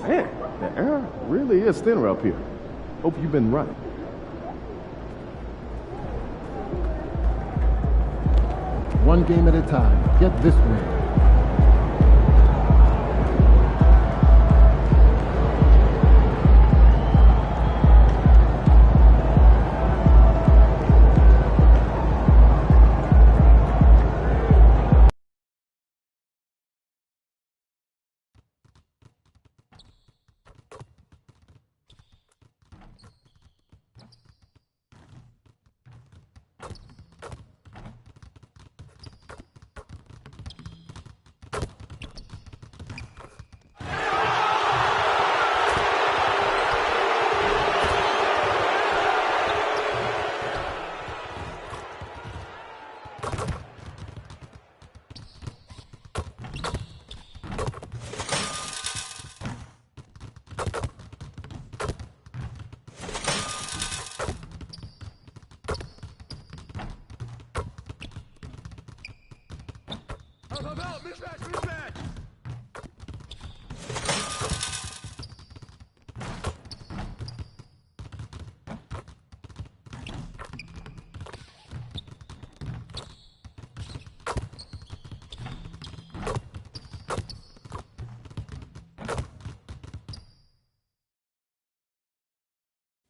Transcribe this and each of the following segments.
Man, the air really is thinner up here. Hope you've been running. One game at a time. Get this win.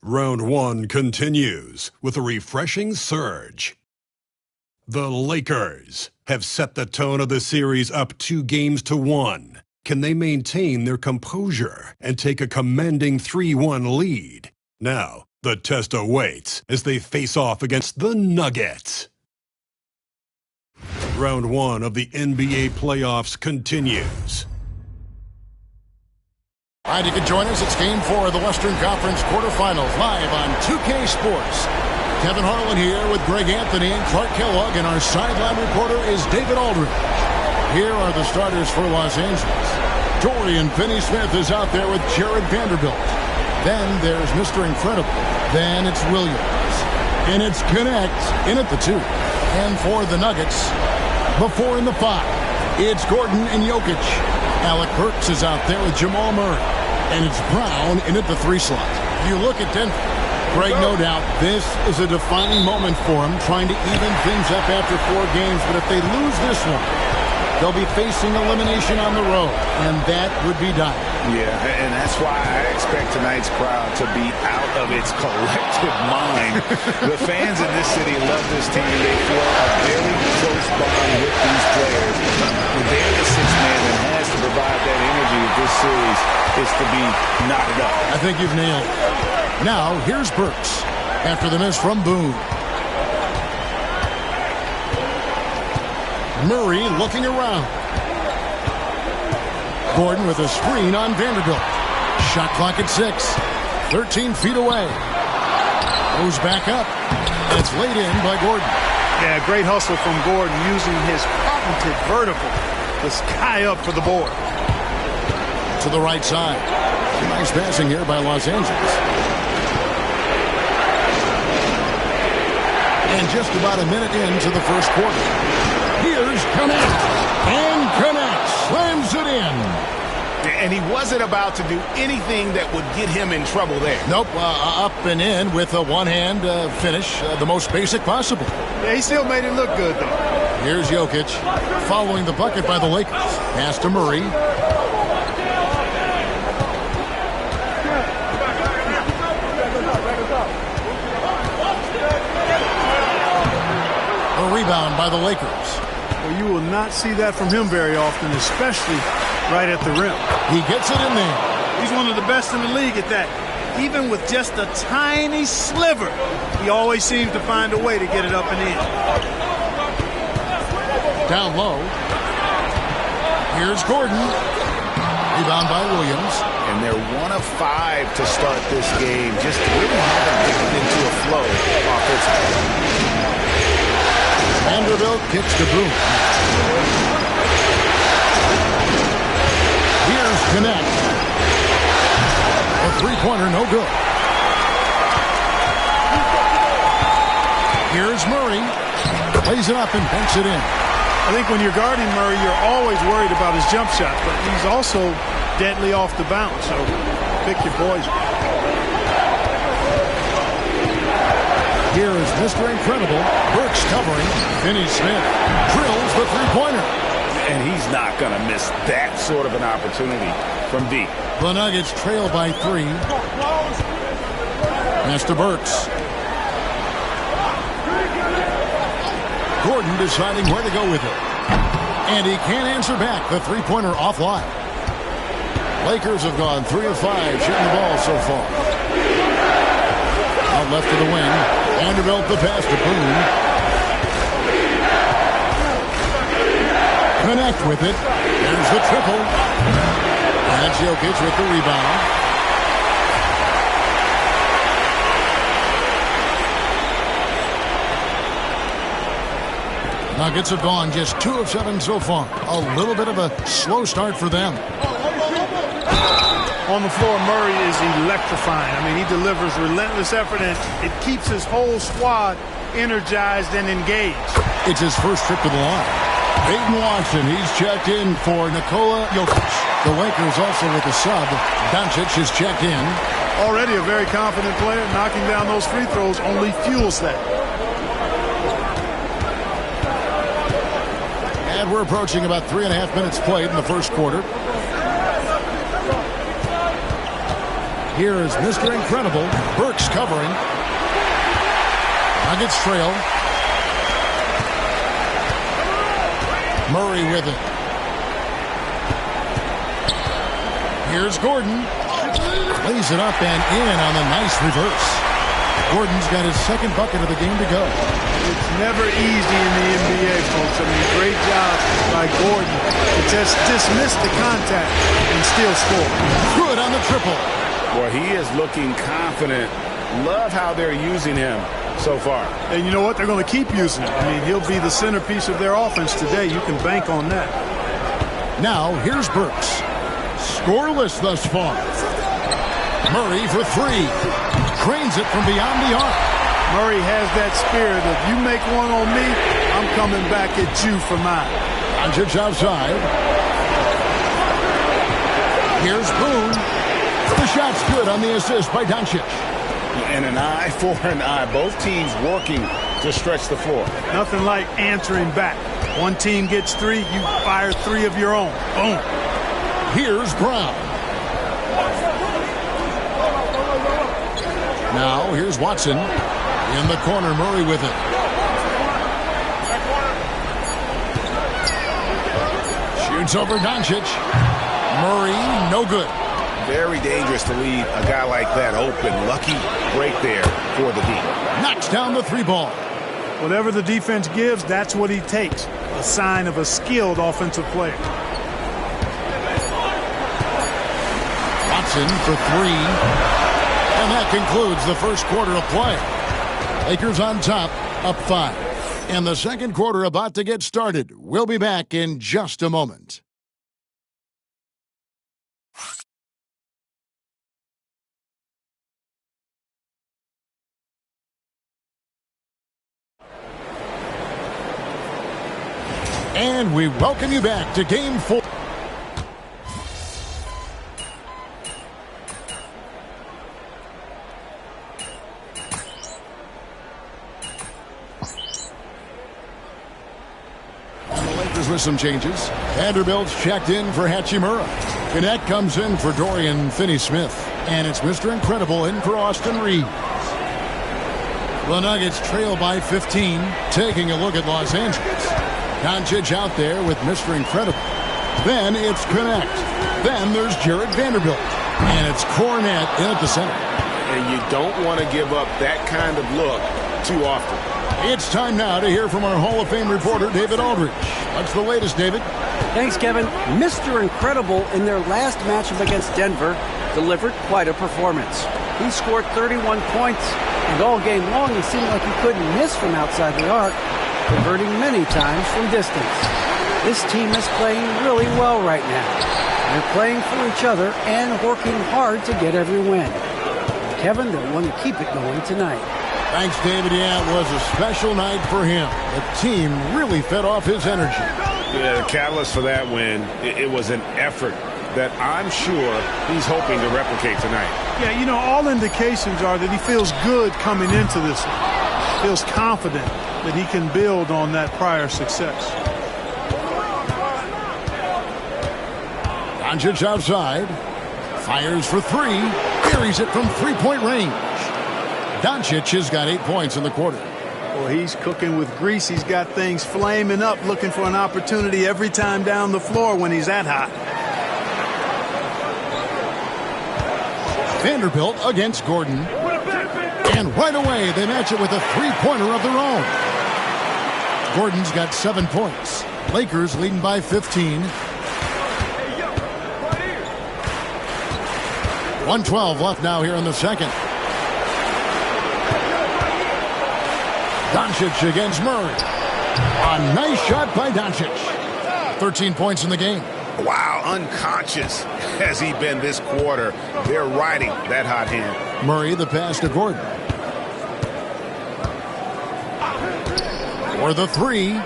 Round 1 continues with a refreshing surge. The Lakers have set the tone of the series up 2-1. Can they maintain their composure and take a commanding 3-1 lead? Now, the test awaits as they face off against the Nuggets. Round 1 of the NBA playoffs continues. All right, you can join us. It's Game 4 of the Western Conference quarterfinals, live on 2K Sports. Kevin Harlan here with Greg Anthony and Clark Kellogg, and our sideline reporter is David Aldridge. Here are the starters for Los Angeles. Dorian Finney-Smith is out there with Jared Vanderbilt. Then there's Mr. Incredible. Then it's Williams. And it's Connect in at the 2. And for the Nuggets, the 4 and the 5, it's Gordon and Jokic. Alec Burks is out there with Jamal Murray. And it's Brown in at the 3 slot. You look at Denver. Greg, no doubt, this is a defining moment for them, trying to even things up after 4 games. But if they lose this one, they'll be facing elimination on the road, and that would be dire. Yeah, and that's why I expect tonight's crowd to be out of its collective mind. The fans in this city love this team. They feel a very close bond with these players. They're the 6th man that has to provide that energy if this series is to be knotted up. I think you've nailed it. Now, here's Burks after the miss from Boone. Murray looking around. Gordon with a screen on Vanderbilt. Shot clock at 6. 13 feet away. Goes back up. And it's laid in by Gordon. Yeah, great hustle from Gordon using his patented vertical to sky up for the board. To the right side. Nice passing here by Los Angeles. And just about a minute into the first quarter. Here's Connect. And Connect slams it in. And he wasn't about to do anything that would get him in trouble there. Nope, up and in with a one-hand finish, the most basic possible. Yeah, he still made it look good, though. Here's Jokic following the bucket by the Lakers. Pass to Murray. A rebound by the Lakers. Well, you will not see that from him very often, especially right at the rim. He gets it in there. He's one of the best in the league at that. Even with just a tiny sliver, he always seems to find a way to get it up and in. Down low. Here's Gordon. Rebound by Williams. And they're 1 of 5 to start this game. Just really haven't gotten into a flow offensively. Vanderbilt kicks to Boone. Here's Connect. A three-pointer, no good. Here's Murray. Plays it up and banks it in. I think when you're guarding Murray, you're always worried about his jump shot, but he's also deadly off the bounce. So pick your poison. Here is Mr. Incredible. Burks covering. Finney Smith drills the three-pointer. And he's not going to miss that sort of an opportunity from deep. The Nuggets trail by 3. Pass to Burks. Gordon deciding where to go with it. And he can't answer back. The three-pointer offline. Lakers have gone 3 of 5 shooting the ball so far. Out left to the wing. Vanderbilt the pass to Boone. Connect with it. There's the triple. That's Jokic with the rebound. Nuggets have gone just 2 of 7 so far. A little bit of a slow start for them. On the floor, Murray is electrifying. I mean, he delivers relentless effort, and it keeps his whole squad energized and engaged. It's his first trip to the line. Peyton Watson, he's checked in for Nikola Jokic. The Lakers also with a sub. Doncic is checked in. Already a very confident player. Knocking down those free throws only fuels that. And we're approaching about 3.5 minutes played in the first quarter. Here is Mr. Incredible. Burks covering. Nuggets trail. Murray with it. Here's Gordon. Lays it up and in on a nice reverse. Gordon's got his second bucket of the game to go. It's never easy in the NBA, folks. I mean, great job by Gordon to just dismiss the contact and still score. Good on the triple. Boy, he is looking confident. Love how they're using him so far. And you know what? They're going to keep using him. I mean, he'll be the centerpiece of their offense today. You can bank on that. Now, here's Burks. Scoreless thus far. Murray for 3. Trains it from beyond the arc. Murray has that spirit of, you make one on me, I'm coming back at you for mine. Doncic outside. Here's Boone. The shot's good on the assist by Doncic. And an eye for an eye. Both teams working to stretch the floor. Nothing like answering back. One team gets 3, you fire 3 of your own. Boom. Here's Brown. Now, here's Watson. In the corner, Murray with it. Shoots over Doncic. Murray, no good. Very dangerous to leave a guy like that open. Lucky break there for the D. Knocks down the 3-ball. Whatever the defense gives, that's what he takes. A sign of a skilled offensive player. Watson for 3. And that concludes the first quarter of play. Lakers on top, up 5. And the second quarter about to get started. We'll be back in just a moment. And we welcome you back to Game 4. With some changes. Vanderbilt's checked in for Hachimura. Gannett comes in for Dorian Finney-Smith. And it's Mr. Incredible in for Austin Reeves. The Nuggets trail by 15. Taking a look at Los Angeles. Doncic out there with Mr. Incredible. Then it's Connect. Then there's Jared Vanderbilt. And it's Cornette in at the center. And you don't want to give up that kind of look too often. It's time now to hear from our Hall of Fame reporter, David Aldridge. What's the latest, David? Thanks, Kevin. Mr. Incredible in their last matchup against Denver delivered quite a performance. He scored 31 points, and all game long he seemed like he couldn't miss from outside the arc, converting many times from distance. This team is playing really well right now. They're playing for each other and working hard to get every win. Kevin, they want to keep it going tonight. Thanks, David. Yeah, it was a special night for him. The team really fed off his energy. Yeah, the catalyst for that win, it was an effort that I'm sure he's hoping to replicate tonight. Yeah, you know, all indications are that he feels good coming into this one. Feels confident that he can build on that prior success. Doncic outside. Fires for three. Buries it from three-point range. Doncic has got 8 points in the quarter. Well, he's cooking with grease. He's got things flaming up, looking for an opportunity every time down the floor when he's that hot. Vanderbilt against Gordon. And right away, they match it with a three-pointer of their own. Gordon's got 7 points. Lakers leading by 15. 1:12 left now here in the second. Doncic against Murray. A nice shot by Doncic. 13 points in the game. Wow, unconscious has he been this quarter. They're riding that hot hand. Murray, the pass to Gordon. For the three.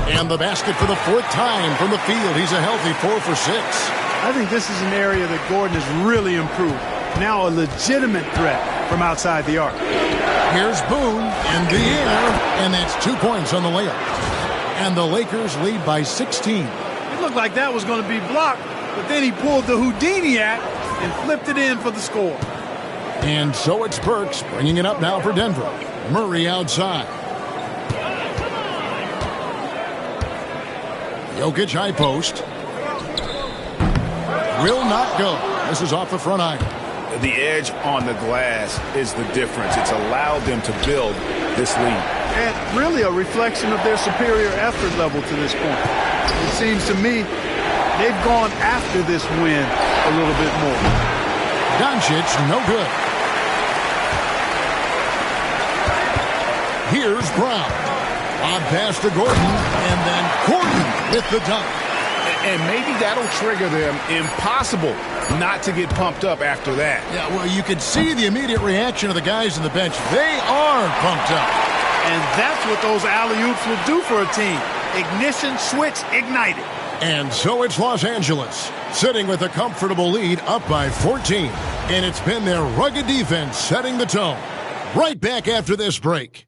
And the basket for the fourth time from the field. He's a healthy 4 for 6. I think this is an area that Gordon has really improved. Now a legitimate threat from outside the arc. Here's Boone in the air, and that's 2 points on the layup. And the Lakers lead by 16. It looked like that was going to be blocked, but then he pulled the Houdini act and flipped it in for the score. And so it's Burks bringing it up now for Denver. Murray outside. Jokic high post. Will not go. This is off the front iron. The edge on the glass is the difference. It's allowed them to build this lead. And really a reflection of their superior effort level to this point. It seems to me they've gone after this win a little bit more. Doncic, no good. Here's Brown. Lob pass to Gordon, and then Gordon with the dunk. And maybe that'll trigger them. Impossible not to get pumped up after that. Yeah, well, you could see the immediate reaction of the guys on the bench. They are pumped up. And that's what those alley-oops will do for a team. Ignition switch ignited. And so it's Los Angeles, sitting with a comfortable lead up by 14. And it's been their rugged defense setting the tone. Right back after this break.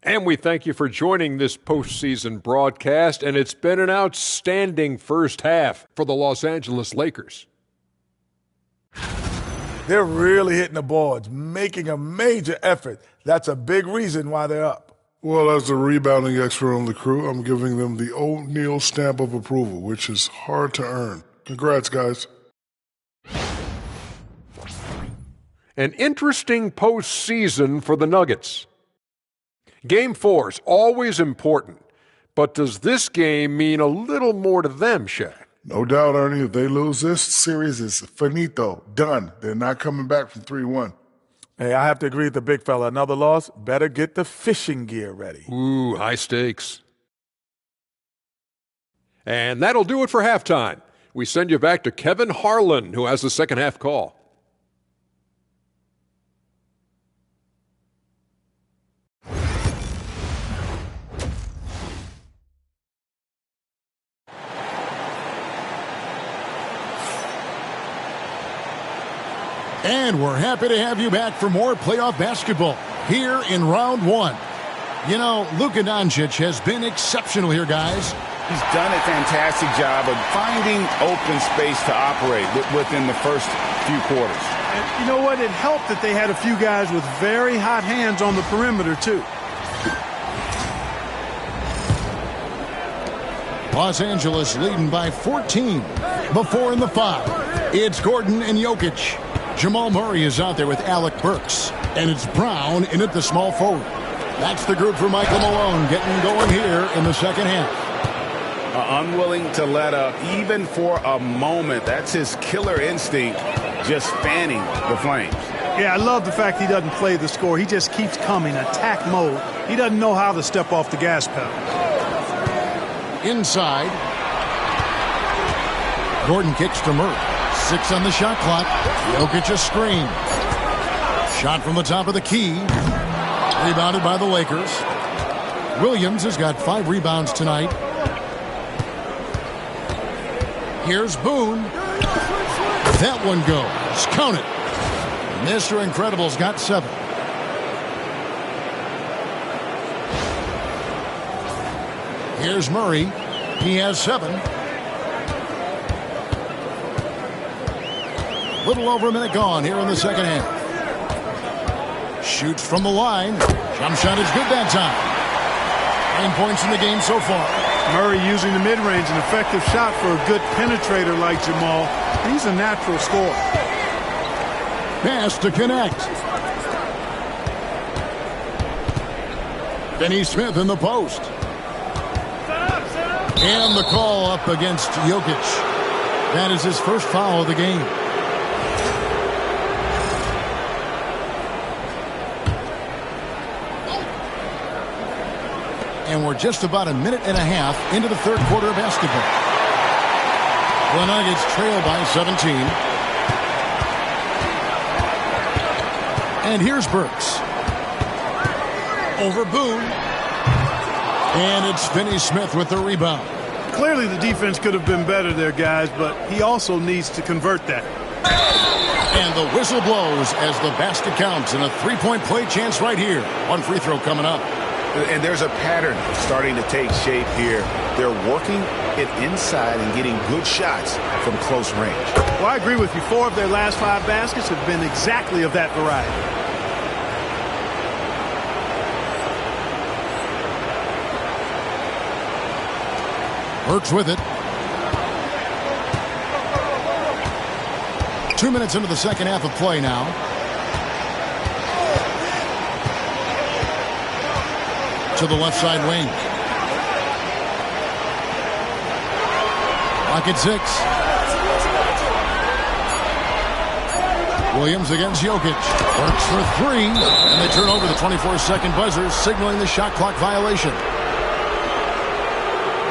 And we thank you for joining this postseason broadcast, and it's been an outstanding first half for the Los Angeles Lakers. They're really hitting the boards, making a major effort. That's a big reason why they're up. Well, as the rebounding expert on the crew, I'm giving them the O'Neal stamp of approval, which is hard to earn. Congrats, guys. An interesting postseason for the Nuggets. Game 4 is always important, but does this game mean a little more to them, Shaq? No doubt, Ernie. If they lose this series, it's finito. Done. They're not coming back from 3-1. Hey, I have to agree with the big fella. Another loss, better get the fishing gear ready. Ooh, high stakes. And that'll do it for halftime. We send you back to Kevin Harlan, who has the second half call. And we're happy to have you back for more playoff basketball here in round 1. You know, Luka Doncic has been exceptional here, guys. He's done a fantastic job of finding open space to operate within the first few quarters. And you know what? It helped that they had a few guys with very hot hands on the perimeter, too. Los Angeles leading by 14. Before in the 5, it's Gordon and Jokic. Jamal Murray is out there with Alec Burks. And it's Brown in at the small forward. That's the group for Michael Malone getting going here in the second half. Unwilling to let up even for a moment. That's his killer instinct, just fanning the flames. Yeah, I love the fact he doesn't play the score. He just keeps coming, attack mode. He doesn't know how to step off the gas pedal. Inside. Gordon kicks to Murray. 6 on the shot clock. Jokic a screen. Shot from the top of the key. Rebounded by the Lakers. Williams has got 5 rebounds tonight. Here's Boone. That one goes. Count it. Mr. Incredible's got 7. Here's Murray. He has 7. Little over a minute gone here in the second half. Shoots from the line. Jump shot is good that time. 9 points in the game so far. Murray using the mid-range, an effective shot for a good penetrator like Jamal. He's a natural scorer. Pass to connect. Finney Smith in the post. And the call up against Jokic. That is his first foul of the game. And we're just about a minute and a half into the third quarter of basketball. The Nuggets trail by 17. And here's Burks. Over Boone. And it's Finney Smith with the rebound. Clearly the defense could have been better there, guys, but he also needs to convert that. And the whistle blows as the basket counts, and a three-point play chance right here. One free throw coming up. And there's a pattern starting to take shape here. They're working it inside and getting good shots from close range. Well, I agree with you. 4 of their last 5 baskets have been exactly of that variety. Burks with it. 2 minutes into the second half of play now. To the left side wing. Pocket 6. Williams against Jokic. Works for 3. And they turn over the 24-second buzzer, signaling the shot clock violation.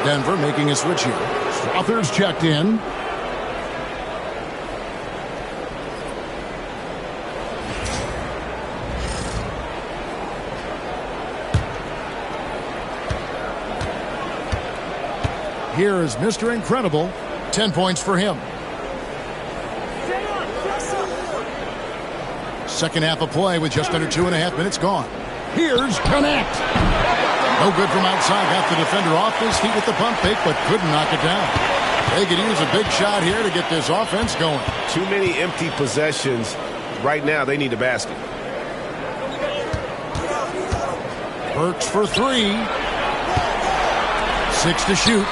Denver making a switch here. Strother's checked in. Here is Mr. Incredible. 10 points for him. Second half of play with just under 2.5 minutes gone. Here's Connect. No good from outside. Got the defender off his feet with the pump fake, but couldn't knock it down. They could use a big shot here to get this offense going. Too many empty possessions. Right now, they need a basket. Burks for 3. 6 to shoot.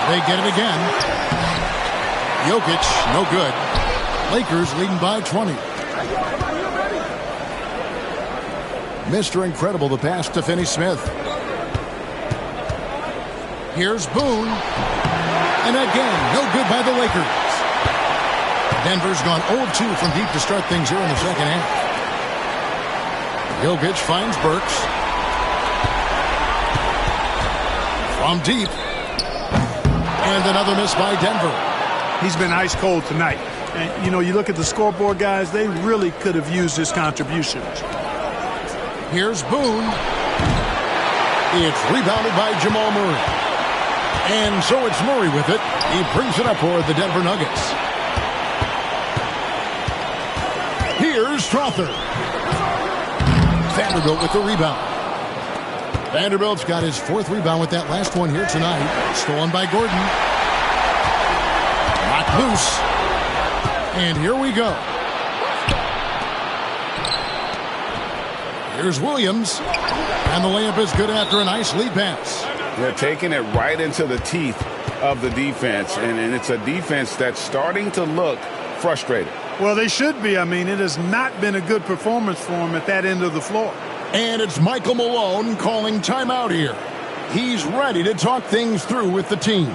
They get it again. Jokic, no good. Lakers leading by 20. Mr. Incredible, the pass to Finney Smith. Here's Boone. And again, no good by the Lakers. Denver's gone 0-2 from deep to start things here in the second half. Jokic finds Burks. From deep. And another miss by Denver. He's been ice cold tonight. And, you know, you look at the scoreboard, guys, they really could have used his contributions. Here's Boone. It's rebounded by Jamal Murray. And so it's Murray with it. He brings it up for the Denver Nuggets. Here's Strother. Vanderbilt with the rebound. Vanderbilt's got his 4th rebound with that last one here tonight. Stolen by Gordon. Knocked loose. And here we go. Here's Williams. And the layup is good after a nice lead pass. They're taking it right into the teeth of the defense. And it's a defense that's starting to look frustrated. Well, they should be. I mean, it has not been a good performance for them at that end of the floor. And it's Michael Malone calling timeout here. He's ready to talk things through with the team.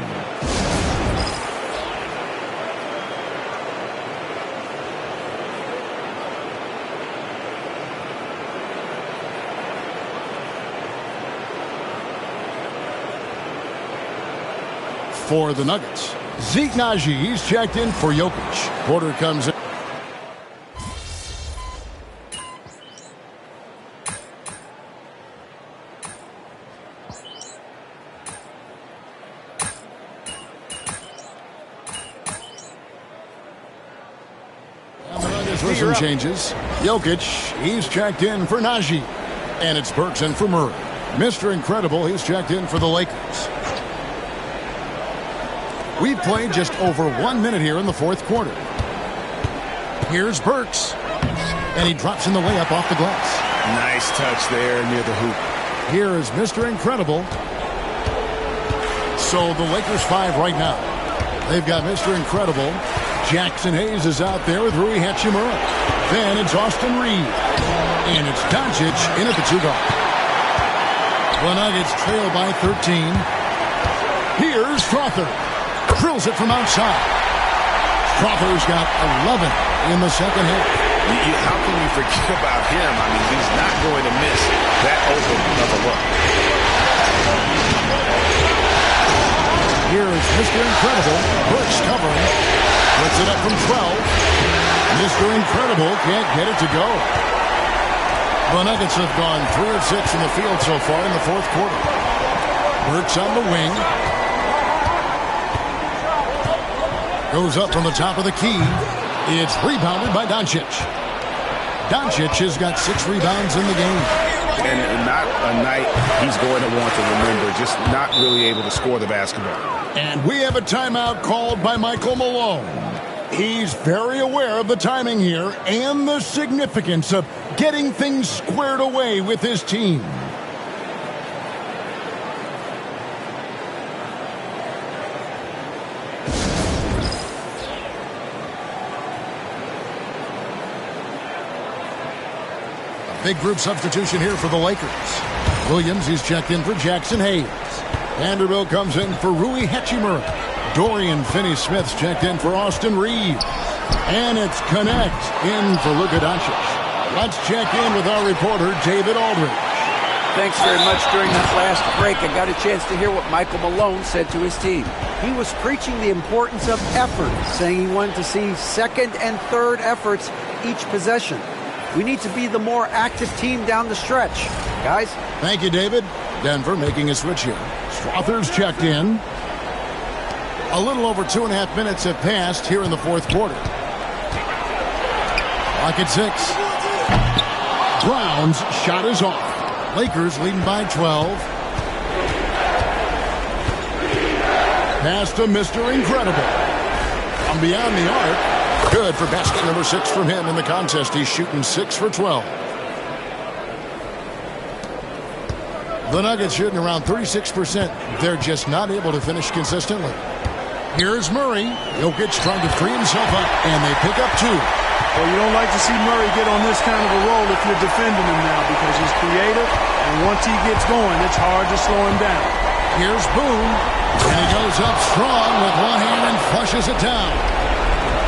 For the Nuggets, Zeke Naji, he's checked in for Jokic. Porter comes in. Season changes. Jokic, he's checked in for Najee. And it's Burks in for Murray. Mr. Incredible, he's checked in for the Lakers. We've played just over 1 minute here in the fourth quarter. Here's Burks. And he drops in the layup off the glass. Nice touch there near the hoop. Here is Mr. Incredible. So the Lakers 5 right now. They've got Mr. Incredible. Jackson Hayes is out there with Rui Hachimura. Then it's Austin Reed. And it's Doncic in at the 2-guard. The Nuggets trail by 13. Here's Strawther. Drills it from outside. Strawther's got 11 in the second half. How can you forget about him? I mean, he's not going to miss that open of a look. Here is Mr. Incredible. Burks covering. Puts it up from 12. Mr. Incredible can't get it to go. The Nuggets have gone 3 of 6 in the field so far in the fourth quarter. Burks on the wing. Goes up from the top of the key. It's rebounded by Doncic. Doncic has got 6 rebounds in the game. And not a night he's going to want to remember, just not really able to score the basketball. And we have a timeout called by Michael Malone. He's very aware of the timing here and the significance of getting things squared away with his team. Big group substitution here for the Lakers. Williams, he's checked in for Jackson Hayes. Vanderbilt comes in for Rui Hachimura. Dorian Finney-Smith's checked in for Austin Reeves. And it's Connect in for Luka Doncic. Let's check in with our reporter, David Aldridge. Thanks very much. During that last break, I got a chance to hear what Michael Malone said to his team. He was preaching the importance of effort, saying he wanted to see second and third efforts each possession. We need to be the more active team down the stretch. Guys? Thank you, David. Denver making a switch here. Strawther's checked in. A little over 2.5 minutes have passed here in the fourth quarter. Clock at 6. Brown's shot is off. Lakers leading by 12. Pass to Mr. Incredible. From beyond the arc. Good for basket number 6 from him in the contest. He's shooting 6 for 12. The Nuggets shooting around 36%. They're just not able to finish consistently. Here's Murray. Jokic trying to free himself up, and they pick up 2. Well, you don't like to see Murray get on this kind of a roll if you're defending him now because he's creative, and once he gets going, it's hard to slow him down. Here's Boone, and he goes up strong with one hand and flushes it down.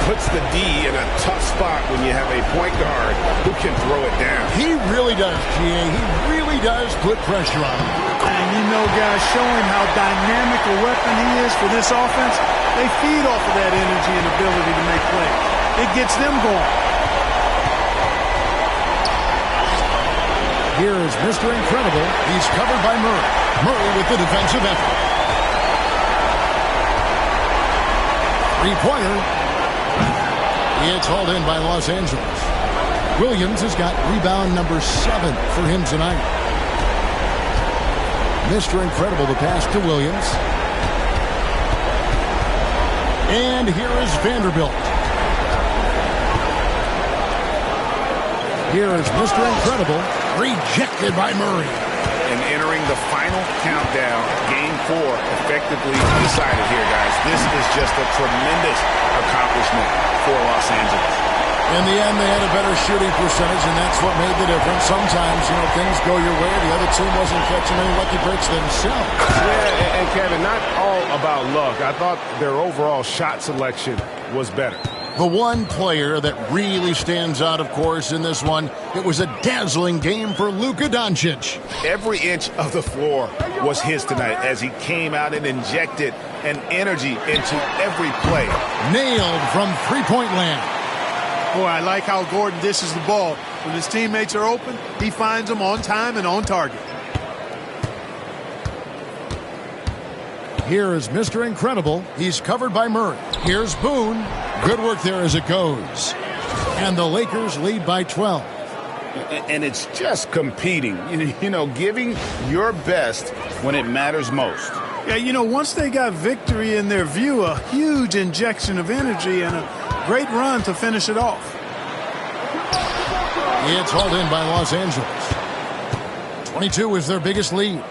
Puts the D in a tough spot when you have a point guard who can throw it down. He really does, G.A. He really does put pressure on him. And you know, guys, showing how dynamic a weapon he is for this offense, they feed off of that energy and ability to make plays. It gets them going. Here is Mr. Incredible. He's covered by Murray. Murray with the defensive effort. Three-pointer. It's hauled in by Los Angeles. Williams has got rebound number 7 for him tonight. Mr. Incredible, the pass to Williams. And here is Vanderbilt. Here is Mr. Incredible, rejected by Murray. And entering the final countdown, game 4 effectively decided here, guys. This is just a tremendous accomplishment for Los Angeles. In the end, they had a better shooting percentage, and that's what made the difference. Sometimes, things go your way. The other team wasn't catching any lucky breaks themselves. Yeah, and Kevin, not all about luck. I thought their overall shot selection was better. The one player that really stands out, of course, in this one, it was a dazzling game for Luka Doncic. Every inch of the floor was his tonight as he came out and injected an energy into every play. Nailed from three-point land. Boy, I like how Gordon dishes the ball. When his teammates are open, he finds them on time and on target. Here is Mr. Incredible. He's covered by Murray. Here's Boone. Good work there as it goes. And the Lakers lead by 12. And it's just competing, giving your best when it matters most. Yeah, once they got victory in their view, a huge injection of energy and a great run to finish it off. It's hauled in by Los Angeles. 22 is their biggest lead.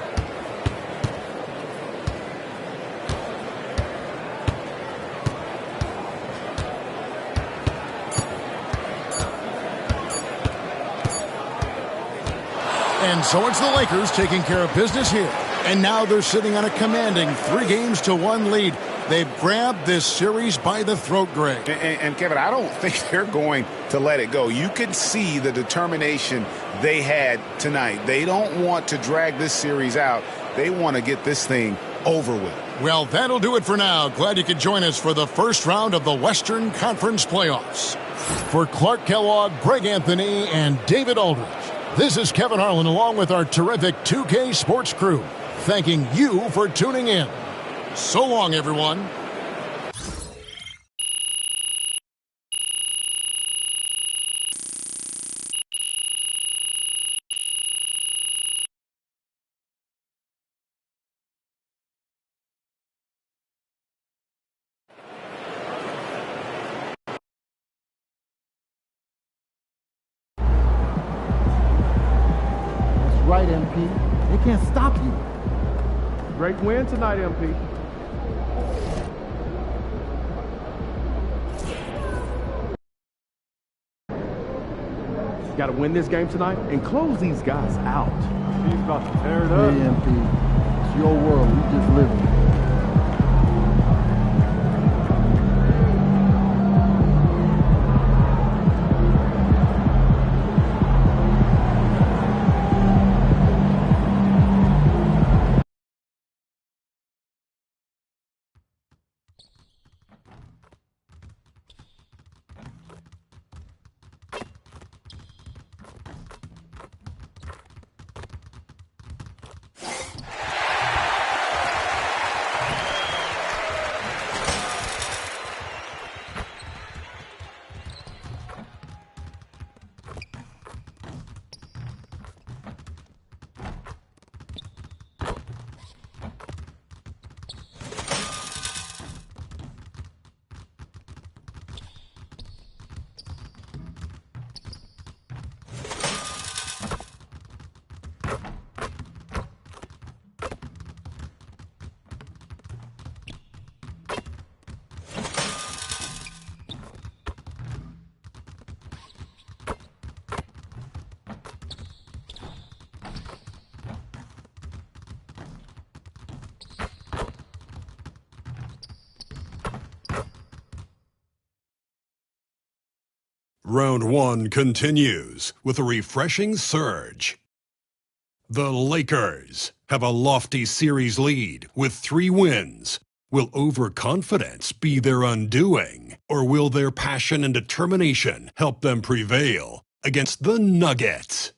And so it's the Lakers taking care of business here. And now they're sitting on a commanding 3-1 lead. They've grabbed this series by the throat, Greg. And Kevin, I don't think they're going to let it go. You can see the determination they had tonight. They don't want to drag this series out. They want to get this thing over with. Well, that'll do it for now. Glad you could join us for the first round of the Western Conference Playoffs. For Clark Kellogg, Greg Anthony, and David Aldridge, this is Kevin Harlan along with our terrific 2K Sports crew, thanking you for tuning in. So long, everyone. That's right, MP. They can't stop you. Great win tonight, MP. Got to win this game tonight and close these guys out. He's about to tear it up. Hey, MP. It's your world. We just live in it. Round 1 continues with a refreshing surge. The Lakers have a lofty series lead with 3 wins. Will overconfidence be their undoing, or will their passion and determination help them prevail against the Nuggets?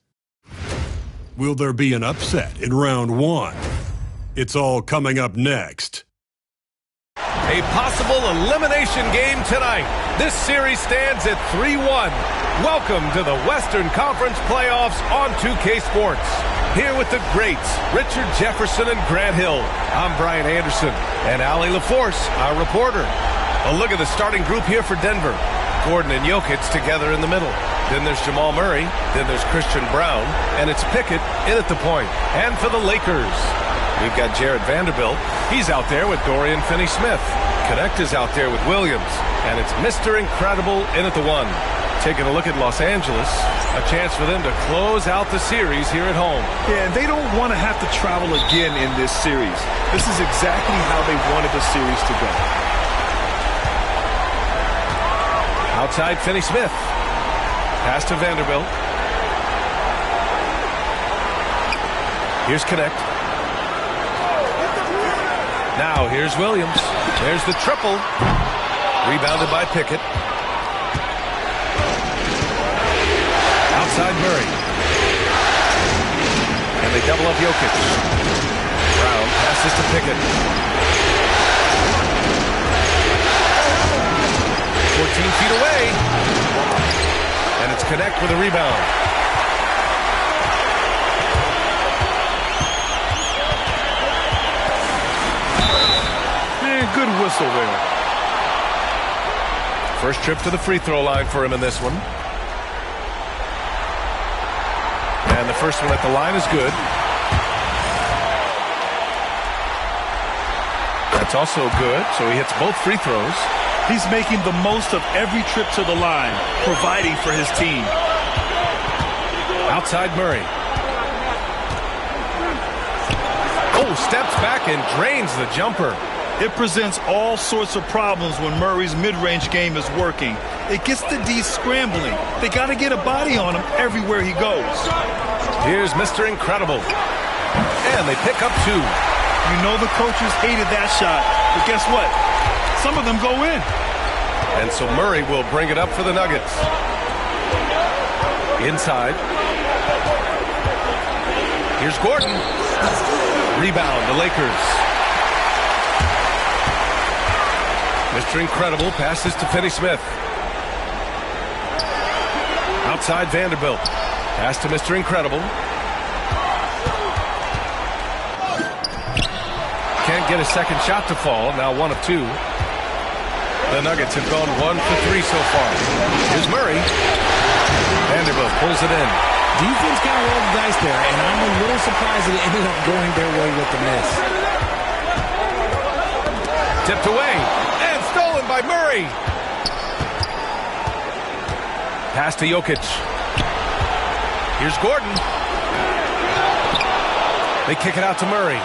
Will there be an upset in round 1? It's all coming up next. A possible elimination game tonight. This series stands at 3-1. Welcome to the Western Conference Playoffs on 2K Sports. Here with the greats, Richard Jefferson and Grant Hill. I'm Brian Anderson, and Allie LaForce, our reporter. A look at the starting group here for Denver. Gordon and Jokic together in the middle. Then there's Jamal Murray. Then there's Christian Brown. And it's Pickett in at the point. And for the Lakers, we've got Jared Vanderbilt. He's out there with Dorian Finney-Smith. Connect is out there with Williams. And it's Mr. Incredible in at the 1. Taking a look at Los Angeles, a chance for them to close out the series here at home. Yeah, and they don't want to have to travel again in this series. This is exactly how they wanted the series to go. Outside Finney-Smith. Pass to Vanderbilt. Here's Connect. Now here's Williams. There's the triple. Rebounded by Pickett. Outside Murray. And they double up Jokic. Brown passes to Pickett. 14 feet away. Nuggets connect with a rebound. Man, good whistle there. First trip to the free throw line for him in this one. And the first one at the line is good. That's also good, so he hits both free throws. He's making the most of every trip to the line, providing for his team. Outside Murray. Oh, steps back and drains the jumper. It presents all sorts of problems when Murray's mid-range game is working. It gets the D scrambling. They got to get a body on him everywhere he goes. Here's Mr. Incredible. And they pick up 2. You know the coaches hated that shot, but guess what? Some of them go in. And so Murray will bring it up for the Nuggets. Inside. Here's Gordon. Rebound, the Lakers. Mr. Incredible passes to Finney-Smith. Outside Vanderbilt. Pass to Mr. Incredible. Can't get a second shot to fall. Now 1 of 2. The Nuggets have gone 1 for 3 so far. Here's Murray. Vanderbilt pulls it in. Defense kind of rolled the dice there, and I'm a little surprised that it ended up going their way with the miss. Tipped away. And stolen by Murray. Pass to Jokic. Here's Gordon. They kick it out to Murray.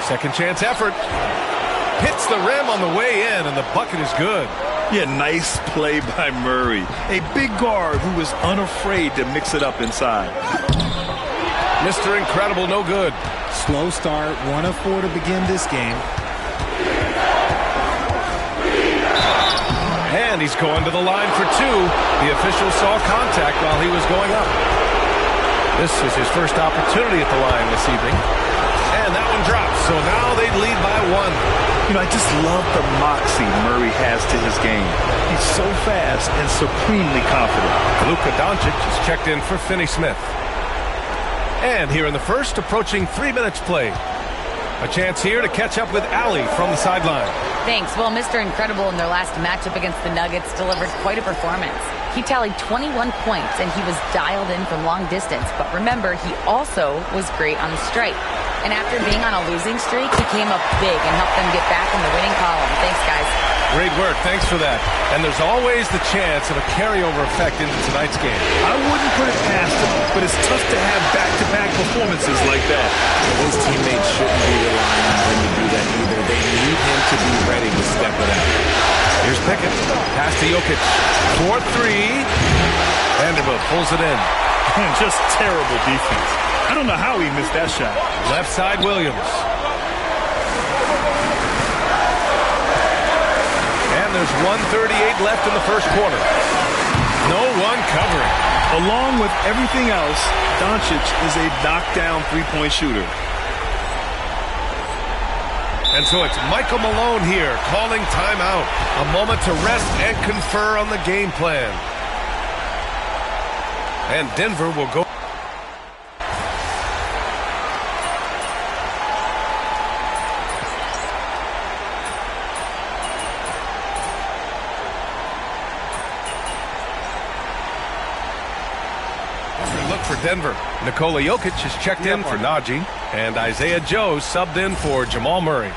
Second chance effort. Hits the rim on the way in, and the bucket is good. Yeah, nice play by Murray. A big guard who is unafraid to mix it up inside. Mr. Incredible, no good. Slow start, 1 of 4 to begin this game. And he's going to the line for 2. The official saw contact while he was going up. This is his first opportunity at the line this evening. And that one drops, so now they lead by 1. You know, I just love the moxie Murray has to his game. He's so fast and supremely confident. Luka Doncic is checked in for Finney-Smith. And here in the first, approaching 3 minutes played. A chance here to catch up with Allie from the sideline. Thanks. Well, Mr. Incredible in their last matchup against the Nuggets delivered quite a performance. He tallied 21 points, and he was dialed in from long distance. But remember, he also was great on the strike. And after being on a losing streak, he came up big and helped them get back in the winning column. Thanks, guys. Great work. Thanks for that. And there's always the chance of a carryover effect into tonight's game. I wouldn't put it past him, but it's tough to have back-to-back performances like that. His teammates shouldn't be relying on him to do that either. They need him to be ready to step it up. Here's Pickett. Pass to Jokic. 4-3. Vanderbilt pulls it in. Just terrible defense. I don't know how he missed that shot. Left side, Williams. And there's 1:38 left in the first quarter. No one covering. Along with everything else, Doncic is a knockdown three-point shooter. And so it's Michael Malone here calling timeout. A moment to rest and confer on the game plan. And Denver will go. Look for Denver. Nikola Jokic has checked in for Najee, and Isaiah Joe subbed in for Jamal Murray.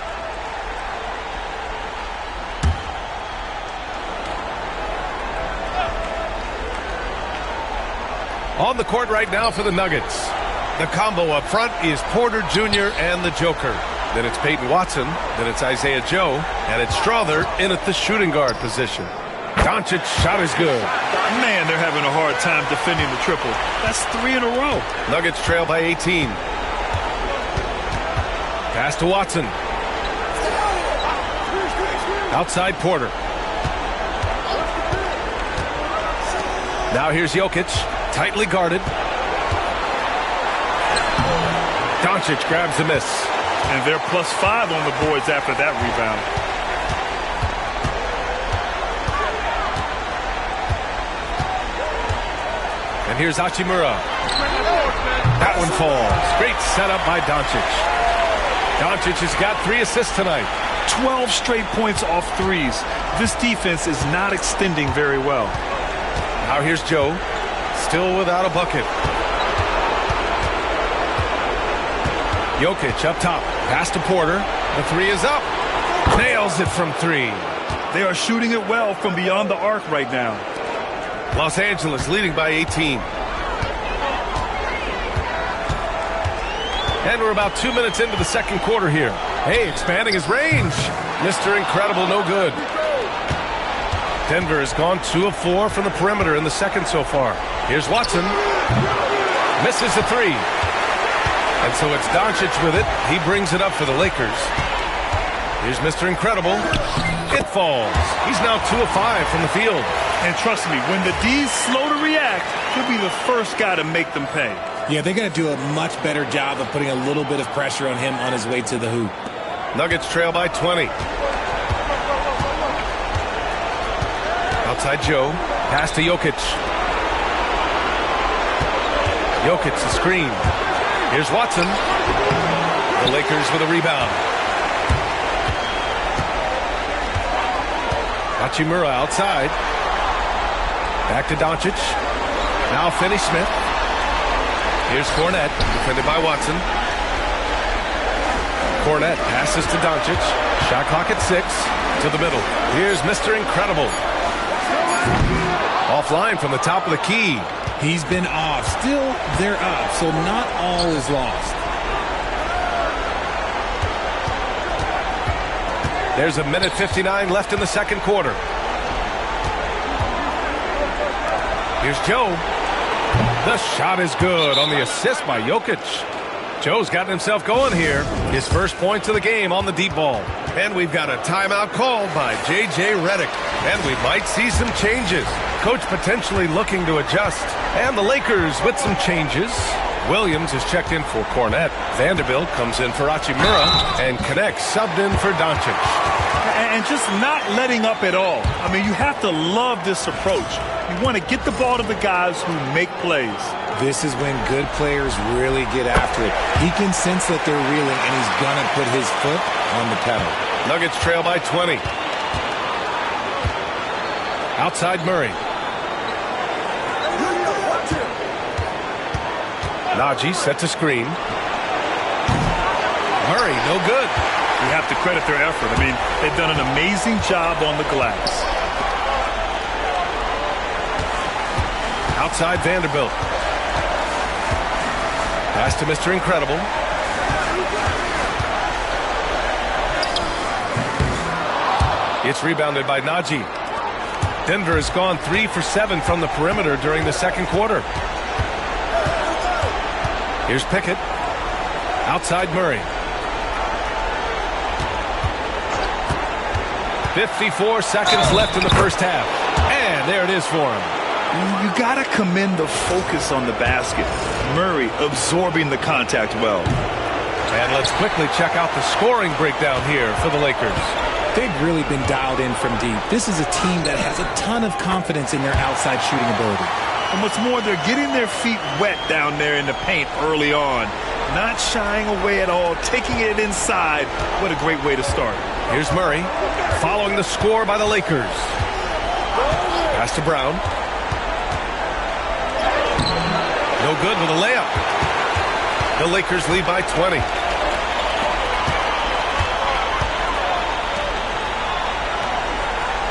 On the court right now for the Nuggets. The combo up front is Porter Jr. and the Joker. Then it's Peyton Watson. Then it's Isaiah Joe. And it's Strother in at the shooting guard position. Doncic shot is good. Man, they're having a hard time defending the triple. That's 3 in a row. Nuggets trail by 18. Pass to Watson. Outside Porter. Now here's Jokic. Tightly guarded. Doncic grabs the miss. And they're +5 on the boards after that rebound. And here's Hachimura. That one falls. Great setup by Doncic. Doncic has got 3 assists tonight. 12 straight points off threes. This defense is not extending very well. Now here's Joe. Still without a bucket. Jokic up top. Pass to Porter. The 3 is up. Nails it from 3. They are shooting it well from beyond the arc right now. Los Angeles leading by 18. And we're about 2 minutes into the second quarter here. Hey, expanding his range. Mr. Incredible, no good. Denver has gone 2 of 4 from the perimeter in the second so far. Here's Watson. Misses the 3. And so it's Doncic with it. He brings it up for the Lakers. Here's Mr. Incredible. It falls. He's now 2 of 5 from the field. And trust me, when the D's slow to react, he'll be the first guy to make them pay. Yeah, they're going to do a much better job of putting a little bit of pressure on him on his way to the hoop. Nuggets trail by 20. Outside Joe. Pass to Jokic. Jokic, the screen. Here's Watson. The Lakers with a rebound. Hachimura outside. Back to Doncic. Now Finney-Smith. Here's Kornet, defended by Watson. Kornet passes to Doncic. Shot clock at 6. To the middle. Here's Mr. Incredible. Offline from the top of the key. He's been off. Still, they're up, so not all is lost. There's a minute 59 left in the second quarter. Here's Joe. The shot is good on the assist by Jokic. Joe's gotten himself going here. His first points of the game on the deep ball. And we've got a timeout called by J.J. Redick. And we might see some changes. Coach potentially looking to adjust. And the Lakers with some changes. Williams is checked in for Kornet. Vanderbilt comes in for Hachimura. And connects subbed in for Doncic. And just not letting up at all. I mean, you have to love this approach. You want to get the ball to the guys who make plays. This is when good players really get after it. He can sense that they're reeling, and he's going to put his foot on the pedal. Nuggets trail by 20. Outside Murray. Najee sets a screen. Murray, no good. You have to credit their effort. I mean, they've done an amazing job on the glass. Outside Vanderbilt. Pass to Mr. Incredible. It's rebounded by Najee. Denver has gone 3 for 7 from the perimeter during the second quarter. Here's Pickett. Outside Murray. 54 seconds left in the first half. And there it is for him. You got to commend the focus on the basket. Murray absorbing the contact well. And let's quickly check out the scoring breakdown here for the Lakers. They've really been dialed in from deep. This is a team that has a ton of confidence in their outside shooting ability. And what's more, they're getting their feet wet down there in the paint early on. Not shying away at all, taking it inside. What a great way to start. Here's Murray, following the score by the Lakers. Pass to Brown. No good with a layup. The Lakers lead by 20.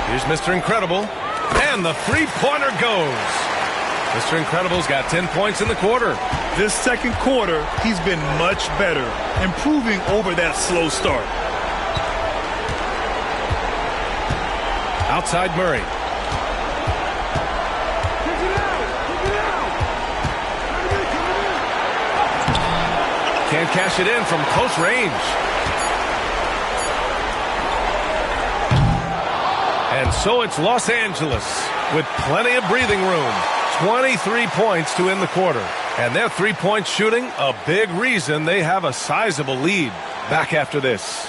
Here's Mr. Incredible. And the three-pointer goes. Mr. Incredible's got 10 points in the quarter. This second quarter, he's been much better, improving over that slow start. Outside Murray. Can't cash it in from close range. And so it's Los Angeles with plenty of breathing room. 23 points to end the quarter. And their three-point shooting, a big reason they have a sizable lead. Back after this.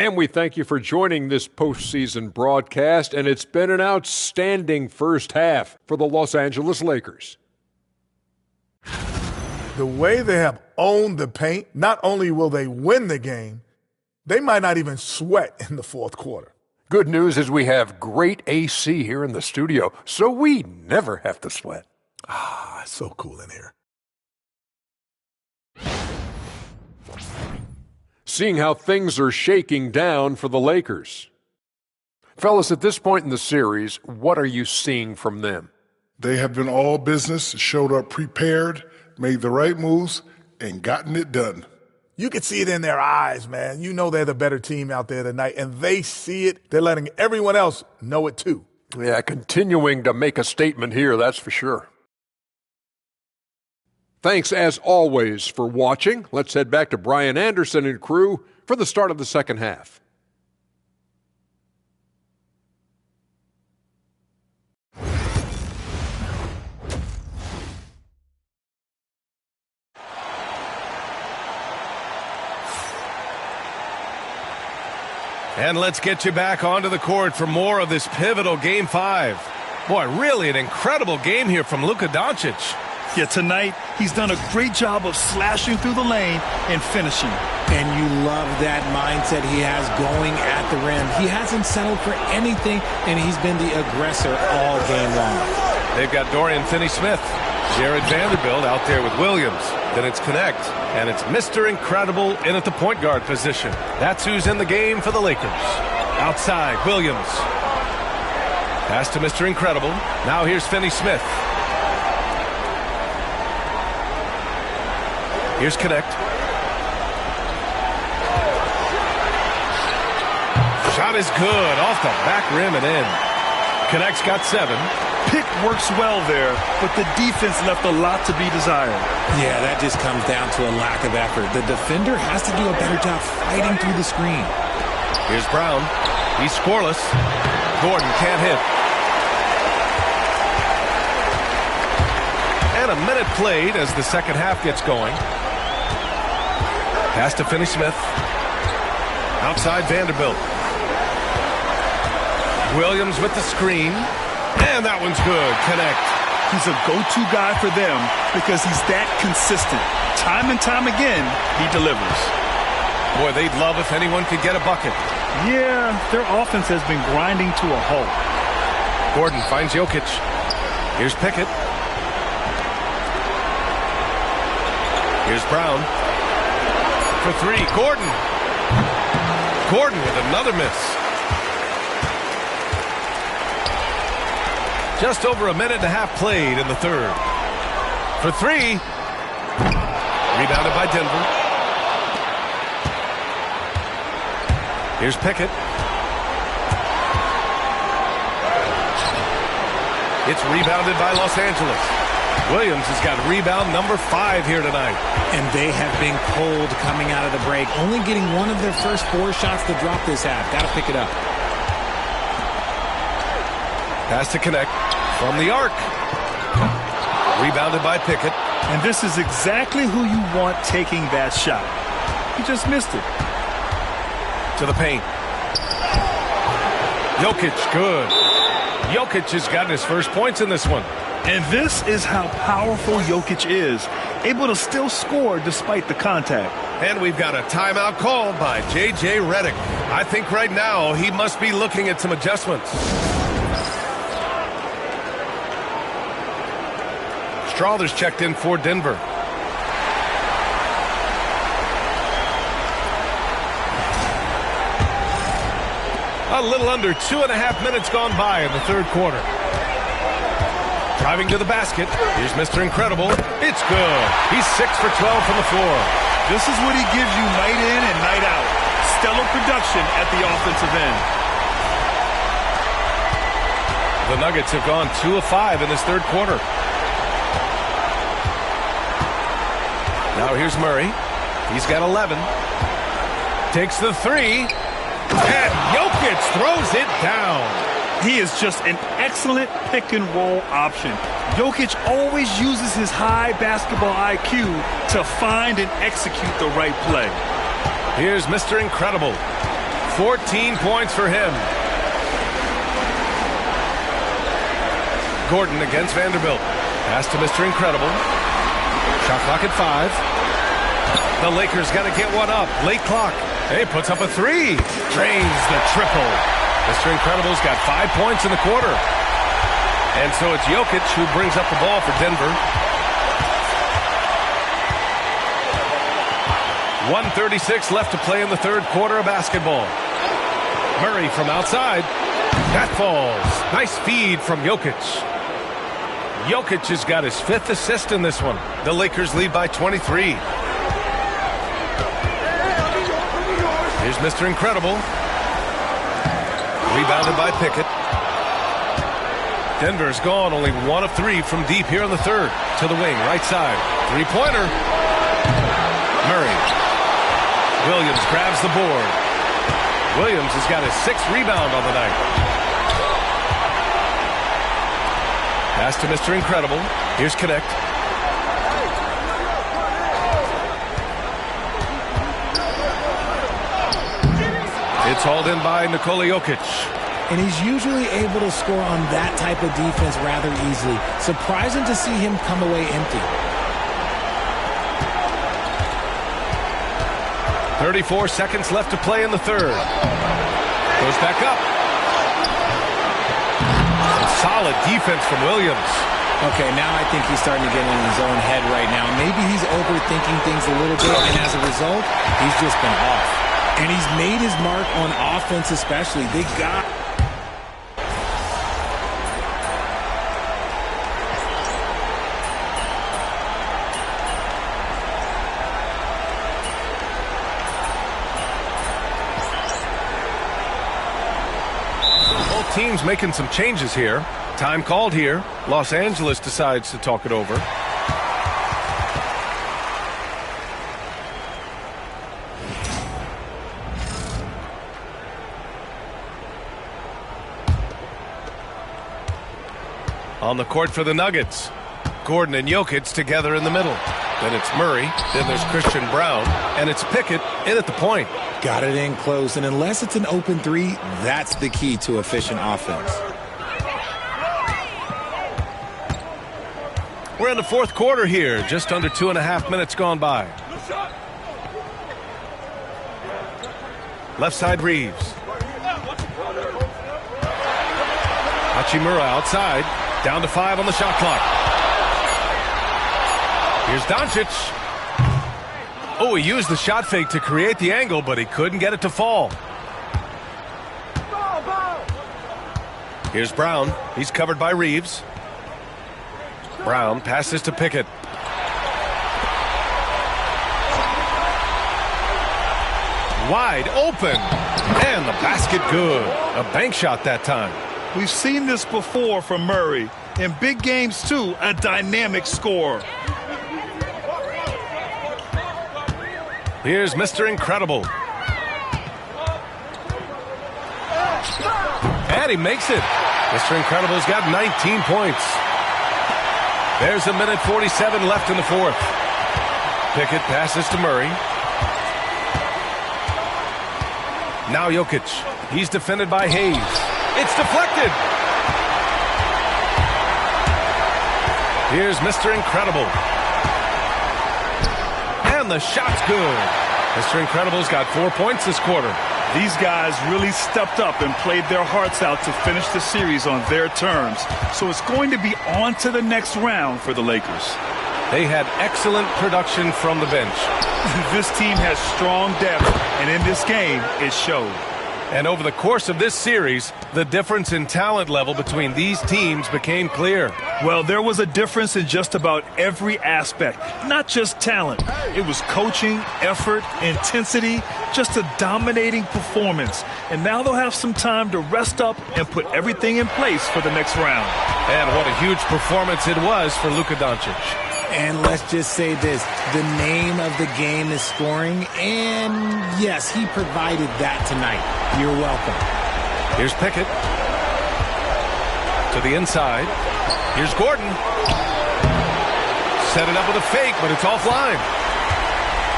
And we thank you for joining this postseason broadcast, and it's been an outstanding first half for the Los Angeles Lakers. The way they have owned the paint, not only will they win the game, they might not even sweat in the fourth quarter. Good news is we have great AC here in the studio, so we never have to sweat. Ah, it's so cool in here. Seeing how things are shaking down for the Lakers. Fellas, at this point in the series, what are you seeing from them? They have been all business, showed up prepared, made the right moves, and gotten it done. You can see it in their eyes, man. You know they're the better team out there tonight, and they see it. They're letting everyone else know it too. Yeah, continuing to make a statement here, that's for sure. Thanks, as always, for watching. Let's head back to Brian Anderson and crew for the start of the second half. And let's get you back onto the court for more of this pivotal Game 5. Boy, really an incredible game here from Luka Doncic. Yeah, tonight, he's done a great job of slashing through the lane and finishing. And you love that mindset he has going at the rim. He hasn't settled for anything, and he's been the aggressor all game long. They've got Dorian Finney-Smith, Jared Vanderbilt out there with Williams. Then it's Connect, and it's Mr. Incredible in at the point guard position. That's who's in the game for the Lakers. Outside, Williams. Pass to Mr. Incredible. Now here's Finney-Smith. Here's Connect. Shot is good. Off the back rim and in. Connect's got 7. Pick works well there, but the defense left a lot to be desired. Yeah, that just comes down to a lack of effort. The defender has to do a better job fighting through the screen. Here's Brown. He's scoreless. Gordon can't hit. And a minute played as the second half gets going. Pass to Finney-Smith. Outside Vanderbilt. Williams with the screen. And that one's good. Connect. He's a go-to guy for them because he's that consistent. Time and time again, he delivers. Boy, they'd love if anyone could get a bucket. Yeah, their offense has been grinding to a halt. Gordon finds Jokic. Here's Pickett. Here's Brown. For 3, Gordon. Gordon with another miss. Just over a minute and a half played in the third. For 3. Rebounded by Denver. Here's Pickett. It's rebounded by Los Angeles. Williams has got rebound number 5 here tonight. And they have been cold coming out of the break. Only getting one of their first 4 shots to drop this half. Got to pick it up. Pass to Connect from the arc. Rebounded by Pickett. And this is exactly who you want taking that shot. He just missed it. To the paint. Jokic, good. Jokic has gotten his first points in this one. And this is how powerful Jokic is, able to still score despite the contact. And we've got a timeout called by J.J. Redick. I think right now he must be looking at some adjustments. Strawther's checked in for Denver. A little under 2.5 minutes gone by in the third quarter. Driving to the basket. Here's Mr. Incredible. It's good. He's 6 for 12 from the floor. This is what he gives you night in and night out. Stellar production at the offensive end. The Nuggets have gone 2 of 5 in this third quarter. Now here's Murray. He's got 11. Takes the 3. And Jokic throws it down. He is just an excellent pick-and-roll option. Jokic always uses his high basketball IQ to find and execute the right play. Here's Mr. Incredible. 14 points for him. Gordon against Vanderbilt. Pass to Mr. Incredible. Shot clock at 5. The Lakers got to get one up. Late clock. Hey, puts up a 3. Drains the triple. Mr. Incredible's got 5 points in the quarter. And so it's Jokic who brings up the ball for Denver. 1:36 left to play in the third quarter of basketball. Murray from outside. That falls. Nice feed from Jokic. Jokic has got his 5th assist in this one. The Lakers lead by 23. Here's Mr. Incredible. Rebounded by Pickett. Denver's gone only 1 of 3 from deep here in the third. To the wing, right side. 3-pointer. Murray. Williams grabs the board. Williams has got his 6th rebound on the night. Pass to Mr. Incredible. Here's Connect. It's hauled in by Nikola Jokic. And he's usually able to score on that type of defense rather easily. Surprising to see him come away empty. 34 seconds left to play in the third. Goes back up. Some solid defense from Williams. Okay, now I think he's starting to get in his own head right now. Maybe he's overthinking things a little bit, and as a result, he's just been off. And he's made his mark on offense especially. They got... Teams making some changes here. Time called here. Los Angeles decides to talk it over. On the court for the Nuggets. Gordon and Jokic together in the middle. Then it's Murray. Then there's Christian Brown. And it's Pickett in at the point. Got it in close, and unless it's an open 3, that's the key to efficient offense. We're in the fourth quarter here, just under 2.5 minutes gone by. Left side Reeves. Hachimura outside, down to 5 on the shot clock. Here's Doncic. Oh, he used the shot fake to create the angle, but he couldn't get it to fall. Here's Brown. He's covered by Reeves. Brown passes to Pickett. Wide open. And the basket good. A bank shot that time. We've seen this before from Murray. In big games, too, a dynamic scorer. Here's Mr. Incredible. And he makes it. Mr. Incredible's got 19 points. There's 1:47 left in the fourth. Pickett passes to Murray. Now Jokic. He's defended by Hayes. It's deflected. Here's Mr. Incredible. And the shot's good. Mr. Incredible's got 4 points this quarter. These guys really stepped up and played their hearts out to finish the series on their terms. So it's going to be on to the next round for the Lakers. They had excellent production from the bench. This team has strong depth, and in this game, it showed. And over the course of this series, the difference in talent level between these teams became clear. Well, there was a difference in just about every aspect, not just talent. It was coaching, effort, intensity, just a dominating performance. And now they'll have some time to rest up and put everything in place for the next round. And what a huge performance it was for Luka Doncic. And let's just say this, the name of the game is scoring, and yes, he provided that tonight. You're welcome. Here's Pickett. To the inside. Here's Gordon. Set it up with a fake, but it's offline.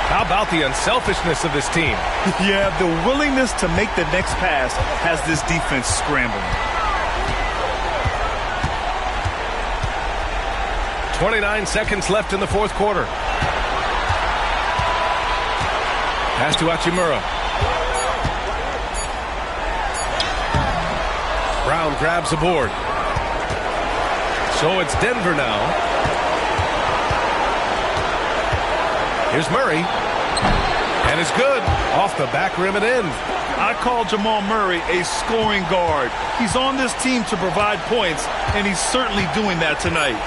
How about the unselfishness of this team? Yeah, the willingness to make the next pass has this defense scrambling. 29 seconds left in the fourth quarter. Pass to Hachimura. Brown grabs the board. So it's Denver now. Here's Murray. And it's good. Off the back rim and in. I call Jamal Murray a scoring guard. He's on this team to provide points, and he's certainly doing that tonight.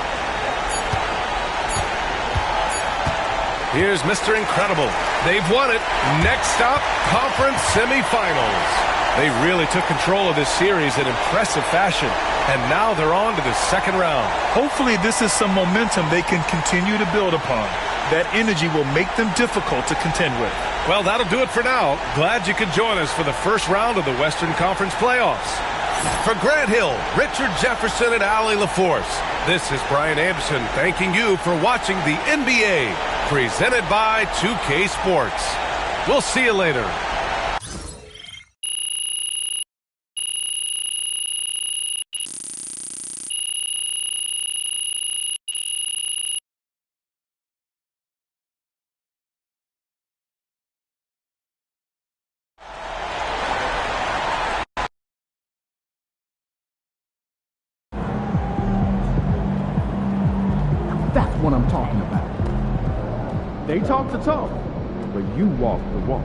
Here's Mr. Incredible. They've won it. Next stop, conference semifinals. They really took control of this series in impressive fashion, and now they're on to the second round. Hopefully this is some momentum they can continue to build upon. That energy will make them difficult to contend with. Well, that'll do it for now. Glad you could join us for the first round of the Western Conference playoffs. For Grant Hill, Richard Jefferson, and Allie LaForce, this is Brian Anderson thanking you for watching the NBA, presented by 2K Sports. We'll see you later. That's what I'm talking about. They talk the talk, but you walk the walk.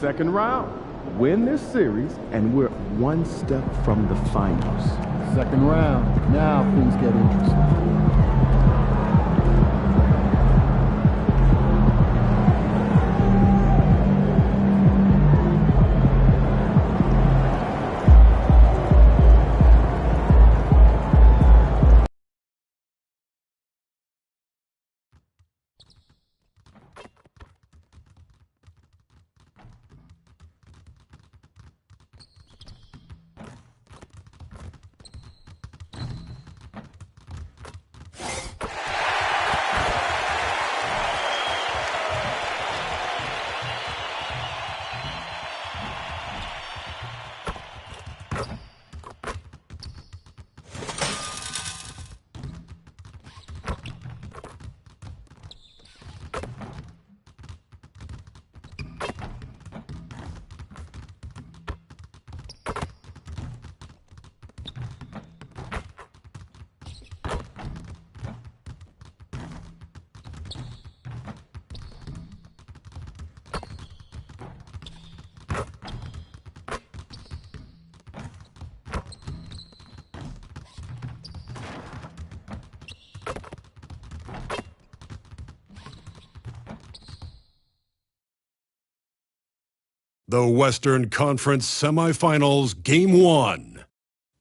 Second round. Win this series, and we're one step from the finals. Second round. Now things get interesting. The Western Conference Semifinals, Game 1.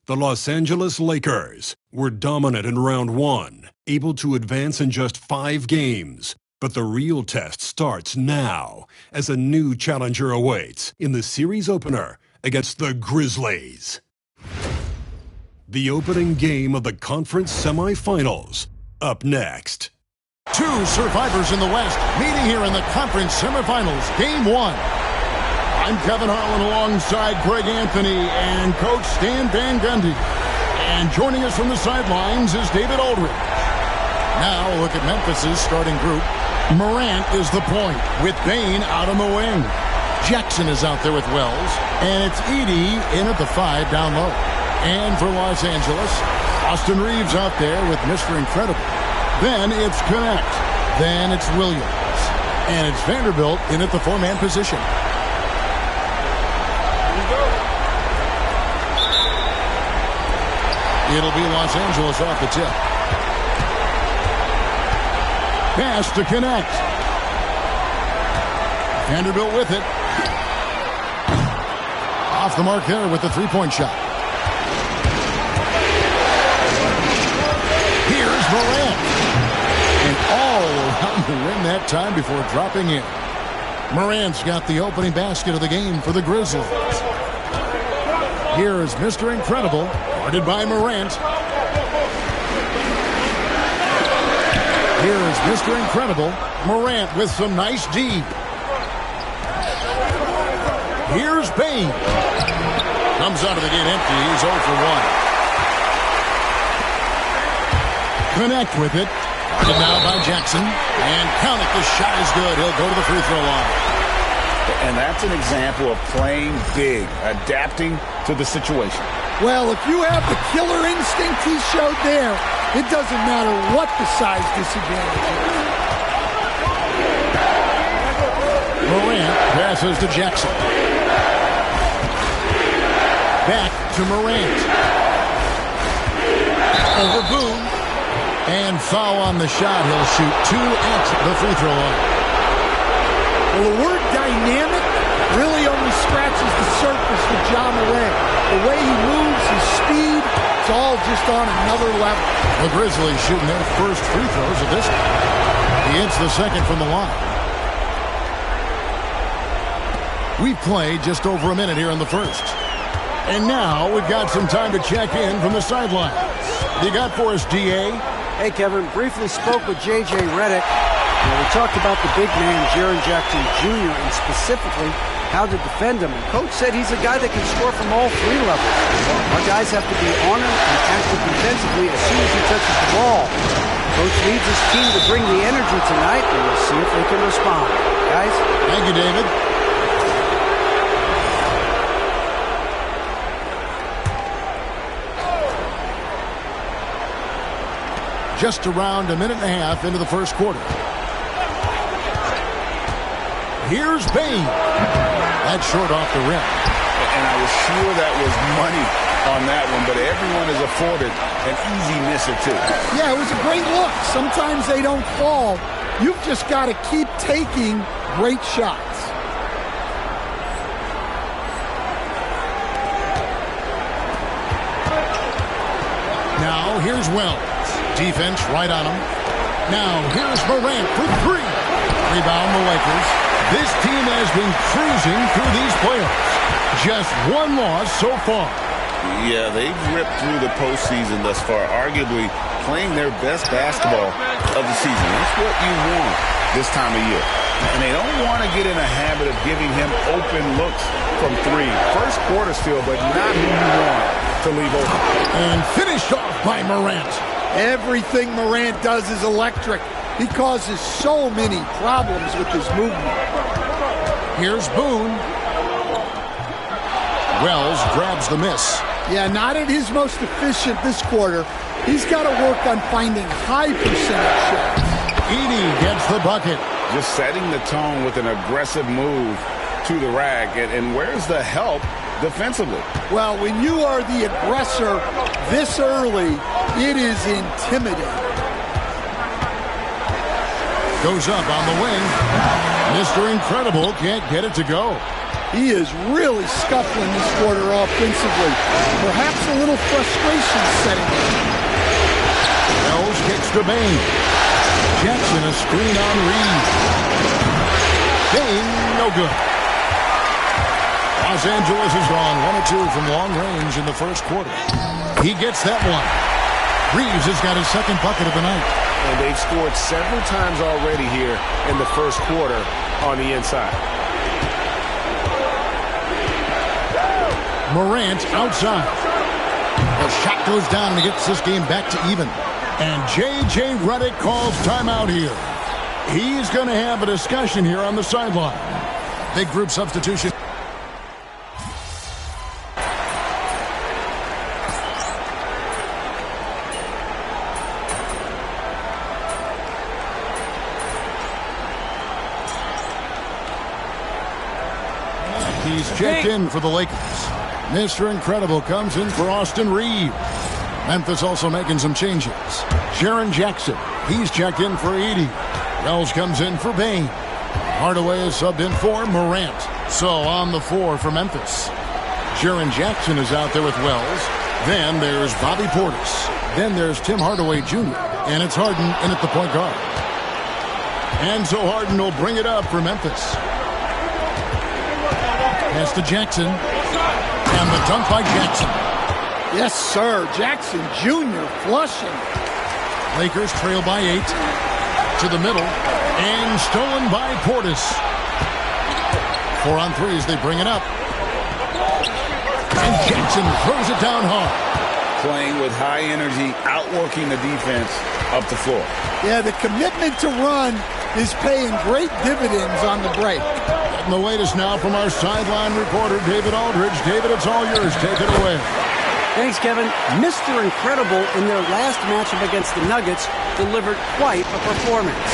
The Los Angeles Lakers were dominant in round 1, able to advance in just 5 games. But the real test starts now, as a new challenger awaits in the series opener against the Grizzlies. The opening game of the conference semifinals, up next. 2 survivors in the West meeting here in the conference semifinals, Game 1. I'm Kevin Harlan alongside Greg Anthony and Coach Stan Van Gundy. And joining us from the sidelines is David Aldridge. Now look at Memphis's starting group. Morant is the point with Bane out on the wing. Jackson is out there with Wells. And it's Edey in at the 5 down low. And for Los Angeles, Austin Reeves out there with Mr. Incredible. Then it's Connect. Then it's Williams. And it's Vanderbilt in at the 4-man position. It'll be Los Angeles off the tip. Pass to Connect. Vanderbilt with it. Off the mark there with the 3-point shot. Here's Morant. And all around the rim that time before dropping in. Morant's got the opening basket of the game for the Grizzlies. Here is Mr. Incredible, guarded by Morant. Here is Mr. Incredible, Morant with some nice D. Here's Bane. Comes out of the gate empty. He's 0 for 1. Connect with it. Guarded now by Jackson. And count it. The shot is good. He'll go to the free throw line. And that's an example of playing big, adapting to the situation. Well, if you have the killer instinct he showed there, it doesn't matter what the size disadvantage is. Morant passes to Jackson. Back to Morant. over Boone. And foul on the shot. He'll shoot 2 at the free throw line. Well, the word dynamic really only scratches the surface with Ja Morant. The way he moves, his speed, it's all just on another level. The Grizzlies shooting their first free throws of this one. He hits the second from the line. We've played just over a minute here in the first. And now we've got some time to check in from the sidelines. You got for us, D.A.? Hey, Kevin, briefly spoke with J.J. Redick. We talked about the big man, Jaren Jackson Jr., and specifically how to defend him. And Coach said he's a guy that can score from all 3 levels. Our guys have to be on him and active defensively as soon as he touches the ball. Coach needs his team to bring the energy tonight, and we'll see if they can respond. Guys? Thank you, David. Just around a minute and a half into the first quarter. Here's Bane. That's short off the rim. And I was sure that was money on that one, but everyone is afforded an easy misser too. Yeah, it was a great look. Sometimes they don't fall. You've just got to keep taking great shots. Now here's Wells. Defense right on him. Now here's Morant for 3. Rebound the Lakers. This team has been cruising through these playoffs. Just 1 loss so far. Yeah, they've ripped through the postseason thus far, arguably playing their best basketball of the season. That's what you want this time of year. And they don't want to get in a habit of giving him open looks from 3. First quarter still, but not who you want to leave open. And finished off by Morant. Everything Morant does is electric. He causes so many problems with his movement. Here's Boone. Wells grabs the miss. Yeah, not at his most efficient this quarter. He's got to work on finding high percentage shots. Edey gets the bucket. Just setting the tone with an aggressive move to the rack. And where's the help defensively? Well, when you are the aggressor this early, it is intimidating. Goes up on the wing. Mr. Incredible can't get it to go. He is really scuffling this quarter offensively. Perhaps a little frustration setting in. Wells kicks to Bane. Jackson a screen on Reed. Bane, no good. Los Angeles is gone 1 of 2 from long range in the first quarter. He gets that one. Reeves has got his second bucket of the night. And they've scored several times already here in the first quarter on the inside. Morant outside. The shot goes down and he gets this game back to even. And J.J. Redick calls timeout here. He's going to have a discussion here on the sideline. Big group substitution. He's checked in for the Lakers. Mr. Incredible comes in for Austin Reeves. Memphis also making some changes. Jaren Jackson, he's checked in for Edey. Wells comes in for Bane. Hardaway is subbed in for Morant. So on the floor for Memphis. Jaren Jackson is out there with Wells. Then there's Bobby Portis. Then there's Tim Hardaway Jr. And it's Harden in at the point guard. And so Harden will bring it up for Memphis. Pass to Jackson. And the dunk by Jackson. Yes, sir. Jackson Jr. flushing. Lakers trail by 8. To the middle. And stolen by Portis. 4 on 3 as they bring it up. And Jackson throws it down hard. Playing with high energy, outworking the defense up the floor. Yeah, the commitment to run is paying great dividends on the break. And the latest now from our sideline reporter, David Aldridge. David, it's all yours. Take it away. Thanks, Kevin. Mr. Incredible in their last matchup against the Nuggets delivered quite a performance.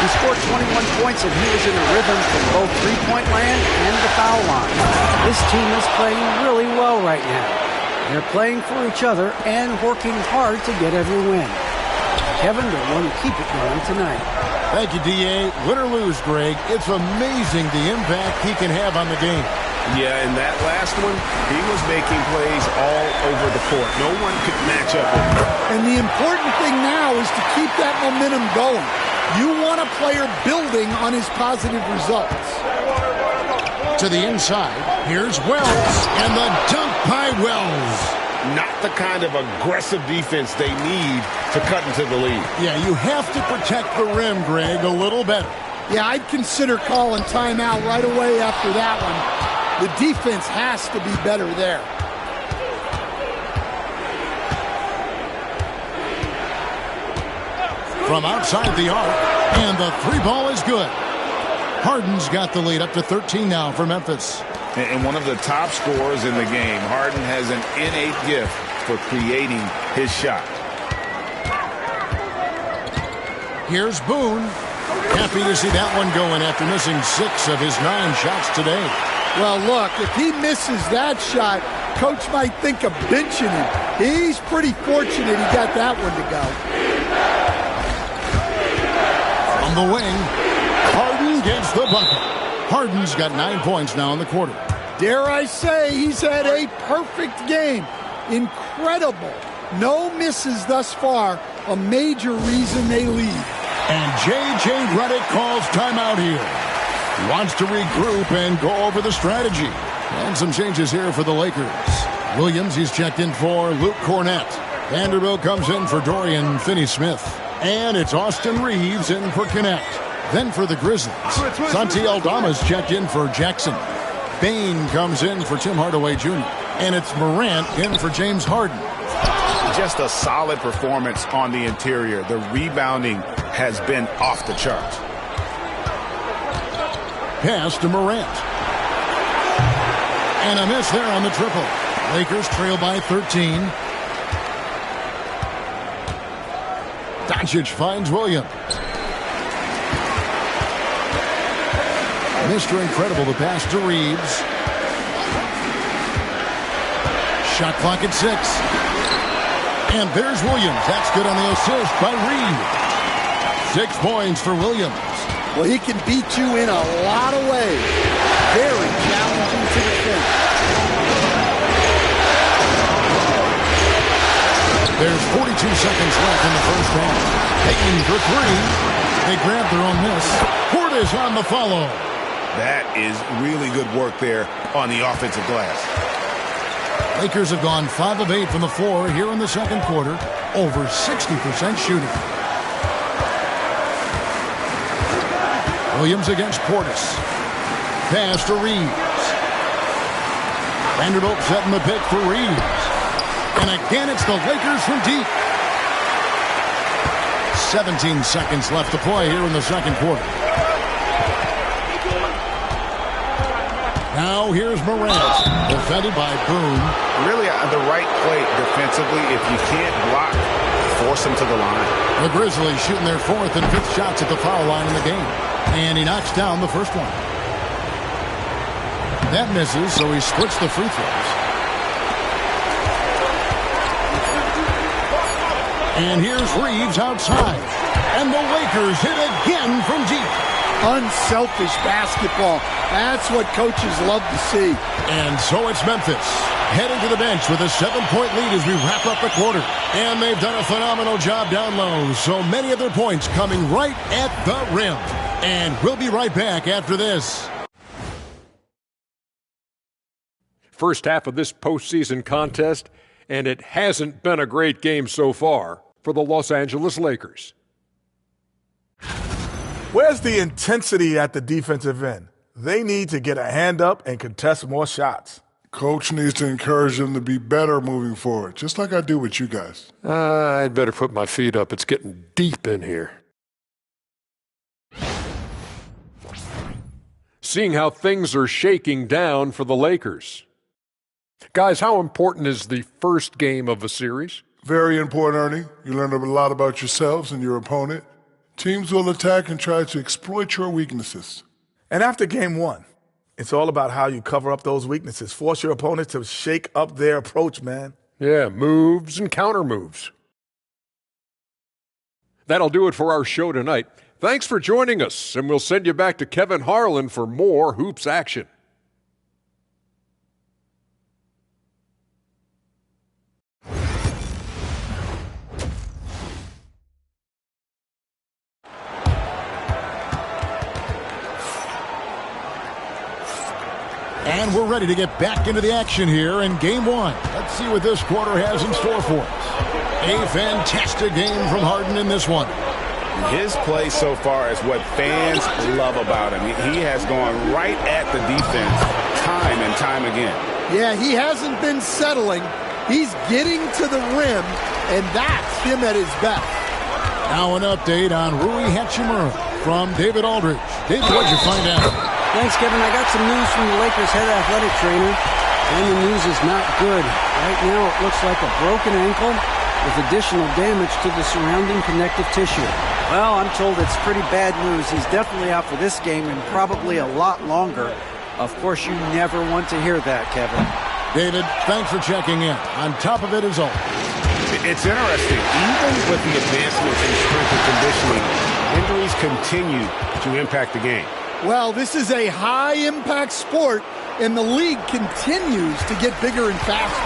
He scored 21 points and he was in a rhythm from both three-point land and the foul line. This team is playing really well right now. They're playing for each other and working hard to get every win. Kevin, they're going to keep it going tonight. Thank you, D.A. Win or lose, Greg, it's amazing the impact he can have on the game. Yeah, in that last one, he was making plays all over the court. No one could match up with him. And the important thing now is to keep that momentum going. You want a player building on his positive results. To the inside, here's Wells, and the dunk by Wells. Not the kind of aggressive defense they need to cut into the lead. Yeah, you have to protect the rim, Greg, a little better. Yeah, I'd consider calling timeout right away after that one. The defense has to be better there. From outside the arc, and the three ball is good. Harden's got the lead up to 13 now for Memphis. And one of the top scorers in the game, Harden has an innate gift for creating his shot. Here's Boone. Happy to see that one going after missing 6 of his 9 shots today. Well, look, if he misses that shot, Coach might think of benching him. He's pretty fortunate he got that one to go. From the wing, Harden gets the bucket. Harden's got 9 points now in the quarter. Dare I say, he's had a perfect game. Incredible. No misses thus far. A major reason they lead. And J.J. Redick calls timeout here. He wants to regroup and go over the strategy. And some changes here for the Lakers. Williams, he's checked in for Luke Cornett. Vanderbilt comes in for Dorian Finney-Smith. And it's Austin Reeves in for Connect. Then for the Grizzlies, Santi Aldama's checked in for Jackson. Bain comes in for Tim Hardaway Jr. And it's Morant in for James Harden. Just a solid performance on the interior. The rebounding has been off the charts. Pass to Morant. And a miss there on the triple. Lakers trail by 13. Doncic finds Williams. Mr. Incredible, the pass to Reeves. Shot clock at 6. And there's Williams. That's good on the assist by Reeves. 6 points for Williams. Well, he can beat you in a lot of ways. Very challenging to defend. There's 42 seconds left in the first half. Payton for 3. They grab their own miss. Portis on the follow. That is really good work there on the offensive glass. Lakers have gone 5 of 8 from the floor here in the second quarter. Over 60% shooting. Williams against Portis. Pass to Reeves. Vanderbilt setting the pick for Reeves. And again, it's the Lakers from deep. 17 seconds left to play here in the second quarter. Now here's Morant, defended by Boone. Really the right play defensively. If you can't block, force him to the line. The Grizzlies shooting their 4th and 5th shots at the foul line in the game. And he knocks down the first one. That misses, so he splits the free throws. And here's Reeves outside. And the Lakers hit again from deep. Unselfish basketball. That's what coaches love to see. And so it's Memphis heading to the bench with a 7-point lead as we wrap up the quarter. And they've done a phenomenal job down low. So many of their points coming right at the rim. And we'll be right back after this. First half of this postseason contest, and it hasn't been a great game so far for the Los Angeles Lakers. Where's the intensity at the defensive end? They need to get a hand up and contest more shots. Coach needs to encourage them to be better moving forward, just like I do with you guys. I'd better put my feet up. It's getting deep in here. Seeing how things are shaking down for the Lakers. Guys, how important is the first game of a series? Very important, Ernie. You learn a lot about yourselves and your opponent. Teams will attack and try to exploit your weaknesses. And after game 1, it's all about how you cover up those weaknesses. Force your opponent to shake up their approach, man. Yeah, moves and counter moves. That'll do it for our show tonight. Thanks for joining us, and we'll send you back to Kevin Harlan for more hoops action. And we're ready to get back into the action here in Game 1. Let's see what this quarter has in store for us. A fantastic game from Harden in this one. His play so far is what fans love about him. He has gone right at the defense time and time again. Yeah, he hasn't been settling. He's getting to the rim, and that's him at his best. Now an update on Rui Hachimura from David Aldridge. David, what'd you find out? Thanks, Kevin. I got some news from the Lakers head athletic trainer, and the news is not good. Right now, it looks like a broken ankle with additional damage to the surrounding connective tissue. Well, I'm told it's pretty bad news. He's definitely out for this game and probably a lot longer. Of course, you never want to hear that, Kevin. David, thanks for checking in. On top of it as always. It's interesting. Even with the advancements in strength and conditioning, injuries continue to impact the game. Well, this is a high-impact sport, and the league continues to get bigger and faster.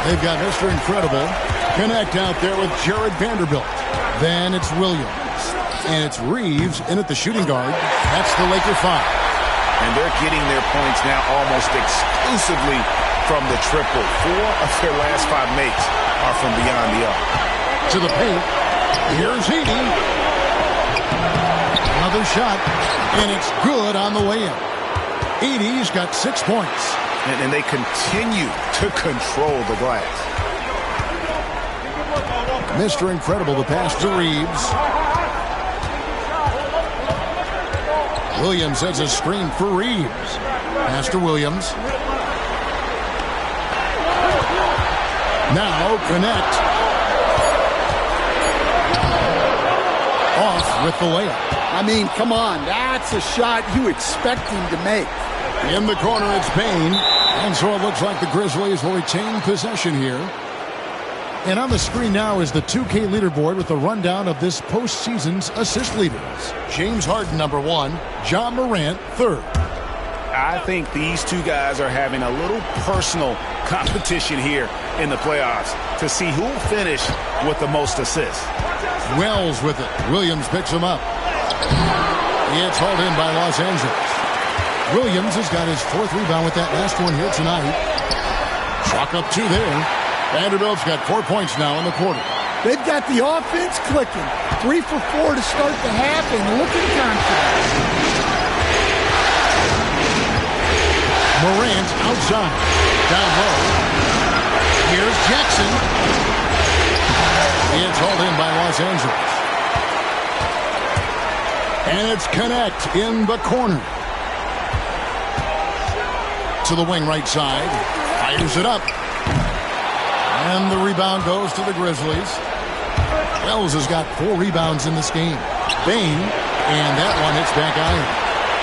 They've got Mr. Incredible Connect out there with Jared Vanderbilt. Then it's Williams. And it's Reeves in at the shooting guard. That's the Laker 5. And they're getting their points now almost exclusively from the triple. 4 of their last 5 makes are from beyond the arc. To the paint. Here's Heaney. Another shot. And it's good on the way in. Edey's got 6 points. And they continue to control the glass. Mr. Incredible, the pass to Reeves. Williams has a screen for Reeves. Pass to Williams. Now connect. Off with the layup. I mean, come on, that's a shot you expect him to make. In the corner, it's Bane. And so it looks like the Grizzlies will retain possession here. And on the screen now is the 2K leaderboard with a rundown of this postseason's assist leaders. James Harden, number 1. Ja Morant, 3rd. I think these two guys are having a little personal competition here in the playoffs to see who will finish with the most assists. Wells with it. Williams picks him up. It's hauled in by Los Angeles. Williams has got his 4th rebound with that last one here tonight. Chalk up 2 there. Vanderbilt's got 4 points now in the quarter. They've got the offense clicking. 3 for 4 to start the half and looking confident. Morant outside. Down low. Here's Jackson. It's hauled in by Los Angeles. And it's Connect in the corner. To the wing right side. Fires it up. And the rebound goes to the Grizzlies. Wells has got 4 rebounds in this game. Bane, and that one hits back iron.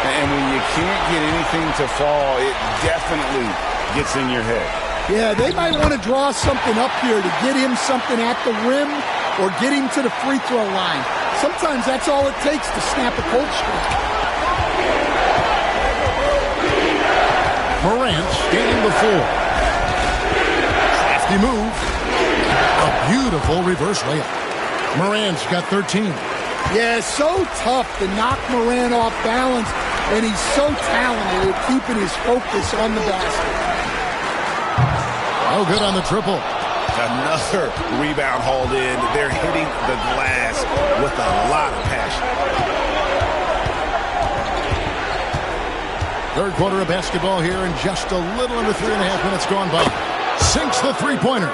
And when you can't get anything to fall, it definitely gets in your head. Yeah, they might want to draw something up here to get him something at the rim or get him to the free throw line. Sometimes that's all it takes to snap a cold streak. Morant gaining the 4. Crafty move. A beautiful reverse layup. Morant's got 13. Yeah, so tough to knock Morant off balance, and he's so talented at keeping his focus on the basket. Oh, good on the triple. Another rebound hauled in. They're hitting the glass with a lot of passion. Third quarter of basketball here, and just a little under 3.5 minutes gone by. Sinks the three-pointer.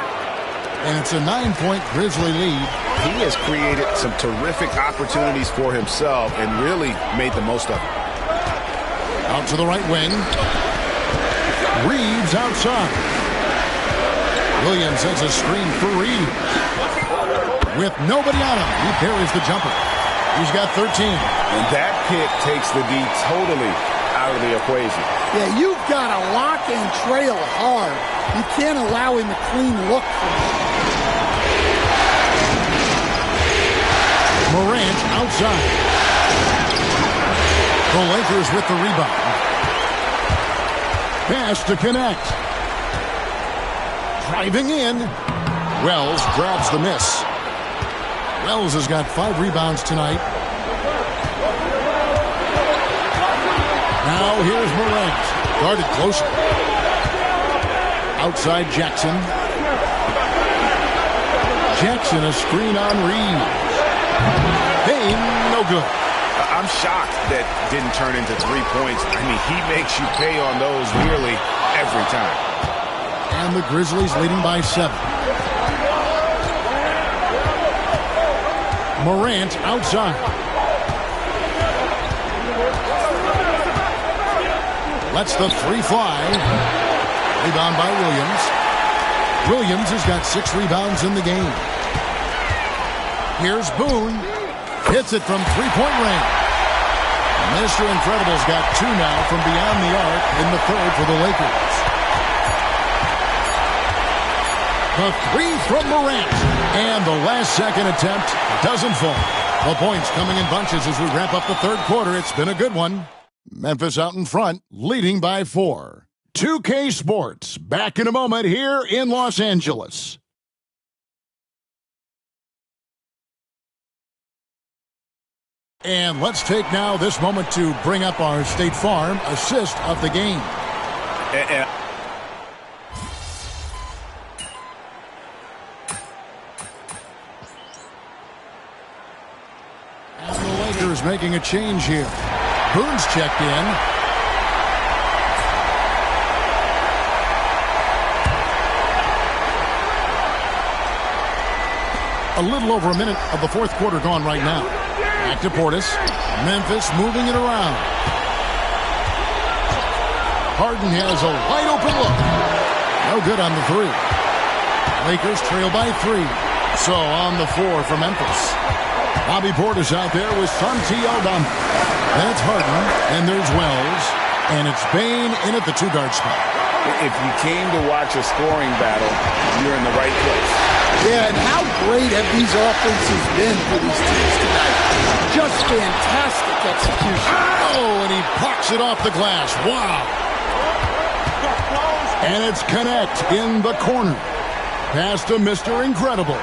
And it's a 9-point Grizzly lead. He has created some terrific opportunities for himself and really made the most of it. Out to the right wing. Reeves outside. Williams has a screen for Reeves. With nobody on him, he buries the jumper. He's got 13. And that pick takes the D totally out of the equation. Yeah, you've got to lock and trail hard. You can't allow him a clean look from him. Morant outside. The Lakers with the rebound. Pass to connect. Driving in. Wells grabs the miss. Wells has got 5 rebounds tonight. Now here's Morant. Guarded closer. Outside Jackson. Jackson a screen on Reeves. Payne, no good. I'm shocked that didn't turn into 3 points. I mean, he makes you pay on those nearly every time. And the Grizzlies leading by 7. Morant outside. Lets the 3 fly. Rebound by Williams. Williams has got 6 rebounds in the game. Here's Boone. Hits it from 3-point range. Mr. Incredible's got 2 now from beyond the arc in the third for the Lakers. The 3 from Morant. And the last-second attempt doesn't fall. The points coming in bunches as we wrap up the third quarter. It's been a good one. Memphis out in front, leading by 4. 2K Sports, back in a moment here in Los Angeles. And let's take now this moment to bring up our State Farm assist of the game. And the Lakers making a change here. Boone's checked in. A little over a minute of the fourth quarter gone right now. Back to Portis. Memphis moving it around. Harden has a wide open look. No good on the 3. Lakers trail by 3. So on the 4 for Memphis. Bobby Portis out there with Santi Aldama. That's Harden, and there's Wells, and it's Bane in at the 2-guard spot. If you came to watch a scoring battle, you're in the right place. Yeah, and how great have these offenses been for these teams tonight? Just fantastic execution. Oh, and he pucks it off the glass. Wow. And it's Connect in the corner. Pass to Mr. Incredible.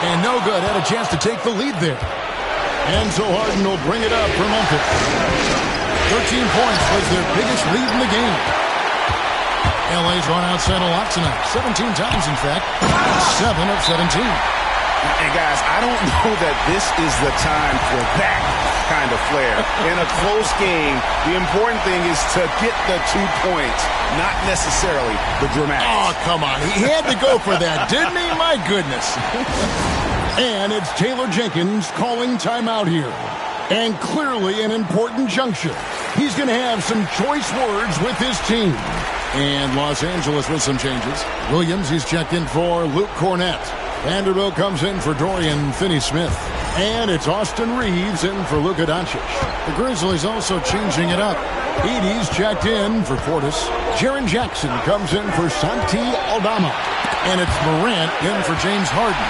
And no good. Had a chance to take the lead there. And so Harden will bring it up for Memphis. 13 points was their biggest lead in the game. LA's gone outside a lot tonight. 17 times, in fact. 7 of 17. And guys, I don't know that this is the time for that kind of flair. In a close game, the important thing is to get the 2 points, not necessarily the dramatics. Oh, come on. He had to go for that, didn't he? My goodness. And it's Taylor Jenkins calling timeout here. And clearly an important juncture. He's going to have some choice words with his team. And Los Angeles with some changes. Williams, he's checked in for Luke Cornett. Vanderbilt comes in for Dorian Finney-Smith. And it's Austin Reeves in for Luka Doncic. The Grizzlies also changing it up. Edey's checked in for Portis. Jaren Jackson comes in for Santi Aldama. And it's Morant in for James Harden.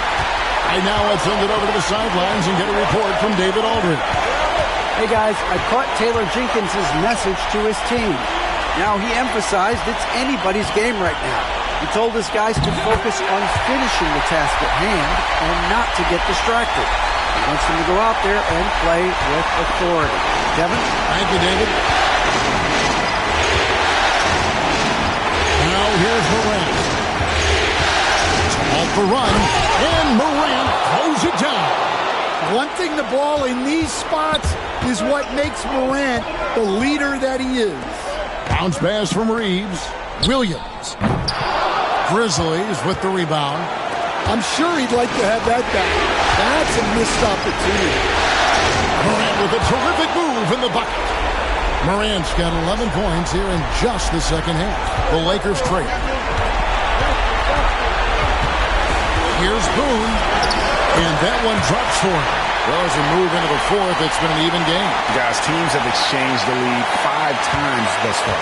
Right now, let's send it over to the sidelines and get a report from David Aldridge. Hey, guys, I caught Taylor Jenkins' message to his team. Now, he emphasized it's anybody's game right now. He told his guys to focus on finishing the task at hand and not to get distracted. He wants them to go out there and play with authority. Kevin? Thank you, David. Now, here's Morant. Off the run, and Morant throws it down. Wanting the ball in these spots is what makes Morant the leader that he is. Bounce pass from Reeves. Williams. Grizzlies with the rebound. I'm sure he'd like to have that back. That's a missed opportunity. Morant with a terrific move in the bucket. Morant's got 11 points here in just the second half. The Lakers trail. Here's Boone. And that one drops for him. Well, as we move into the fourth, it's been an even game. Guys, teams have exchanged the lead 5 times thus far.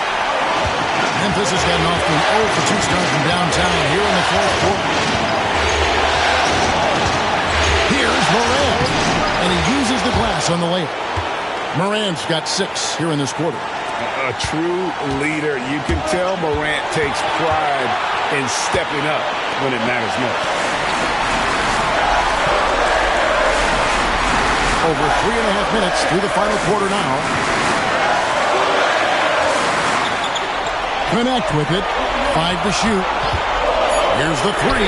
Memphis has gotten off to an 0-for-2 start from downtown here in the fourth quarter. Here's Morant, and he uses the glass on the layup. Morant's got 6 here in this quarter. A true leader. You can tell Morant takes pride in stepping up when it matters most. Over 3.5 minutes through the final quarter now. Connect with it. 5 to shoot. Here's the 3.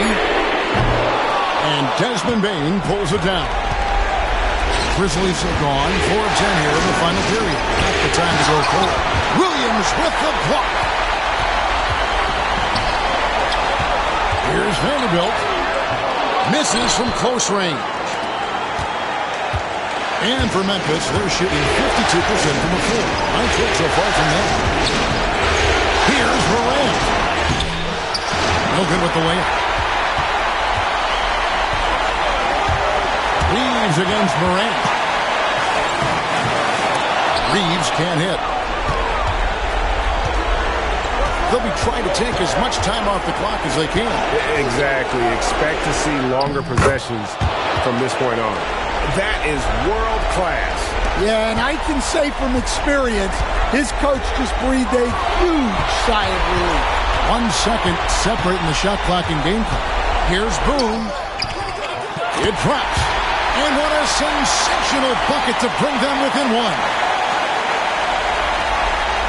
And Desmond Bane pulls it down. Grizzlies are gone. 4 of 10 here in the final period. Not the time to go cold. Williams with the block. Here's Vanderbilt. Misses from close range. And for Memphis, they're shooting 52% from the floor. Nice look so far from them. Here's Morant. No good with the layup. Reeves against Morant. Reeves can't hit. They'll be trying to take as much time off the clock as they can. Exactly. Expect to see longer possessions from this point on. That is world class. Yeah, and I can say from experience, his coach just breathed a huge sigh of relief. 1 second separating the shot clock and game clock. Here's Boone. It drops. And what a sensational bucket to bring them within 1.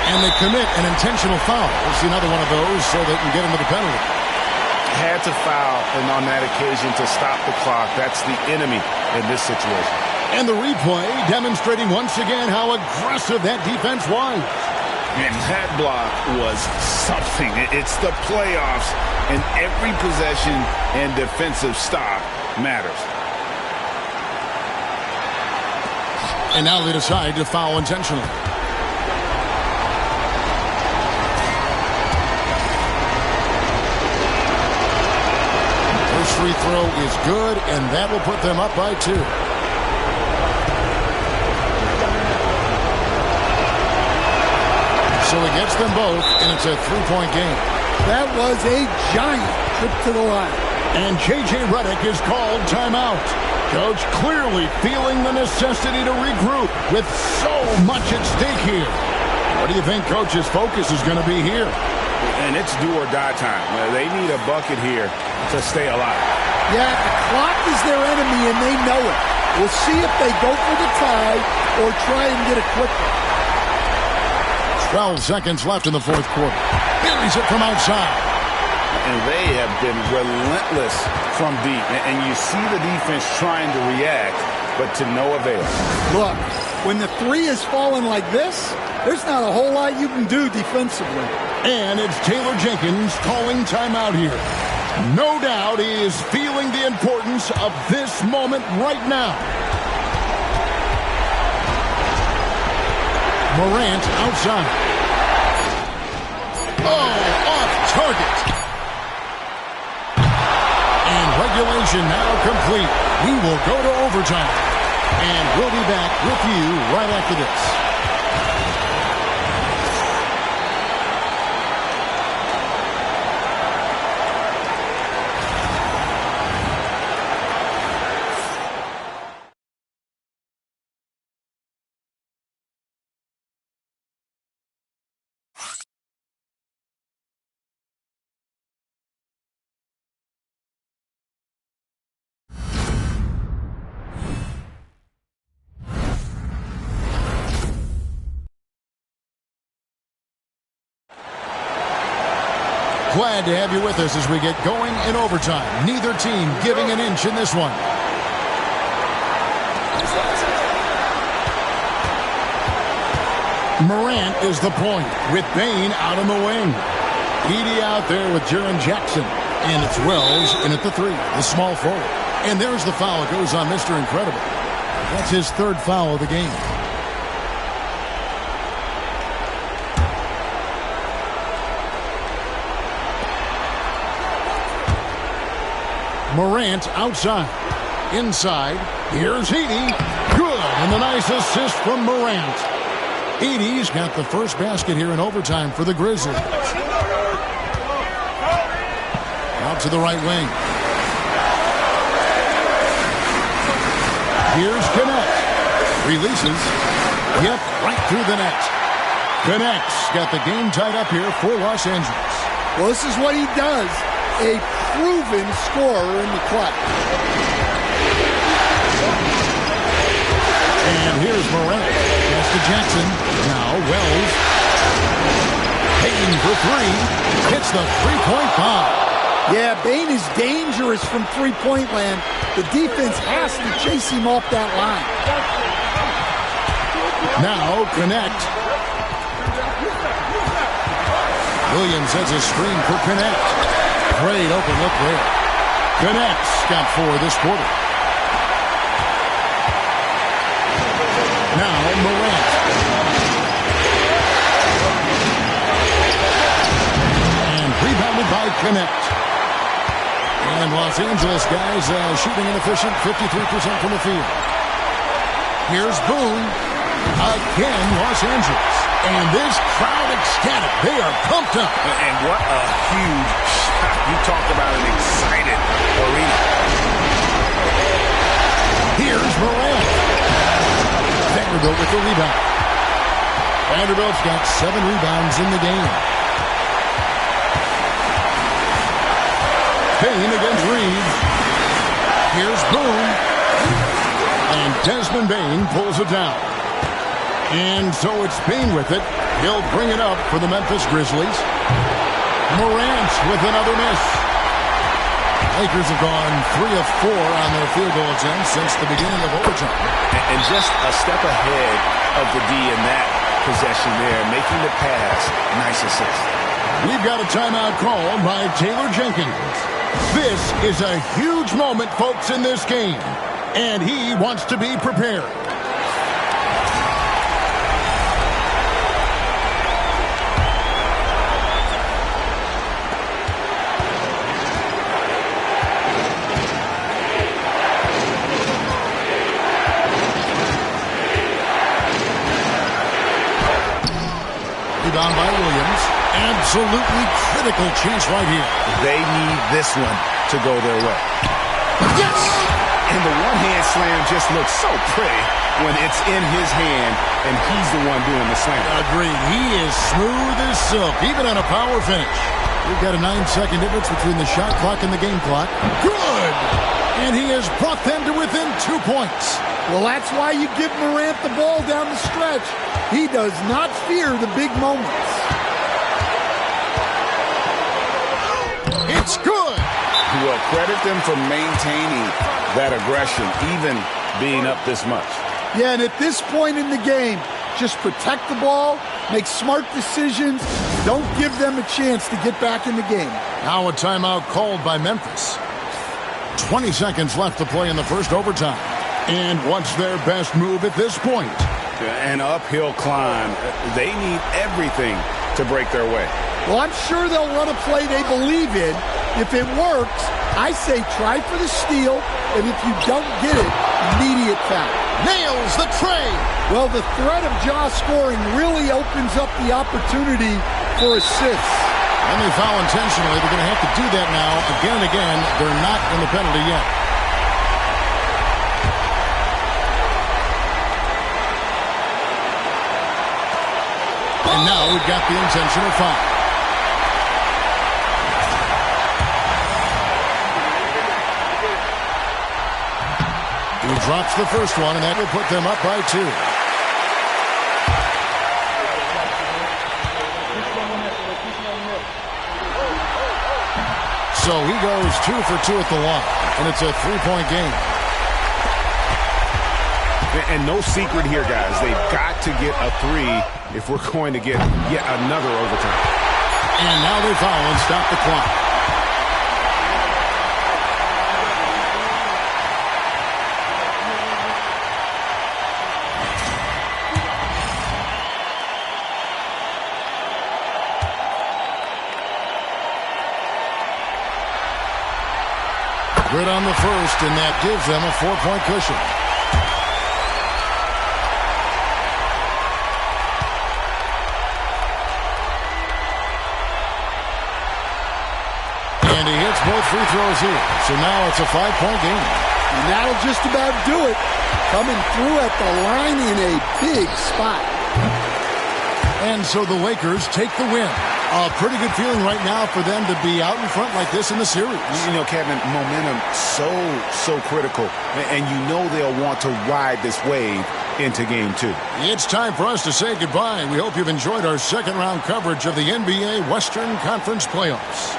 And they commit an intentional foul. We'll see another one of those so they can get into the penalty. Had to foul, and on that occasion to stop the clock. That's the enemy in this situation. And the replay demonstrating once again how aggressive that defense was. And that block was something. It's the playoffs, and every possession and defensive stop matters. And now they decide to foul intentionally. First free throw is good, and that will put them up by 2. So he gets them both, and it's a 3-point game. That was a giant trip to the line. And J.J. Redick is called timeout. Coach clearly feeling the necessity to regroup with so much at stake here. What do you think Coach's focus is going to be here? And it's do or die time. They need a bucket here to stay alive. Yeah, the clock is their enemy, and they know it. We'll see if they go for the tie or try and get it quickly. 12 seconds left in the fourth quarter. Buries it from outside. And they have been relentless from deep. And you see the defense trying to react, but to no avail. Look, when the 3 is falling like this, there's not a whole lot you can do defensively. And it's Taylor Jenkins calling timeout here. No doubt he is feeling the importance of this moment right now. Morant outside. Oh, off target. Regulation now complete. We will go to overtime. And we'll be back with you right after this. Glad to have you with us as we get going in overtime. Neither team giving an inch in this one. Morant is the point with Bane out on the wing. Edey out there with Jaren Jackson. And it's Wells in at the 3, the small forward. And there's the foul. It goes on Mr. Incredible. That's his 3rd foul of the game. Morant outside. Inside, here's Edey. Good, and a nice assist from Morant. Edey's got the first basket here in overtime for the Grizzlies. Out to the right wing. Here's Knecht. Releases. Yep, right through the net. Knecht's got the game tied up here for Los Angeles. Well, this is what he does. A proven scorer in the clutch. And here's Morant. Pass to Jackson. Now Wells. Payton for three. Hits the three-point bomb. Yeah, Bane is dangerous from three-point land. The defense has to chase him off that line. Now Knecht. Williams has a screen for Knecht. Great open look there. Knecht's got 4 this quarter. Now Morant. And rebounded by Knecht. And Los Angeles guys shooting an efficient 53% from the field. Here's Boone. Again, Los Angeles. And this crowd ecstatic. They are pumped up. And what a huge shot. You talk about an excited arena. Here's Morant. Vanderbilt with the rebound. Vanderbilt's got 7 rebounds in the game. Payne against Reed. Here's Boone. And Desmond Bane pulls it down. And so it's Bane with it. He'll bring it up for the Memphis Grizzlies. Morant with another miss. Lakers have gone 3 of 4 on their field goal attempts since the beginning of overtime. And just a step ahead of the D in that possession there, making the pass. Nice assist. We've got a timeout called by Taylor Jenkins. This is a huge moment, folks, in this game. And he wants to be prepared. Rebound by Williams. Absolutely critical chance right here. They need this one to go their way. Yes! And the one-hand slam just looks so pretty when it's in his hand and he's the one doing the slam. Agreed. He is smooth as silk, even on a power finish. We've got a 9-second difference between the shot clock and the game clock. Good! And he has brought them to within 2 points. Well, that's why you give Morant the ball down the stretch. He does not fear the big moments. It's good. Well, credit them for maintaining that aggression, even being up this much. Yeah, and at this point in the game, just protect the ball, make smart decisions, don't give them a chance to get back in the game. Now a timeout called by Memphis. 20 seconds left to play in the first overtime. And what's their best move at this point? An uphill climb. They need everything to break their way. Well, I'm sure they'll run a play they believe in. If it works, I say try for the steal, and if you don't get it, immediate foul. Nails the tray. Well, the threat of Ja scoring really opens up the opportunity for assists. And they foul intentionally. They're going to have to do that now again and again. They're not in the penalty yet. And now we've got the intentional foul. He drops the first one, and that will put them up by 2. So he goes 2 for 2 at the line, and it's a 3-point game. And no secret here, guys. They've got to get a 3 if we're going to get yet another overtime. And now they foul and stop the clock. good on the first, and that gives them a 4-point cushion. And he hits both free throws here. So now it's a 5-point game. And that'll just about do it. Coming through at the line in a big spot. And so the Lakers take the win. A pretty good feeling right now for them to be out in front like this in the series. You know, Kevin, momentum so critical. And you know they'll want to ride this wave into Game 2. It's time for us to say goodbye. We hope you've enjoyed our second-round coverage of the NBA Western Conference Playoffs.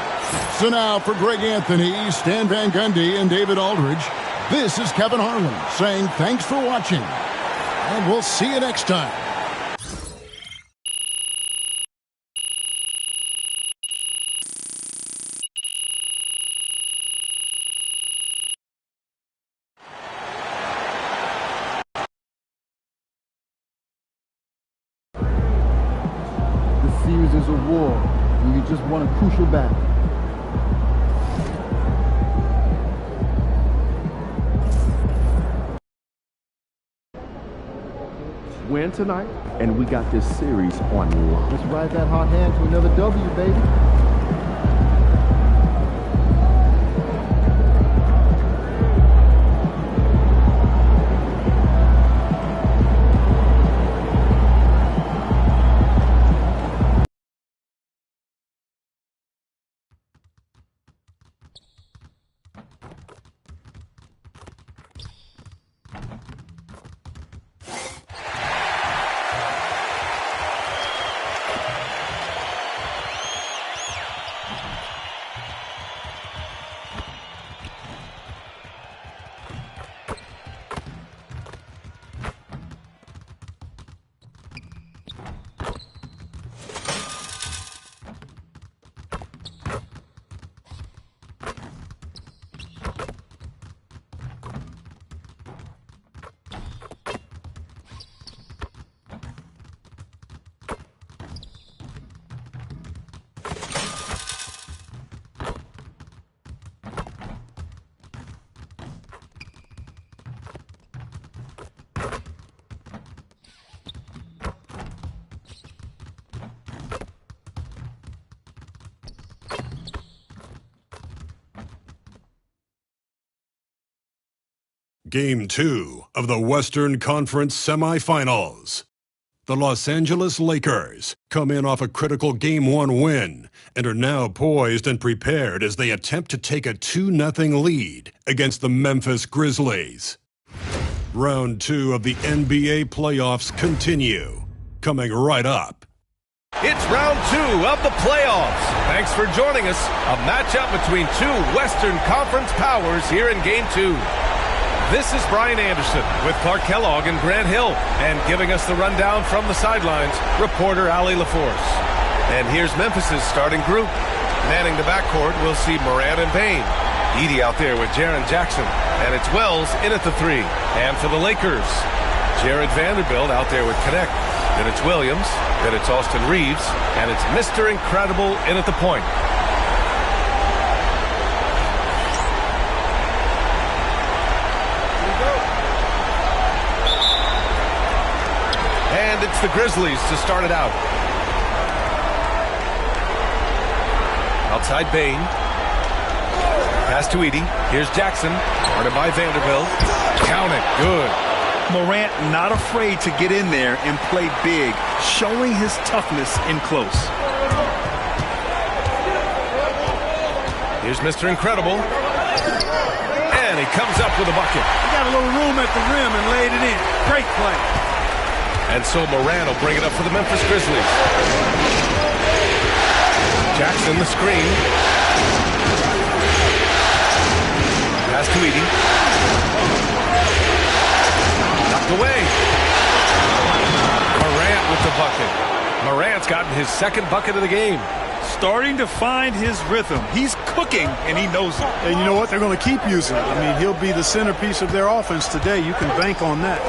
So now for Greg Anthony, Stan Van Gundy, and David Aldridge, this is Kevin Harlan saying thanks for watching. And we'll see you next time. This series is a war, and you just won a crucial battle. Win tonight, and we got this series on lock. Let's ride that hot hand to another W, baby. Game 2 of the Western Conference Semifinals. The Los Angeles Lakers come in off a critical Game 1 win and are now poised and prepared as they attempt to take a 2-0 lead against the Memphis Grizzlies. Round 2 of the NBA playoffs continue, coming right up. It's round 2 of the playoffs. Thanks for joining us. A matchup between two Western Conference powers here in Game 2. This is Brian Anderson with Clark Kellogg and Grant Hill. And giving us the rundown from the sidelines, reporter Allie LaForce. And here's Memphis' starting group. Manning the backcourt, we'll see Morant and Bane. Edey out there with Jaren Jackson. And it's Wells in at the 3. And for the Lakers, Jared Vanderbilt out there with Connect. Then it's Williams. Then it's Austin Reeves. And it's Mr. Incredible in at the point. And it's the Grizzlies to start it out. Outside Bane. Pass to Edey. Here's Jackson. Guarded by Vanderbilt. Count it. Good. Morant not afraid to get in there and play big, showing his toughness in close. Here's Mr. Incredible. And he comes up with a bucket. He got a little room at the rim and laid it in. Great play. And so Morant will bring it up for the Memphis Grizzlies. Jackson the screen. Pass to Edey. Knocked away. Morant with the bucket. Morant's gotten his second bucket of the game. Starting to find his rhythm. He's cooking, and he knows it. And you know what? They're going to keep using it. I mean, he'll be the centerpiece of their offense today. You can bank on that.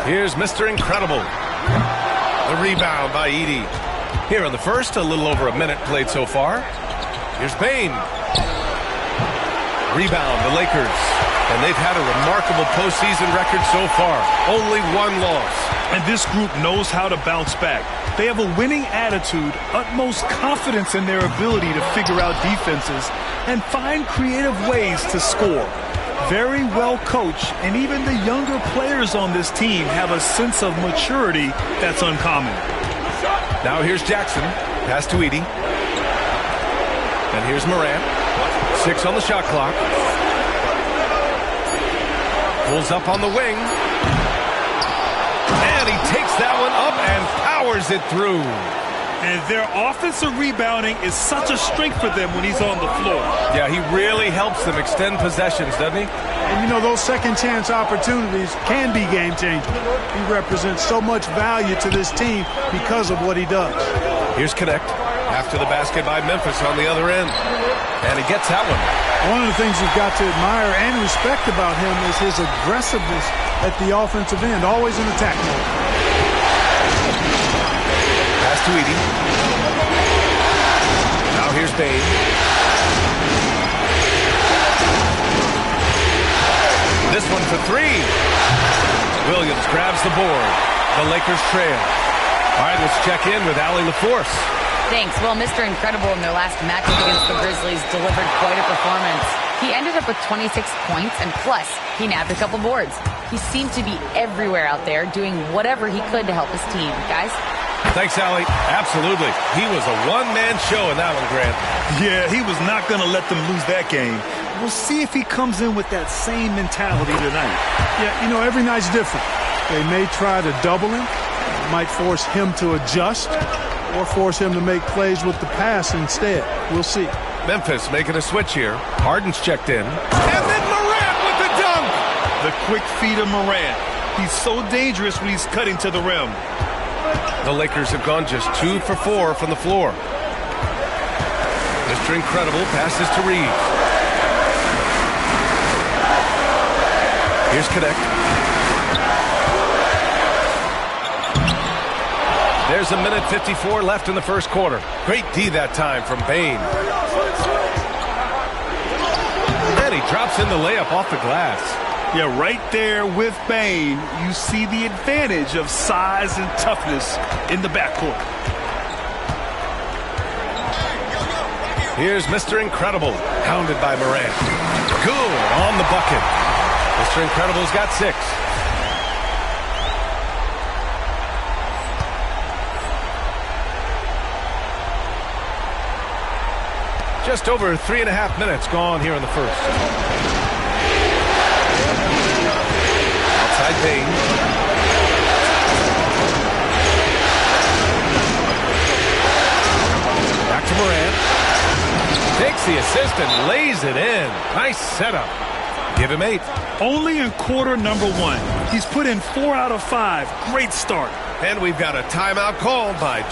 Here's Mr. Incredible. The rebound by Edey. Here in the first, a little over a minute played so far. Here's Bane. Rebound, the Lakers. And they've had a remarkable postseason record so far. Only one loss. And this group knows how to bounce back. They have a winning attitude, utmost confidence in their ability to figure out defenses, and find creative ways to score. Very well coached, and even the younger players on this team have a sense of maturity that's uncommon. Now here's Jackson. Pass to Edey. And here's Morant. 6 on the shot clock. Pulls up on the wing. And he takes that one up and powers it through. And their offensive rebounding is such a strength for them when he's on the floor. Yeah, he really helps them extend possessions, doesn't he? And, you know, those second-chance opportunities can be game-changing. He represents so much value to this team because of what he does. Here's Connect. After the basket by Memphis on the other end. And he gets that one. One of the things you've got to admire and respect about him is his aggressiveness at the offensive end, always in attack mode. Pass to Edey. Now here's Bane. This one for 3. Williams grabs the board. The Lakers trail. All right, let's check in with Allie LaForce. Thanks. Well, Mr. Incredible in their last matchup against the Grizzlies delivered quite a performance. He ended up with 26 points, and plus, he nabbed a couple boards. He seemed to be everywhere out there, doing whatever he could to help his team. Guys? Thanks, Allie. Absolutely. He was a one-man show in that one, Grant. Yeah, he was not going to let them lose that game. We'll see if he comes in with that same mentality tonight. Yeah, you know, every night's different. They may try to double him, might force him to adjust, or force him to make plays with the pass instead. We'll see. Memphis making a switch here. Harden's checked in. And then Morant with the dunk! The quick feed of Morant. He's so dangerous when he's cutting to the rim. The Lakers have gone just 2 for 4 from the floor. Mr. Incredible passes to Reeves. Here's Connect. There's a minute 54 left in the first quarter. Great D that time from Bane. And he drops in the layup off the glass. Yeah, right there with Bane, you see the advantage of size and toughness in the backcourt. Here's Mr. Incredible, hounded by Morant. Good on the bucket. Mr. Incredible's got 6. Just over 3.5 minutes gone here in the first. Outside Bane. Back to Morant. Takes the assist and lays it in. Nice setup. Give him 8. Only in quarter number 1. He's put in 4 out of 5. Great start. And we've got a timeout called by...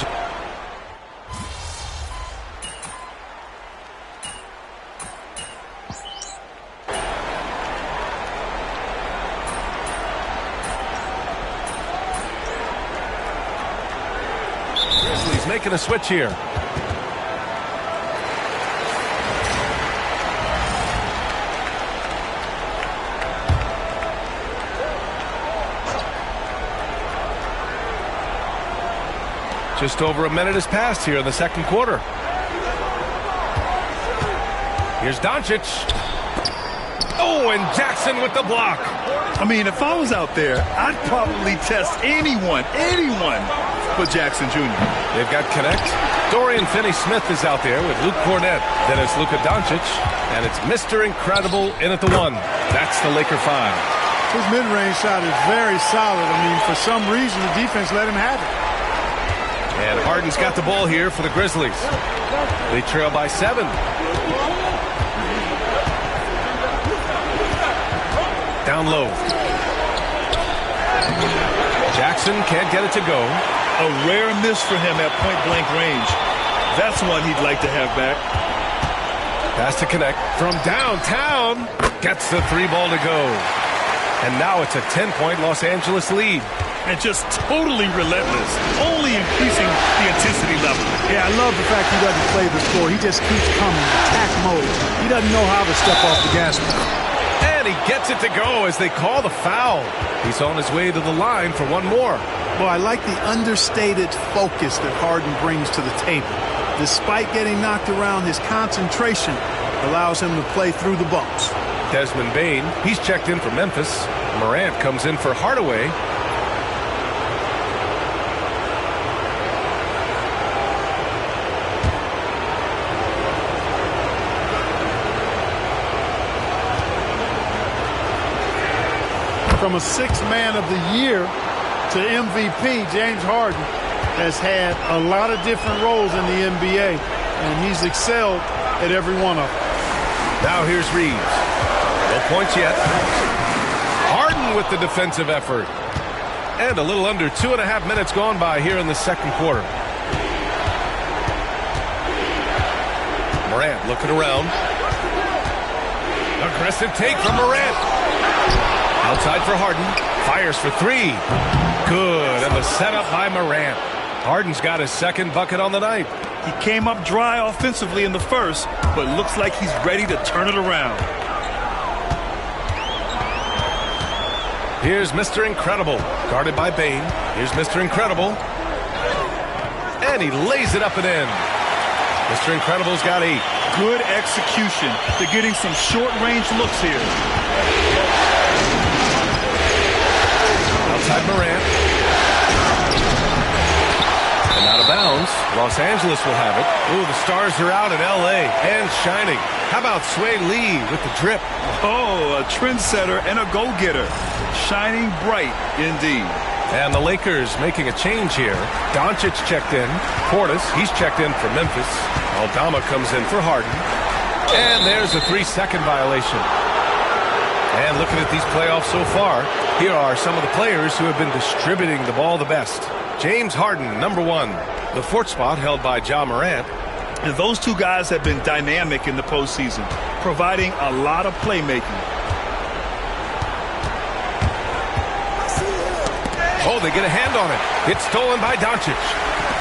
Grizzlies making a switch here. Just over a minute has passed here in the second quarter. Here's Doncic. Oh, and Jackson with the block. I mean, if I was out there, I'd probably test anyone but Jackson Jr. They've got Connect. Dorian Finney-Smith is out there with Luke Cornett. Then it's Luka Doncic. And it's Mr. Incredible in at the 1. That's the Laker 5. His mid-range shot is very solid. I mean, for some reason, the defense let him have it. And Harden's got the ball here for the Grizzlies. They trail by 7. Down low. Jackson can't get it to go. A rare miss for him at point-blank range. That's one he'd like to have back. Pass to Connect from downtown. Gets the 3 ball to go. And now it's a 10-point Los Angeles lead. and just totally relentless, only increasing the intensity level. Yeah, I love the fact he doesn't play the score. He just keeps coming, attack mode. He doesn't know how to step off the gas pedal. And he gets it to go as they call the foul. He's on his way to the line for one more. Well, I like the understated focus that Harden brings to the table. Despite getting knocked around, his concentration allows him to play through the bumps. Desmond Bane, he's checked in for Memphis. Morant comes in for Hardaway. From a sixth man of the year to MVP, James Harden has had a lot of different roles in the NBA, and he's excelled at every one of them. Now here's Reeves. No points yet. Harden with the defensive effort. And a little under 2.5 minutes gone by here in the second quarter. Morant looking around. Aggressive take from Morant. Outside for Harden. Fires for three. Good. And the setup by Morant. Harden's got his second bucket on the night. He came up dry offensively in the first, but looks like he's ready to turn it around. Here's Mr. Incredible. Guarded by Bane. Here's Mr. Incredible. And he lays it up and in. Mr. Incredible's got 8. Good execution. They're getting some short-range looks here. Outside Morant. And out of bounds. Los Angeles will have it. Ooh, the stars are out in L.A. and shining. How about Sway Lee with the drip? Oh, a trendsetter and a go-getter. Shining bright indeed. And the Lakers making a change here. Doncic checked in. Portis, he's checked in for Memphis. Aldama comes in for Harden. And there's a 3-second violation. And looking at these playoffs so far, here are some of the players who have been distributing the ball the best. James Harden, number 1. The 4th spot held by Ja Morant. And those two guys have been dynamic in the postseason, providing a lot of playmaking. Oh, they get a hand on it. It's stolen by Doncic.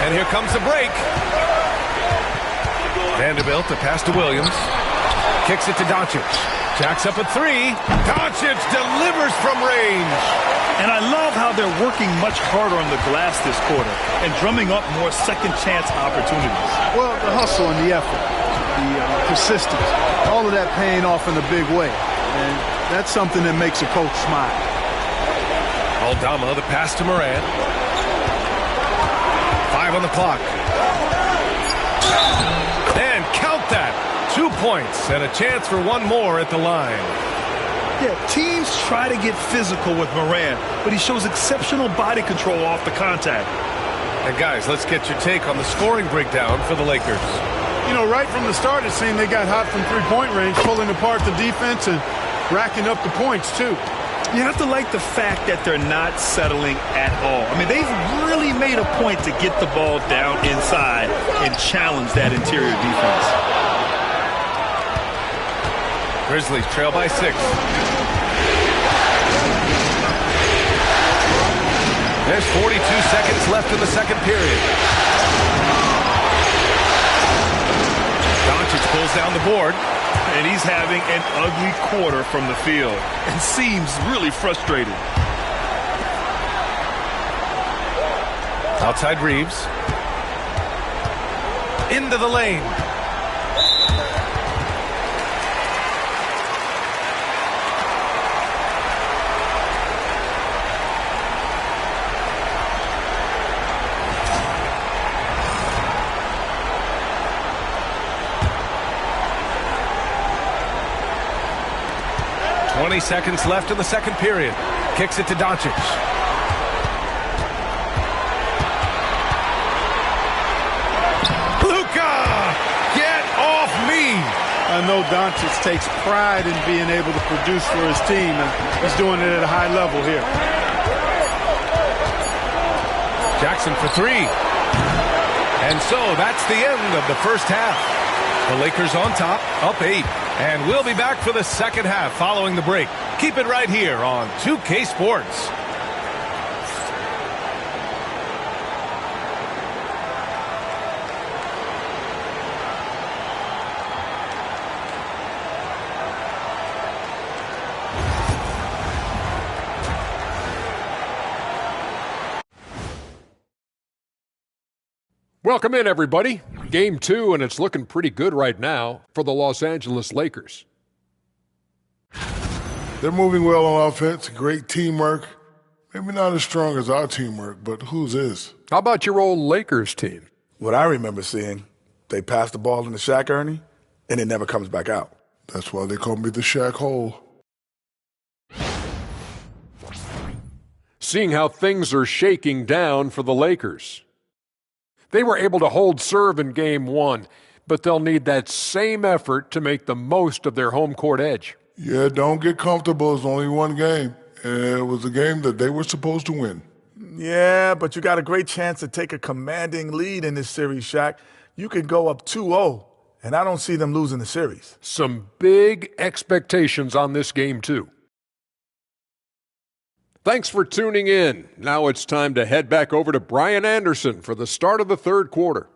And here comes the break. Vanderbilt, the pass to Williams. Kicks it to Doncic. Jacks up a 3. Doncic delivers from range. And I love how they're working much harder on the glass this quarter and drumming up more second chance opportunities. Well, the hustle and the effort, the persistence, all of that paying off in a big way. And that's something that makes a coach smile. Aldama, the pass to Morant. 5 on the clock. And count that. 2 points and a chance for one more at the line. Yeah, teams try to get physical with Morant, but he shows exceptional body control off the contact. And guys, let's get your take on the scoring breakdown for the Lakers. You know, right from the start, it seemed they got hot from three-point range, pulling apart the defense and racking up the points, too. You have to like the fact that they're not settling at all. I mean, they've really made a point to get the ball down inside and challenge that interior defense. Grizzlies trail by 6. There's 42 seconds left in the second period. Doncic pulls down the board. And he's having an ugly quarter from the field and seems really frustrated. Outside Reeves. Into the lane. Seconds left in the second period. Kicks it to Doncic. Luka! Get off me! I know Doncic takes pride in being able to produce for his team, and he's doing it at a high level here. Jackson for 3. And so that's the end of the first half. The Lakers on top, up 8. And we'll be back for the second half following the break. Keep it right here on 2K Sports. Welcome in, everybody. Game 2, and it's looking pretty good right now for the Los Angeles Lakers. They're moving well on offense, great teamwork. Maybe not as strong as our teamwork, but whose is? How about your old Lakers team? What I remember seeing, they pass the ball into Shaq, Ernie, and it never comes back out. That's why they call me the Shaq Hole. Seeing how things are shaking down for the Lakers. They were able to hold serve in Game 1, but they'll need that same effort to make the most of their home court edge. Yeah, don't get comfortable. It's only one game, and it was a game that they were supposed to win. Yeah, but you got a great chance to take a commanding lead in this series, Shaq. You could go up 2-0, and I don't see them losing the series. Some big expectations on this game, too. Thanks for tuning in. Now it's time to head back over to Brian Anderson for the start of the third quarter.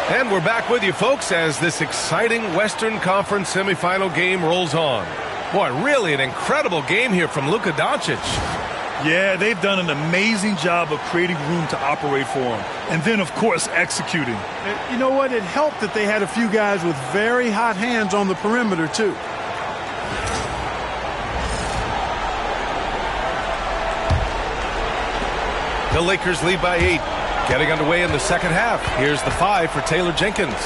And we're back with you, folks, as this exciting Western Conference semifinal game rolls on. Boy, really an incredible game here from Luka Doncic. Yeah, they've done an amazing job of creating room to operate for him. And then, of course, executing. And you know what? It helped that they had a few guys with very hot hands on the perimeter, too. The Lakers lead by 8. Getting underway in the second half. Here's the 5 for Taylor Jenkins.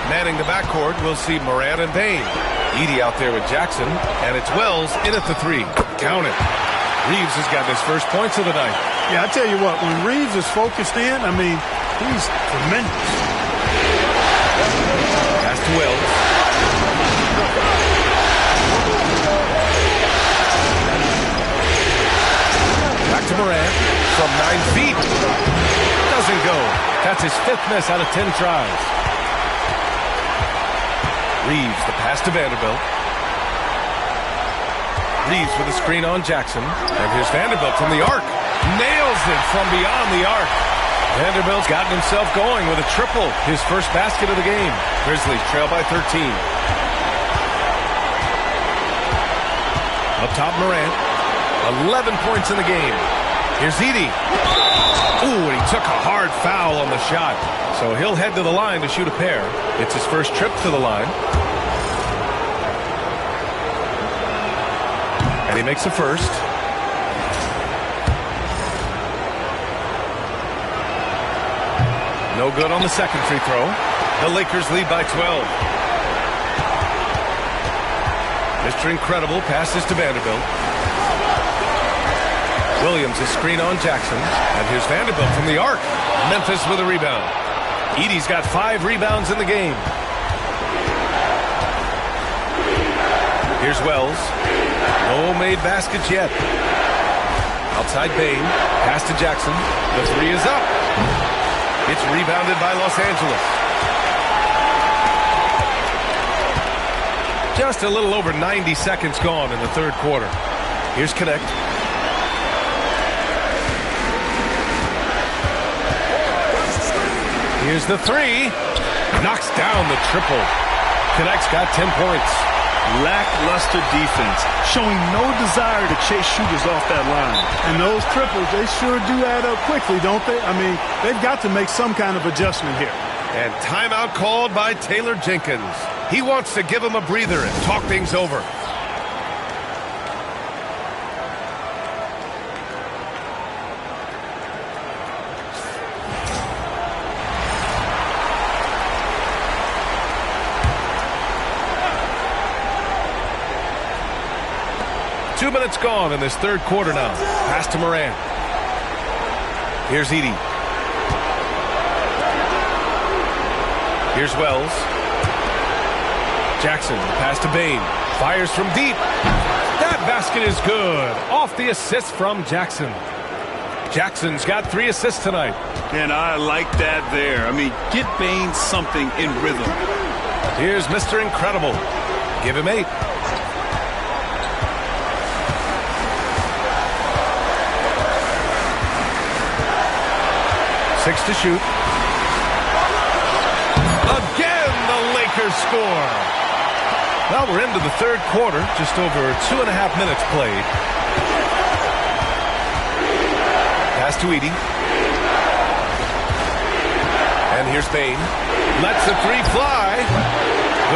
Manning the backcourt, we'll see Morant and Bane. Edey out there with Jackson, and it's Wells in at the 3. Count it. Reeves has got his first points of the night. Yeah, I tell you what, when Reeves is focused in, I mean, he's tremendous. Pass to Wells. Back to Morant from 9 feet. Doesn't go. That's his 5th miss out of 10 tries. Reeves, the pass to Vanderbilt. Reeves with a screen on Jackson. And here's Vanderbilt from the arc. Nails it from beyond the arc. Vanderbilt's gotten himself going with a triple. His first basket of the game. Grizzlies trail by 13. Up top, Morant. 11 points in the game. Here's Edey. Ooh, and he took a hard foul on the shot. So he'll head to the line to shoot a pair. It's his first trip to the line. And he makes the first. No good on the second free throw. The Lakers lead by 12. Mr. Incredible passes to Vanderbilt. Williams a screen on Jackson. And here's Vanderbilt from the arc. Memphis with a rebound. Edey's got 5 rebounds in the game. Here's Wells. No made baskets yet. Outside Bane. Pass to Jackson. The 3 is up. It's rebounded by Los Angeles. Just a little over 90 seconds gone in the third quarter. Here's Connect. Here's the 3. Knocks down the triple. Connect's got 10 points. Lackluster defense, showing no desire to chase shooters off that line. And those triples, they sure do add up quickly, don't they? I mean, they've got to make some kind of adjustment here. And timeout called by Taylor Jenkins. He wants to give him a breather and talk things over. Two minutes gone in this third quarter now. Pass to Morant. Here's Edey. Here's Wells. Jackson, pass to Bane. Fires from deep. That basket is good. Off the assist from Jackson. Jackson's got 3 assists tonight. And I like that there. I mean, get Bane something in rhythm. Here's Mr. Incredible. Give him 8. Six to shoot. Lakers score. Well, we're into the third quarter, just over 2.5 minutes played. Pass to Edey. And here's Bane. Lets the three fly.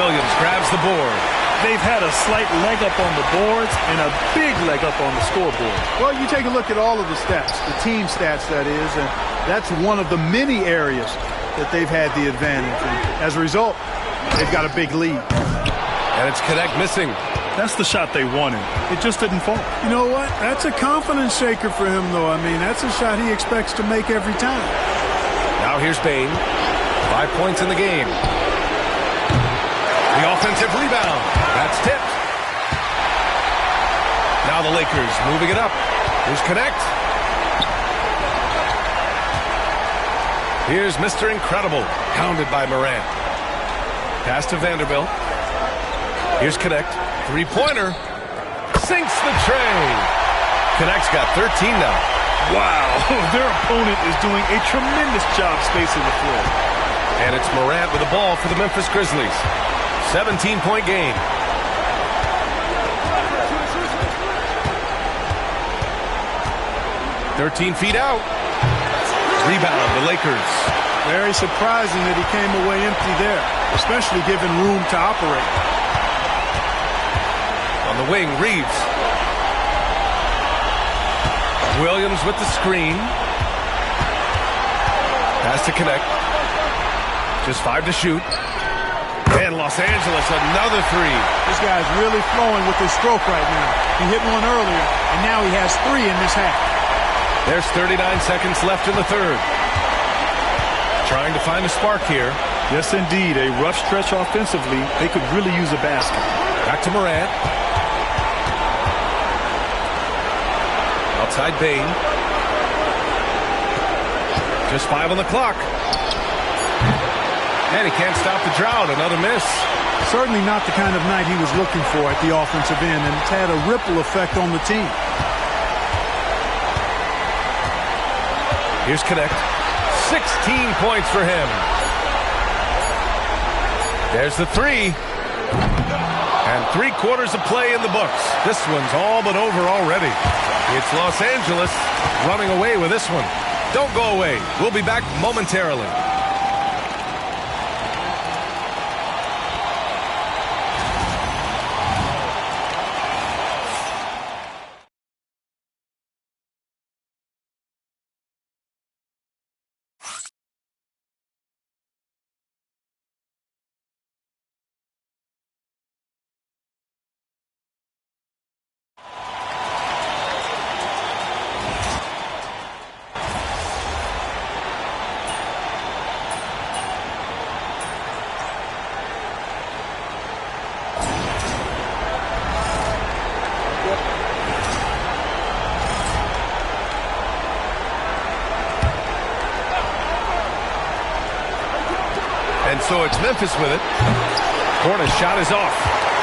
Williams grabs the board. They've had a slight leg up on the boards and a big leg up on the scoreboard. Well, you take a look at all of the stats, the team stats, that is, and that's one of the many areas that they've had the advantage. And as a result, they've got a big lead. And it's Connect missing. That's the shot they wanted. It just didn't fall. You know what? That's a confidence shaker for him, though. I mean, that's a shot he expects to make every time. Now here's Bane. 5 points in the game. The offensive rebound. That's tipped. Now the Lakers moving it up. Here's Connect. Here's Mr. Incredible. Pounded by Morant. Pass to Vanderbilt. Here's Connect. Three-pointer. Sinks the tray. Connect's got 13 now. Wow. Their opponent is doing a tremendous job spacing the floor. And it's Morant with the ball for the Memphis Grizzlies. 17-point game. "13 feet out. Rebound, the Lakers. Very surprising that he came away empty there, especially given room to operate. On the wing, Reeves. Williams with the screen. Pass to Connect. Just 5 to shoot. And Los Angeles, another three. This guy's really flowing with his stroke right now. He hit one earlier, and now he has 3 in this half. There's 39 seconds left in the third. Trying to find a spark here. Yes, indeed. A rough stretch offensively. They could really use a basket. Back to Morant. Outside Bane. Just 5 on the clock. And he can't stop the drought. Another miss. Certainly not the kind of night he was looking for at the offensive end, and it's had a ripple effect on the team. Here's Connect. 16 points for him. There's the three. And 3/4 of play in the books. This one's all but over already. It's Los Angeles running away with this one. Don't go away. We'll be back momentarily. And so it's Memphis with it. Porter's shot is off.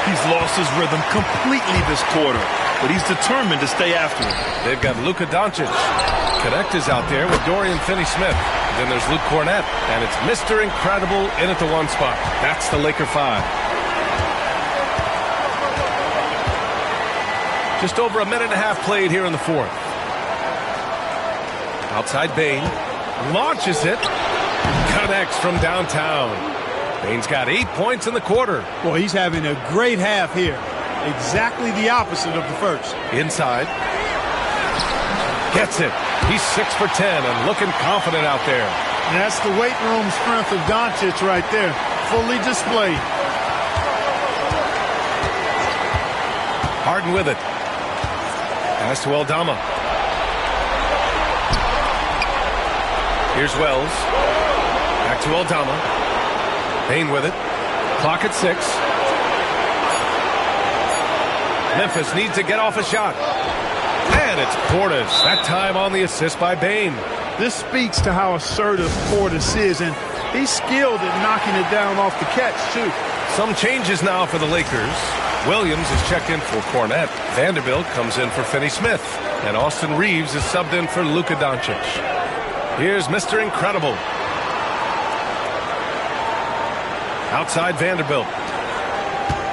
He's lost his rhythm completely this quarter, but he's determined to stay after it. They've got Luka Doncic. Connect is out there with Dorian Finney-Smith. Then there's Luke Cornett, and it's Mr. Incredible in at the 1 spot. That's the Laker 5. Just over 1.5 minutes played here in the fourth. Outside Bane. Launches it. Connects from downtown. Bane's got 8 points in the quarter. Well, he's having a great half here. Exactly the opposite of the first. Inside. Gets it. He's 6 for 10 and looking confident out there. And that's the weight room strength of Doncic right there. Fully displayed. Harden with it. Pass to Aldama. Here's Wells. Back to Aldama. Bane with it. Clock at 6. Memphis needs to get off a shot. And it's Portis. That time on the assist by Bane. This speaks to how assertive Portis is, and he's skilled at knocking it down off the catch, too. Some changes now for the Lakers. Williams is checked in for Cornett. Vanderbilt comes in for Finney-Smith. And Austin Reeves is subbed in for Luka Doncic. Here's Mr. Incredible. Outside Vanderbilt.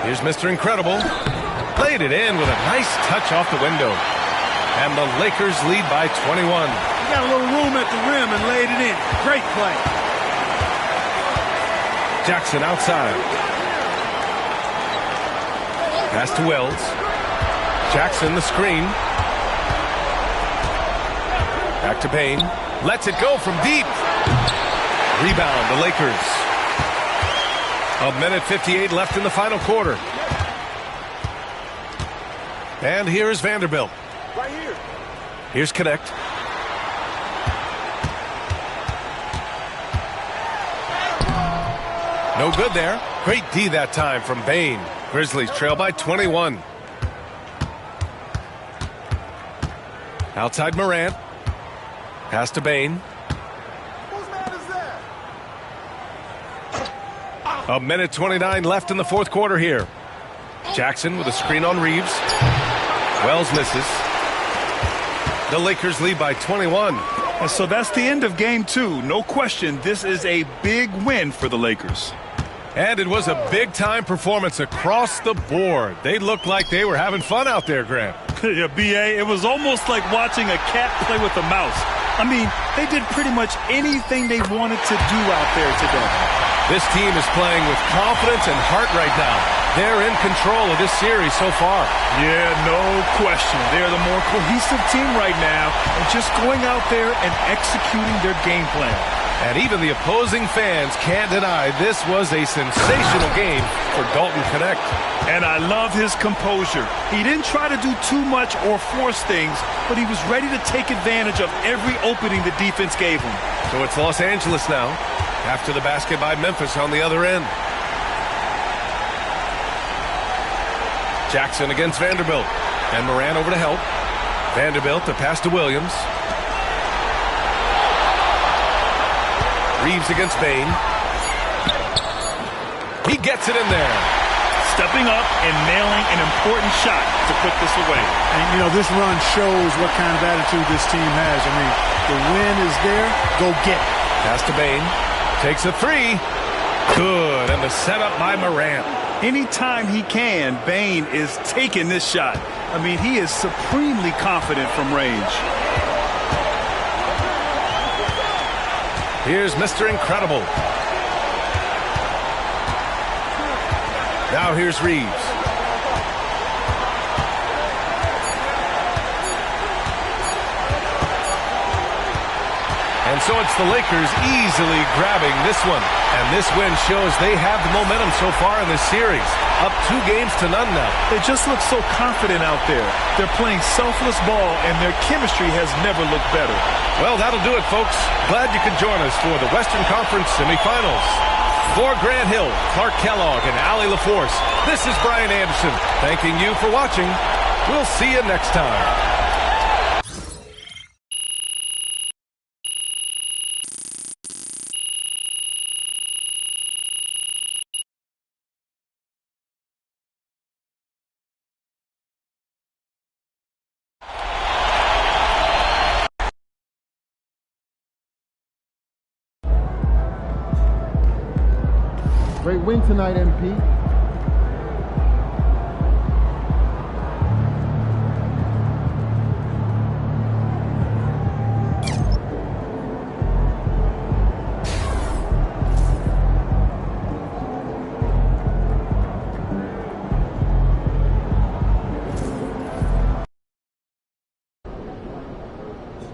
Here's Mr. Incredible. Played it in with a nice touch off the window. And the Lakers lead by 21. He got a little room at the rim and laid it in. Great play. Jackson outside. Pass to Wells. Jackson the screen. Back to Payne. Lets it go from deep. Rebound, the Lakers. 1:58 left in the final quarter. And here's Vanderbilt. Right here. Here's Connect. No good there. Great D that time from Bane. Grizzlies trail by 21. Outside Morant. Pass to Bane. Whose man is that? 1:29 left in the fourth quarter here. Jackson with a screen on Reeves. Wells misses. The Lakers lead by 21. And so that's the end of game 2. No question, this is a big win for the Lakers. And it was a big-time performance across the board. They looked like they were having fun out there, Grant. Yeah, B.A., it was almost like watching a cat play with a mouse. I mean, they did pretty much anything they wanted to do out there today. This team is playing with confidence and heart right now. They're in control of this series so far. Yeah, no question. They're the more cohesive team right now and just going out there and executing their game plan. And even the opposing fans can't deny this was a sensational game for Dalton Connect. And I love his composure. He didn't try to do too much or force things, but he was ready to take advantage of every opening the defense gave him. So it's Los Angeles now, after the basket by Memphis on the other end. Jackson against Vanderbilt. And Morant over to help. Vanderbilt to pass to Williams. Reeves against Bane. He gets it in there. Stepping up and nailing an important shot to put this away. And, you know, this run shows what kind of attitude this team has. I mean, the win is there. Go get it. Pass to Bane. Takes a three. Good. And the setup by Morant. Anytime he can, Bane is taking this shot. I mean, he is supremely confident from range. Here's Mr. Incredible. Now here's Reeves. And so it's the Lakers easily grabbing this one. And this win shows they have the momentum so far in this series. Up 2 games to none now. They just look so confident out there. They're playing selfless ball, and their chemistry has never looked better. Well, that'll do it, folks. Glad you could join us for the Western Conference semifinals. For Grant Hill, Clark Kellogg, and Allie LaForce, this is Brian Anderson, thanking you for watching. We'll see you next time. Great win tonight, MP.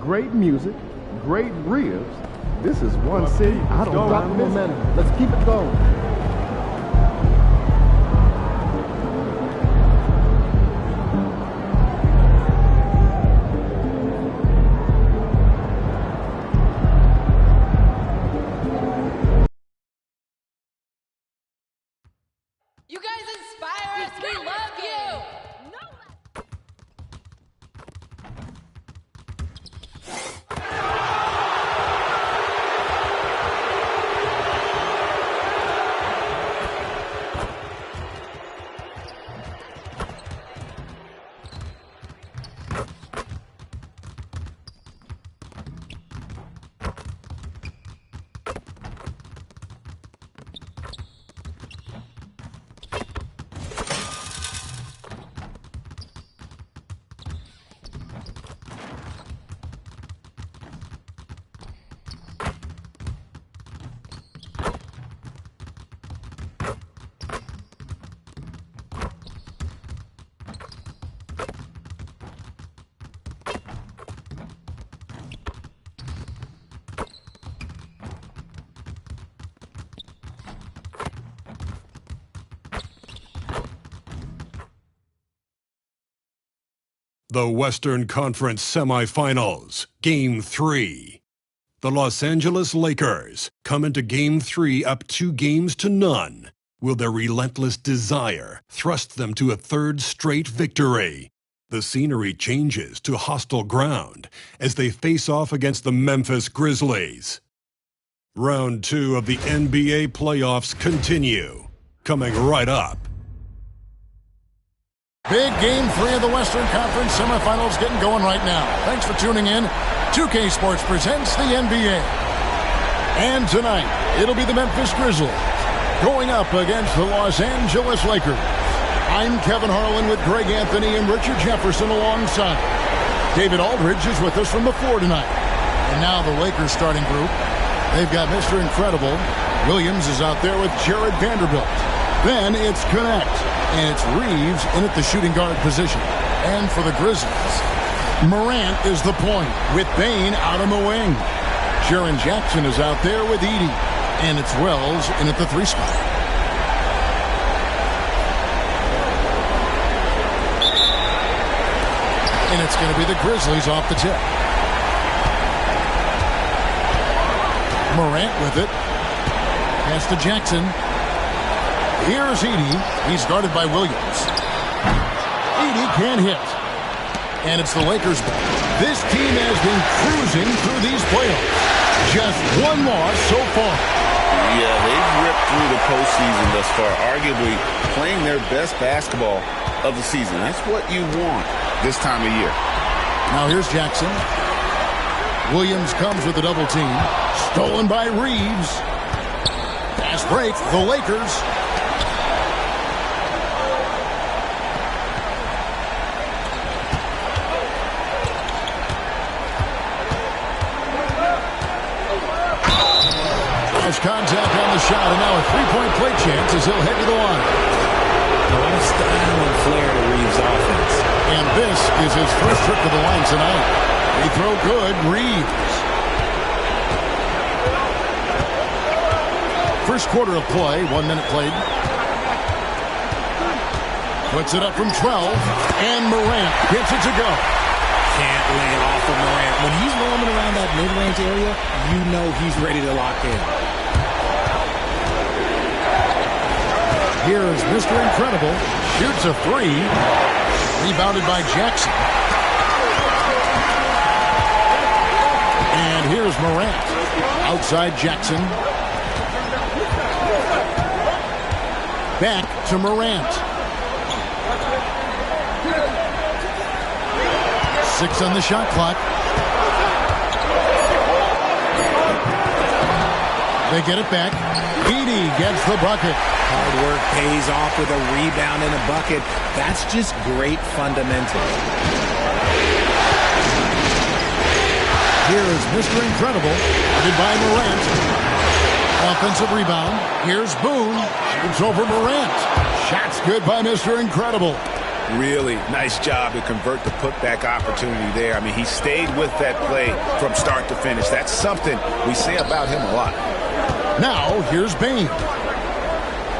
Great music, great ribs. This is one city I don't drop the momentum. Let's keep it going. You guys inspire us. We love you. The Western Conference Semifinals, Game 3. The Los Angeles Lakers come into Game 3 up 2-0. Will their relentless desire thrust them to a third straight victory? The scenery changes to hostile ground as they face off against the Memphis Grizzlies. Round 2 of the NBA playoffs continue. Coming right up. Big Game 3 of the Western Conference semifinals getting going right now. Thanks for tuning in. 2K Sports presents the NBA. And tonight, it'll be the Memphis Grizzlies going up against the Los Angeles Lakers. I'm Kevin Harlan with Greg Anthony and Richard Jefferson alongside. David Aldridge is with us from the floor tonight. And now the Lakers starting group. They've got Mr. Incredible. Williams is out there with Jared Vanderbilt. Then it's Connect. And it's Reeves in at the shooting guard position. And for the Grizzlies, Morant is the point with Bane out on the wing. Jaren Jackson is out there with Edey. And it's Wells in at the 3 spot. And it's going to be the Grizzlies off the tip. Morant with it. Pass to Jackson. Here's Edey. He's guarded by Williams. Edey can't hit. And it's the Lakers ball. This team has been cruising through these playoffs. Just one loss so far. Yeah, they've ripped through the postseason thus far, arguably playing their best basketball of the season. That's what you want this time of year. Now here's Jackson. Williams comes with a double team. Stolen by Reeves. Fast break, the Lakers. Contact on the shot, and now a three-point play chance as he'll head to the line. A lot of style and flair to Reeves' offense. And this is his first trip to the line tonight. They throw good, Reeves. First quarter of play, 1 minute played. Puts it up from 12, and Morant gets it to go. Can't lay off of Morant. When he's roaming around that mid-range area, you know he's ready to lock in. Here's Mr. Incredible. Shoots a 3. Rebounded by Jackson. And here's Morant. Outside Jackson. Back to Morant. 6 on the shot clock. They get it back. Edey gets the bucket. Hard work pays off with a rebound and a bucket. That's just great fundamentals. Here's Mr. Incredible. Guarded by Morant. Offensive rebound. Here's Boone. Shoots over Morant. Shot's good by Mr. Incredible. Really nice job to convert the putback opportunity there. I mean, he stayed with that play from start to finish. That's something we say about him a lot. Now, here's Bane.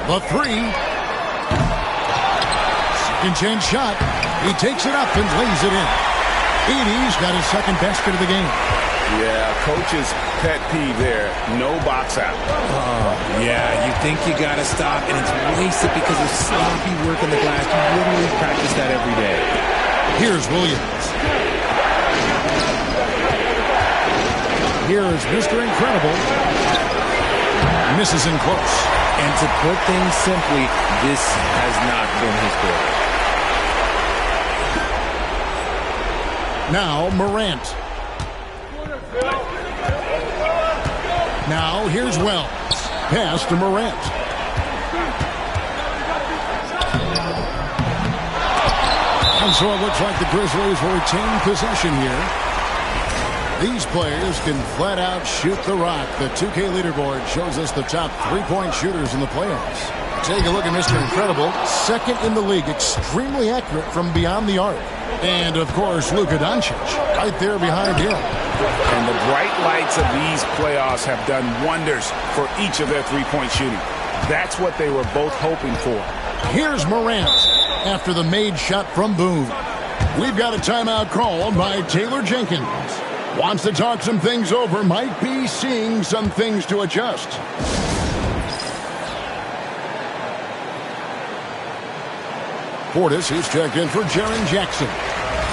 The 3. Second chance shot. He takes it up and lays it in. Edey's got his second basket of the game. Yeah, coach's pet peeve there. No box out. Yeah, you think you got to stop, and it's wasted because of sloppy work in the glass. You literally practice that every day. Here's Williams. Here's Mr. Incredible. Misses in close. And to put things simply, this has not been his day. Now Morant. Now here's Wells. Pass to Morant. And so it looks like the Grizzlies will retain possession here. These players can flat out shoot the rock. The 2K leaderboard shows us the top three-point shooters in the playoffs. Take a look at Mr. Incredible, second in the league, extremely accurate from beyond the arc. And, of course, Luka Doncic, right there behind him. And the bright lights of these playoffs have done wonders for each of their three-point shooting. That's what they were both hoping for. Here's Morant after the made shot from Boone. We've got a timeout called by Taylor Jenkins. Wants to talk some things over, might be seeing some things to adjust. Portis, he's checked in for Jaren Jackson.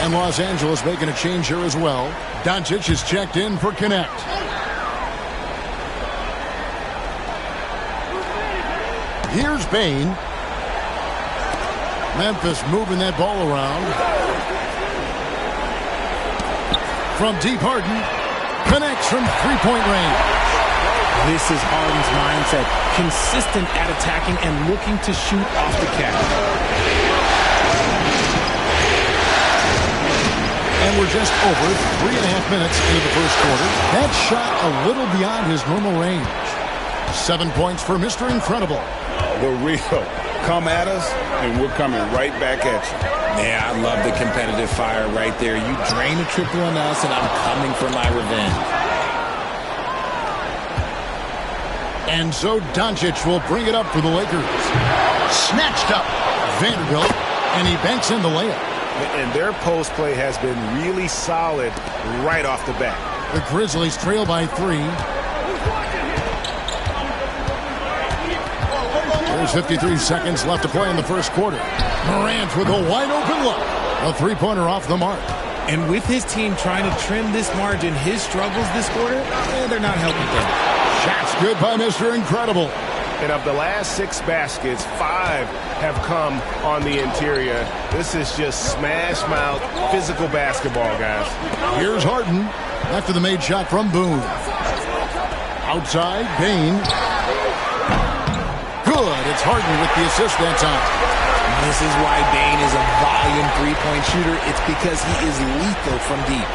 And Los Angeles making a change here as well. Doncic is checked in for Connect. Here's Bane. Memphis moving that ball around. From deep, Harden connects from three-point range. This is Harden's mindset. Consistent at attacking and looking to shoot off the catch. And we're just over 3.5 minutes into the first quarter. That shot a little beyond his normal range. 7 points for Mr. Incredible. The real. Come at us, and we're coming right back at you. Yeah, I love the competitive fire right there. You drain a triple on us, and I'm coming for my revenge. And so Doncic will bring it up for the Lakers. Snatched up. Vanderbilt, and he banks in the layup. And their post play has been really solid right off the bat. The Grizzlies trail by 3. There's 53 seconds left to play in the first quarter. Morant with a wide open look. A three-pointer off the mark. And with his team trying to trim this margin, his struggles this quarter, they're not helping them. Shots good by Mr. Incredible. And of the last 6 baskets, 5 have come on the interior. This is just smash mouth physical basketball, guys. Here's Harden after the made shot from Boone. Outside, Bane. Good. It's Harden with the assist that time. This is why Bane is a volume three-point shooter. It's because he is lethal from deep.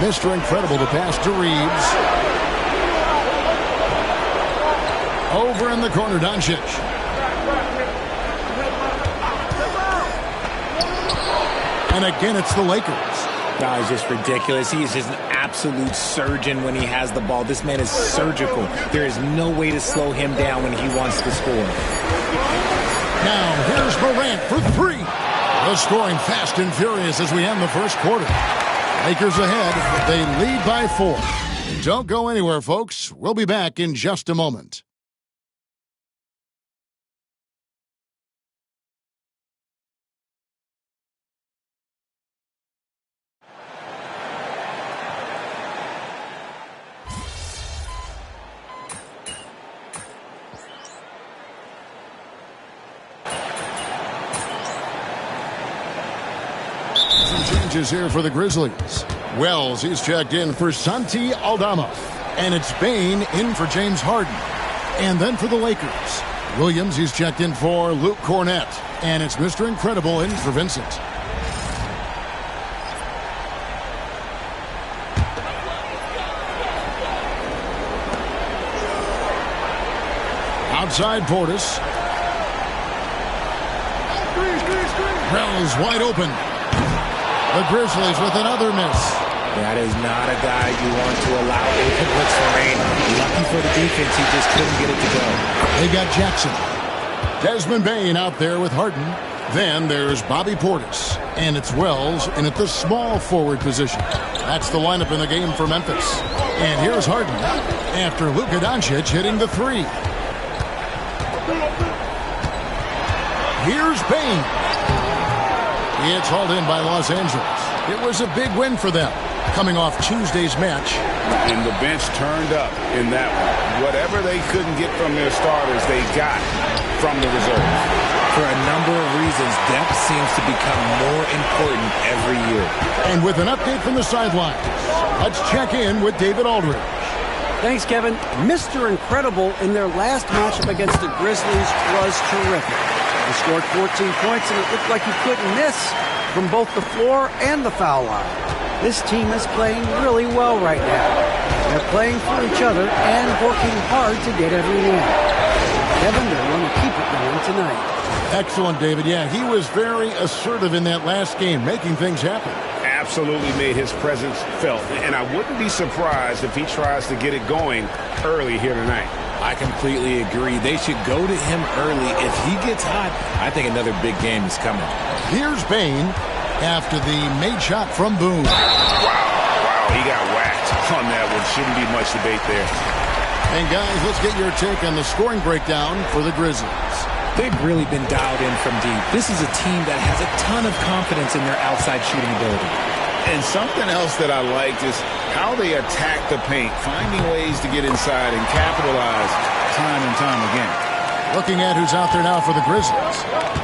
Mr. Incredible to pass to Reeves. Over in the corner, Doncic. And again, it's the Lakers. No, it's just ridiculous. He is just an absolute surgeon when he has the ball. This man is surgical. There is no way to slow him down when he wants to score. Now, here's Morant for 3. The scoring fast and furious as we end the first quarter. Lakers ahead. They lead by 4. Don't go anywhere, folks. We'll be back in just a moment. Changes here for the Grizzlies. Wells, he's checked in for Santi Aldama. And it's Bane in for James Harden. And then for the Lakers, Williams, he's checked in for Luke Cornett. And it's Mr. Incredible in for Vincent. Outside Portis. Wells wide open. The Grizzlies with another miss. That is not a guy you want to allow open looks for rain. Lucky for the defense, he just couldn't get it to go. They got Jackson. Desmond Bane out there with Harden. Then there's Bobby Portis. And it's Wells in at the small forward position. That's the lineup in the game for Memphis. And here's Harden after Luka Doncic hitting the 3. Here's Bane. It's hauled in by Los Angeles. It was a big win for them, coming off Tuesday's match. And the bench turned up in that one. Whatever they couldn't get from their starters, they got from the reserves. For a number of reasons, depth seems to become more important every year. And with an update from the sidelines, let's check in with David Aldridge. Thanks, Kevin. Mr. Incredible in their last matchup against the Grizzlies was terrific. He scored 14 points, and it looked like he couldn't miss from both the floor and the foul line. This team is playing really well right now. They're playing for each other and working hard to get every win. Kevin, they're going to keep it going tonight. Excellent, David. Yeah, he was very assertive in that last game, making things happen. Absolutely made his presence felt. And I wouldn't be surprised if he tries to get it going early here tonight. I completely agree. They should go to him early. If he gets hot, I think another big game is coming. Here's Bain after the made shot from Boone. Wow, he got whacked on that one. Shouldn't be much debate there. And guys, let's get your take on the scoring breakdown for the Grizzlies. They've really been dialed in from deep. This is a team that has a ton of confidence in their outside shooting ability. And something else that I liked is how they attack the paint, finding ways to get inside and capitalize time and time again. Looking at who's out there now for the Grizzlies.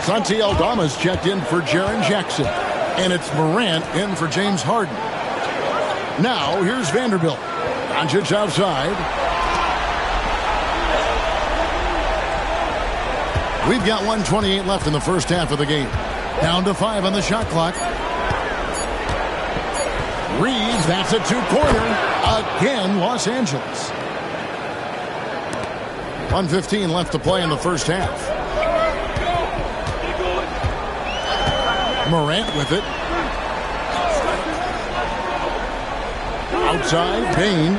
Santi Aldama's checked in for Jaren Jackson. And it's Morant in for James Harden. Now, here's Vanderbilt. Doncic outside. We've got 1:28 left in the first half of the game. Down to 5 on the shot clock. Reeves, that's a two-pointer. Again, Los Angeles. 1:15 left to play in the first half. Morant with it. Outside, Bain.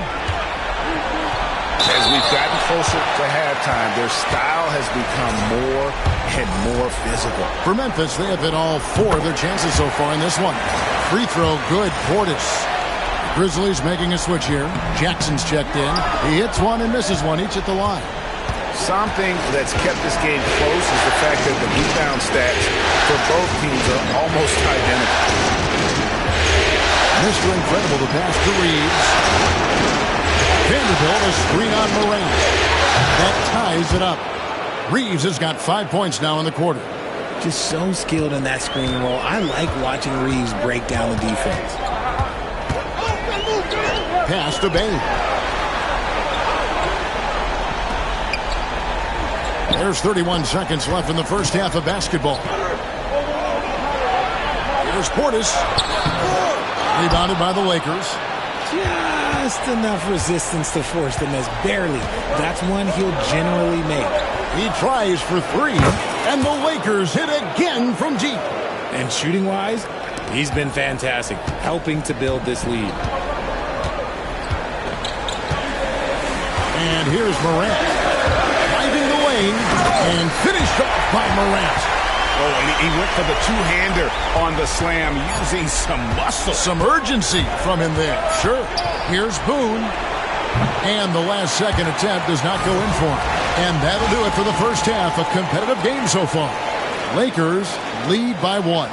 As we've gotten closer to halftime, their style has become more and more physical. For Memphis, they have hit all 4 of their chances so far in this one. Free throw, good. Portis. Grizzlies making a switch here. Jackson's checked in. He hits one and misses one, each at the line. Something that's kept this game close is the fact that the rebound stats for both teams are almost identical. Mr. Incredible to pass to Reeves. Vanderbilt, a screen on Morant. That ties it up. Reeves has got 5 points now in the quarter. Just so skilled in that screen role. I like watching Reeves break down the defense. Pass to Bain. There's 31 seconds left in the first half of basketball. Here's Portis. Rebounded by the Lakers. Just enough resistance to force the miss. Barely. That's one he'll generally make. He tries for 3, and the Lakers hit again from deep. And shooting-wise, he's been fantastic, helping to build this lead. And here's Morant. Driving the lane, and finished off by Morant. Oh, and he went for the two-hander on the slam, using some muscle. Some urgency from him there. Sure. Here's Boone. And the last second attempt does not go in for him. And that'll do it for the first half. A competitive game so far. Lakers lead by 1.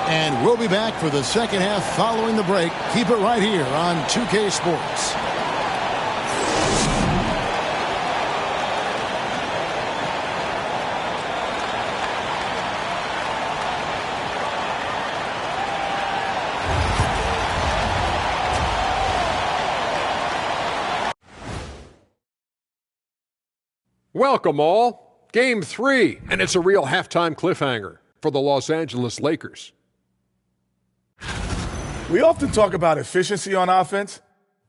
And we'll be back for the second half following the break. Keep it right here on 2K Sports. Welcome all. Game 3, and it's a real halftime cliffhanger for the Los Angeles Lakers. We often talk about efficiency on offense.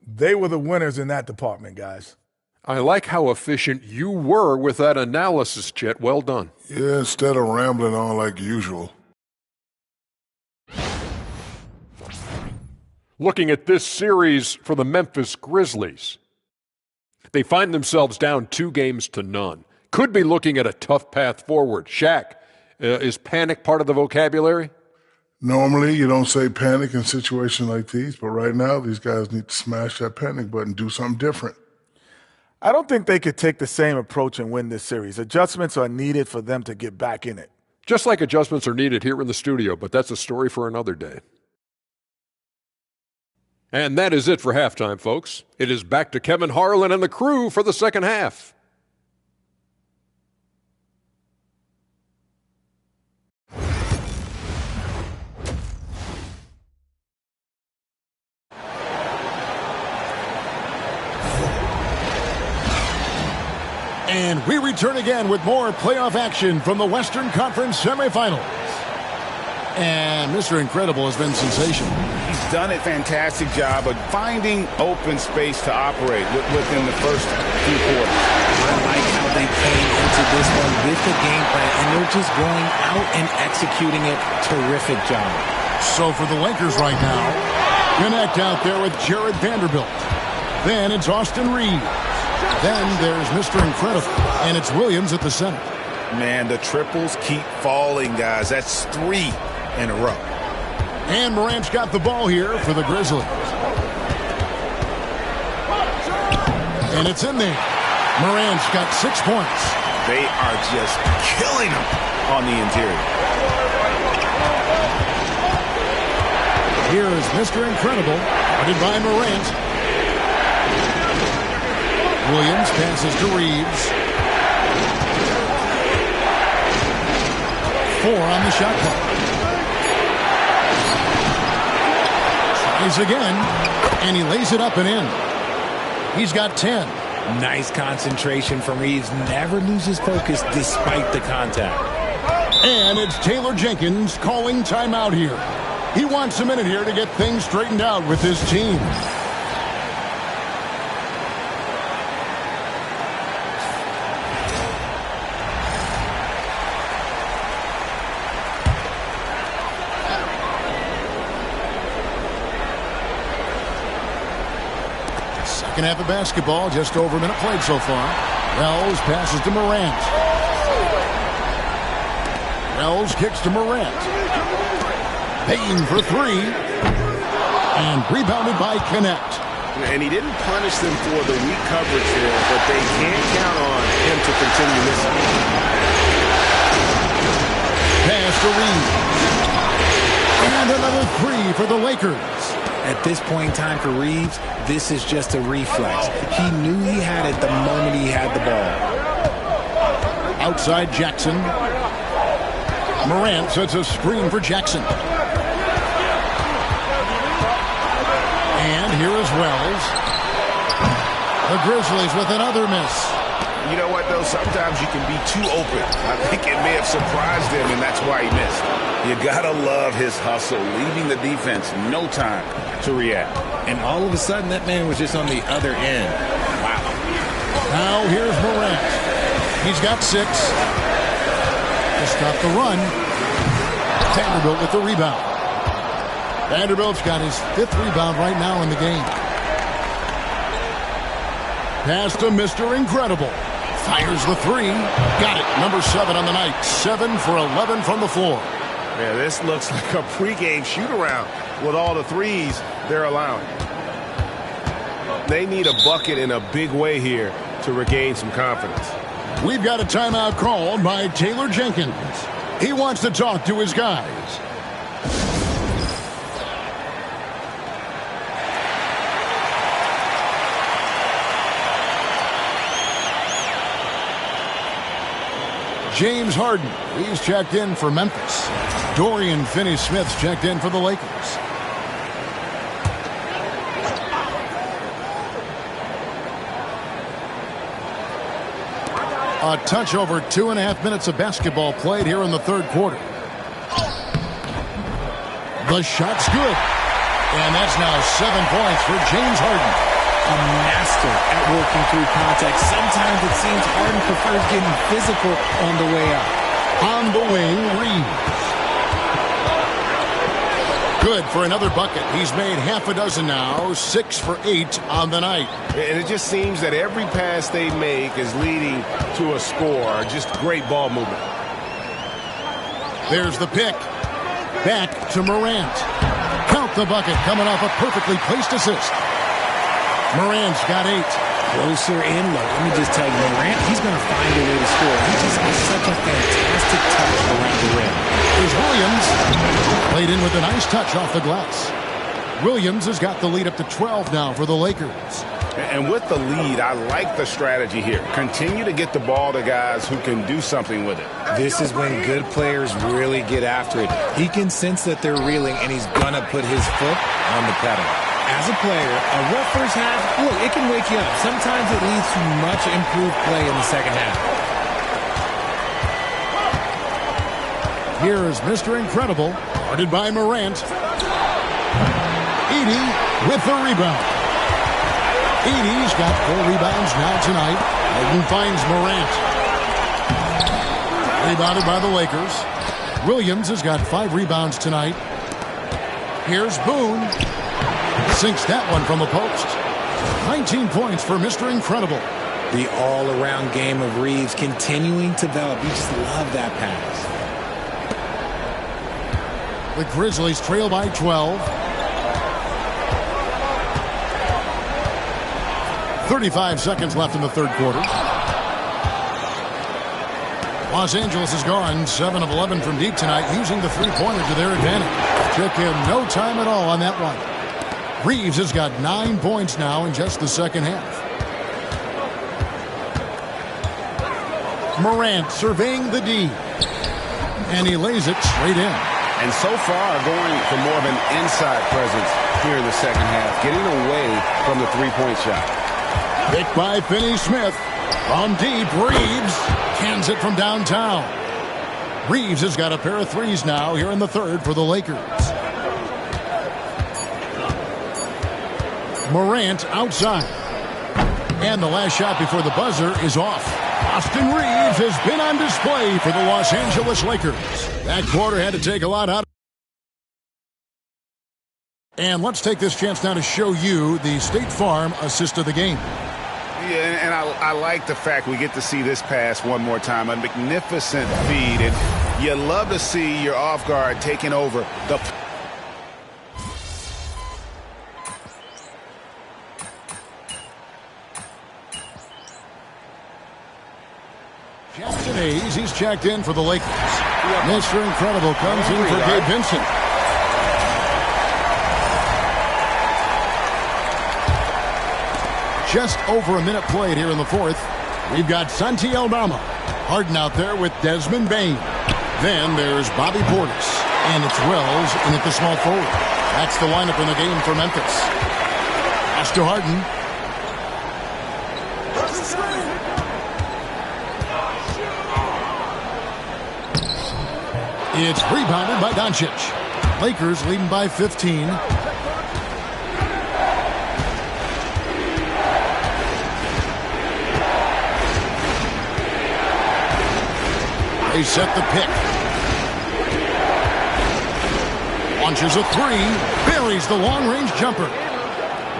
They were the winners in that department, guys. I like how efficient you were with that analysis, Chet. Well done. Yeah, instead of rambling on like usual. Looking at this series for the Memphis Grizzlies. They find themselves down 2-0. Could be looking at a tough path forward. Shaq, is panic part of the vocabulary? Normally, you don't say panic in situations like these, but right now, these guys need to smash that panic button, do something different. I don't think they could take the same approach and win this series. Adjustments are needed for them to get back in it. Just like adjustments are needed here in the studio, but that's a story for another day. And that is it for halftime, folks. It is back to Kevin Harlan and the crew for the second half. And we return again with more playoff action from the Western Conference semifinals. And Mr. Incredible has been sensational. He's done a fantastic job of finding open space to operate within the first few quarters. I like how they came into this one with the game plan, and they're just going out and executing it. Terrific job. So for the Lakers right now, connect out there with Jared Vanderbilt. Then it's Austin Reeves. Then there's Mr. Incredible, and it's Williams at the center. Man, the triples keep falling, guys. That's 3 in a row. And Morant's got the ball here for the Grizzlies. And it's in there. Morant's got 6 points. They are just killing him on the interior. Here is Mr. Incredible, guarded by Morant. Williams passes to Reeves. 4 on the shot clock. Tries again, and he lays it up and in. He's got 10. Nice concentration from Reeves. Never loses focus despite the contact. And it's Taylor Jenkins calling timeout here. He wants a minute here to get things straightened out with his team. Second half of basketball, just over a minute played so far. Wells passes to Morant. Wells kicks to Morant. Payne for 3. And rebounded by Connect. And he didn't punish them for the weak coverage there, but they can't count on him to continue missing. Pass to Reeves. And another 3 for the Lakers. At this point in time for Reeves, this is just a reflex. He knew he had it the moment he had the ball. Outside Jackson. Morant sets a screen for Jackson. And here is Wells. The Grizzlies with another miss. You know what, though? Sometimes you can be too open. I think it may have surprised him, and that's why he missed. You gotta love his hustle, leaving the defense no time to react. And all of a sudden, that man was just on the other end. Wow. Now here's Morant. He's got 6. Just got the run. Vanderbilt with the rebound. Vanderbilt's got his 5th rebound right now in the game. Pass to Mr. Incredible. Fires the 3. Got it. Number 7 on the night. 7 for 11 from the floor. Yeah, this looks like a pregame shoot-around with all the threes they're allowing. They need a bucket in a big way here to regain some confidence. We've got a timeout called by Taylor Jenkins. He wants to talk to his guys. James Harden, he's checked in for Memphis. Dorian Finney-Smith's checked in for the Lakers. A touch over 2.5 minutes of basketball played here in the third quarter. The shot's good. And that's now 7 points for James Harden. A master at working through contact. Sometimes it seems Harden prefers getting physical on the way out. On the wing, Reeves. Good for another bucket. He's made half a dozen now, 6 for 8 on the night. And it just seems that every pass they make is leading to a score. Just great ball movement. There's the pick. Back to Morant. Count the bucket coming off a perfectly placed assist. Morant's got 8. Closer in low. Let me just tell you, Morant, he's going to find a way to score. He just has such a fantastic touch around the rim. There's Williams. Played in with a nice touch off the glass. Williams has got the lead up to 12 now for the Lakers. And with the lead, I like the strategy here. Continue to get the ball to guys who can do something with it. This is when good players really get after it. He can sense that they're reeling, and he's going to put his foot on the pedal. As a player, a rough first half, look, it can wake you up. Sometimes it leads to much improved play in the second half. Here is Mr. Incredible, guarded by Morant. Edey with the rebound. Edey's got 4 rebounds now tonight. Harden finds Morant. Rebounded by the Lakers. Williams has got 5 rebounds tonight. Here's Boone. Sinks that one from the post. 19 points for Mr. Incredible. The all-around game of Reeves continuing to develop. You just love that pass. The Grizzlies trail by 12. 35 seconds left in the third quarter. Los Angeles has gone 7 of 11 from deep tonight, using the three-pointer to their advantage. Took him no time at all on that one. Reeves has got 9 points now in just the second half. Morant surveying the D. And he lays it straight in. And so far going for more of an inside presence here in the second half, getting away from the three-point shot. Picked by Finney-Smith. From deep, Reeves cans it from downtown. Reeves has got a pair of threes now here in the third for the Lakers. Morant outside. And the last shot before the buzzer is off. Austin Reeves has been on display for the Los Angeles Lakers. That quarter had to take a lot out. And let's take this chance now to show you the State Farm assist of the game. Yeah, and I like the fact we get to see this pass one more time. A magnificent feed, and you love to see your off guard taking over the... Jackson Hayes, he's checked in for the Lakers. Mr. Incredible comes in for Gabe Vincent. Just over a minute played here in the fourth. We've got Santi Aldama. Harden out there with Desmond Bane. Then there's Bobby Portis. And it's Wells in at the small forward. That's the lineup in the game for Memphis. Pass to Harden. It's rebounded by Doncic. Lakers leading by 15. They set the pick. Launches a three. Buries the long-range jumper.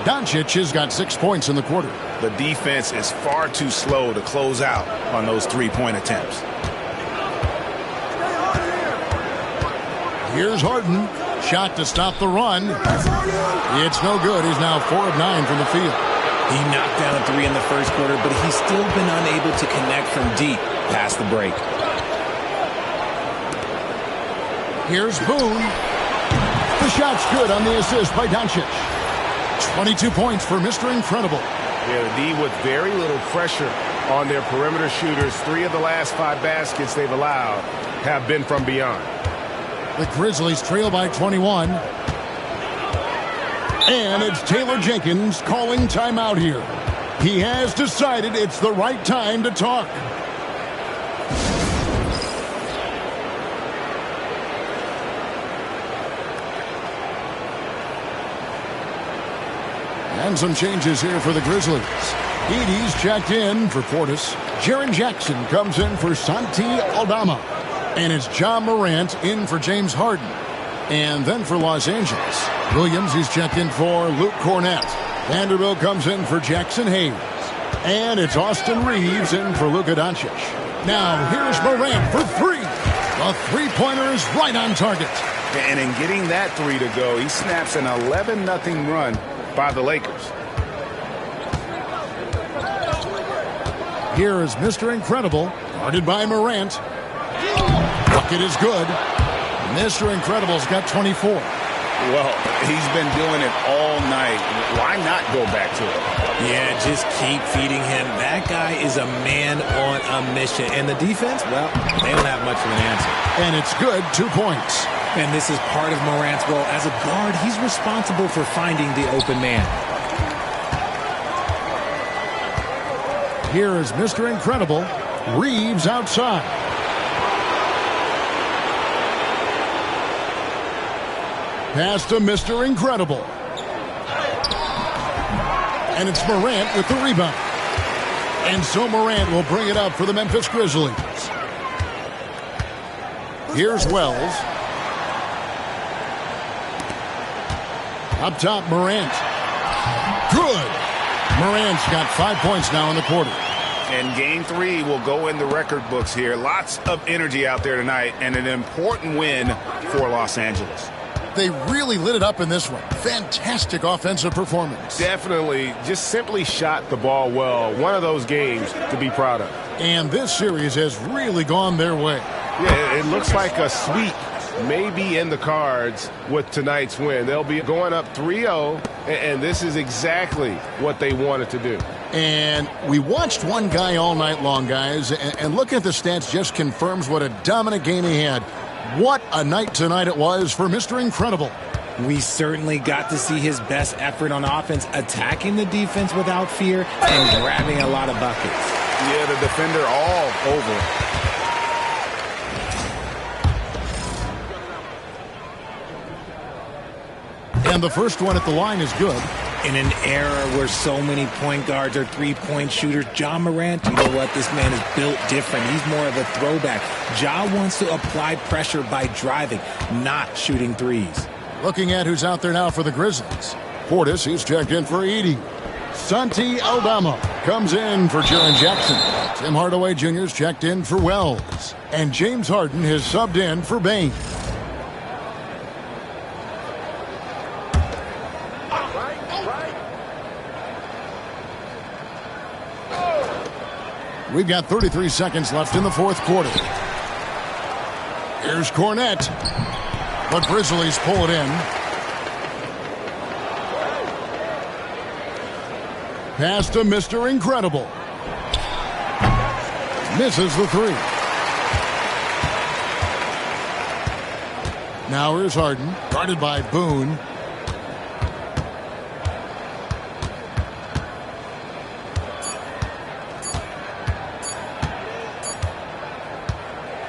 Doncic has got 6 points in the quarter. The defense is far too slow to close out on those three-point attempts. Here's Harden. Shot to stop the run. It's no good. He's now 4 of 9 from the field. He knocked down a three in the first quarter, but he's still been unable to connect from deep past the break. Here's Boone. The shot's good on the assist by Doncic. 22 points for Mr. Incredible. Yeah, the D with very little pressure on their perimeter shooters. 3 of the last 5 baskets they've allowed have been from beyond. The Grizzlies trail by 21. And it's Taylor Jenkins calling timeout here. He has decided it's the right time to talk. And some changes here for the Grizzlies. Edey's checked in for Portis. Jaren Jackson comes in for Santi Aldama. And it's John Morant in for James Harden. And then for Los Angeles, Williams, he's checked in for Luke Cornett. Vanderbilt comes in for Jackson Hayes. And it's Austin Reeves in for Luka Doncic. Now here's Morant for 3. The three-pointer is right on target. And in getting that three to go, he snaps an 11-0 run by the Lakers. Here is Mr. Incredible, guarded by Morant. Bucket is good. Mr. Incredible's got 24. Well, he's been doing it all night. Why not go back to it? Yeah, just keep feeding him. That guy is a man on a mission. And the defense, well, they don't have much of an answer. And it's good, 2 points. And this is part of Morant's role. As a guard, he's responsible for finding the open man. Here is Mr. Incredible. Reeves outside. Pass to Mr. Incredible. And it's Morant with the rebound. And so Morant will bring it up for the Memphis Grizzlies. Here's Wells. Up top, Morant. Good. Morant's got 5 points now in the quarter. And Game 3 will go in the record books here. Lots of energy out there tonight, and an important win for Los Angeles. They really lit it up in this one. Fantastic offensive performance. Definitely just simply shot the ball well. One of those games to be proud of. And this series has really gone their way. Yeah, it looks like a sweep may be in the cards with tonight's win. They'll be going up 3-0, and this is exactly what they wanted to do. And we watched one guy all night long, guys, and looking at the stats just confirms what a dominant game he had. What a night tonight it was for Mr. Incredible. We certainly got to see his best effort on offense, attacking the defense without fear and grabbing a lot of buckets. Yeah, the defender all over it. And the first one at the line is good. In an era where so many point guards are three-point shooters, Ja Morant, you know what? This man is built different. He's more of a throwback. Ja wants to apply pressure by driving, not shooting threes. Looking at who's out there now for the Grizzlies. Portis, he's checked in for Edey. Santi Aldama comes in for Jaren Jackson. Tim Hardaway Jr.'s checked in for Wells. And James Harden has subbed in for Bane. We've got 33 seconds left in the fourth quarter. Here's Cornette. But Grizzlies pull it in. Pass to Mr. Incredible. Misses the three. Now here's Harden, guarded by Boone.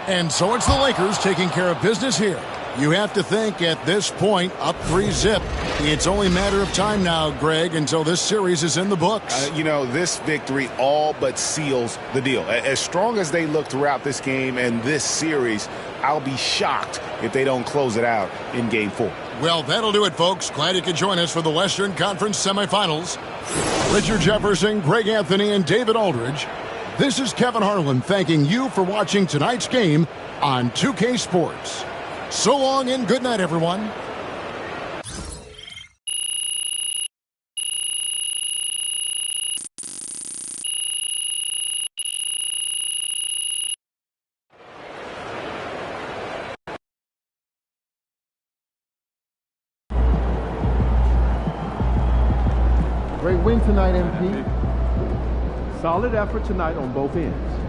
And so it's the Lakers taking care of business here. You have to think at this point, up 3-0. It's only a matter of time now, Greg, until this series is in the books. You know, this victory all but seals the deal. As strong as they look throughout this game and this series, I'll be shocked if they don't close it out in Game 4. Well, that'll do it, folks. Glad you could join us for the Western Conference semifinals. Richard Jefferson, Greg Anthony, and David Aldridge. This is Kevin Harlan thanking you for watching tonight's game on 2K Sports. So long and good night, everyone. Great win tonight, MP. Solid effort tonight on both ends.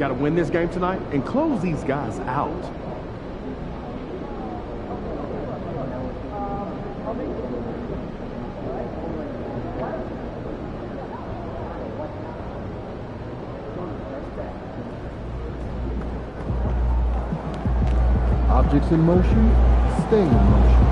Got to win this game tonight and close these guys out. Objects in motion, stay in motion.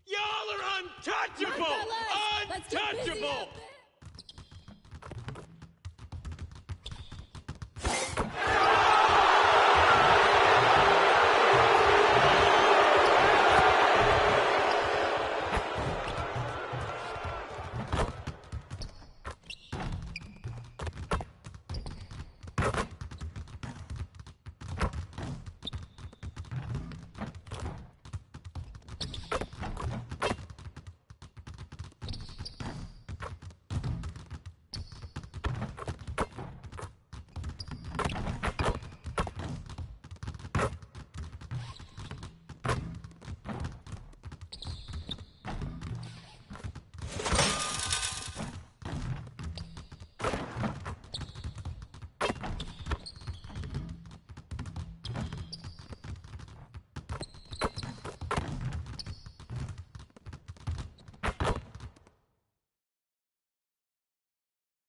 Y'all are untouchable! Untouchable!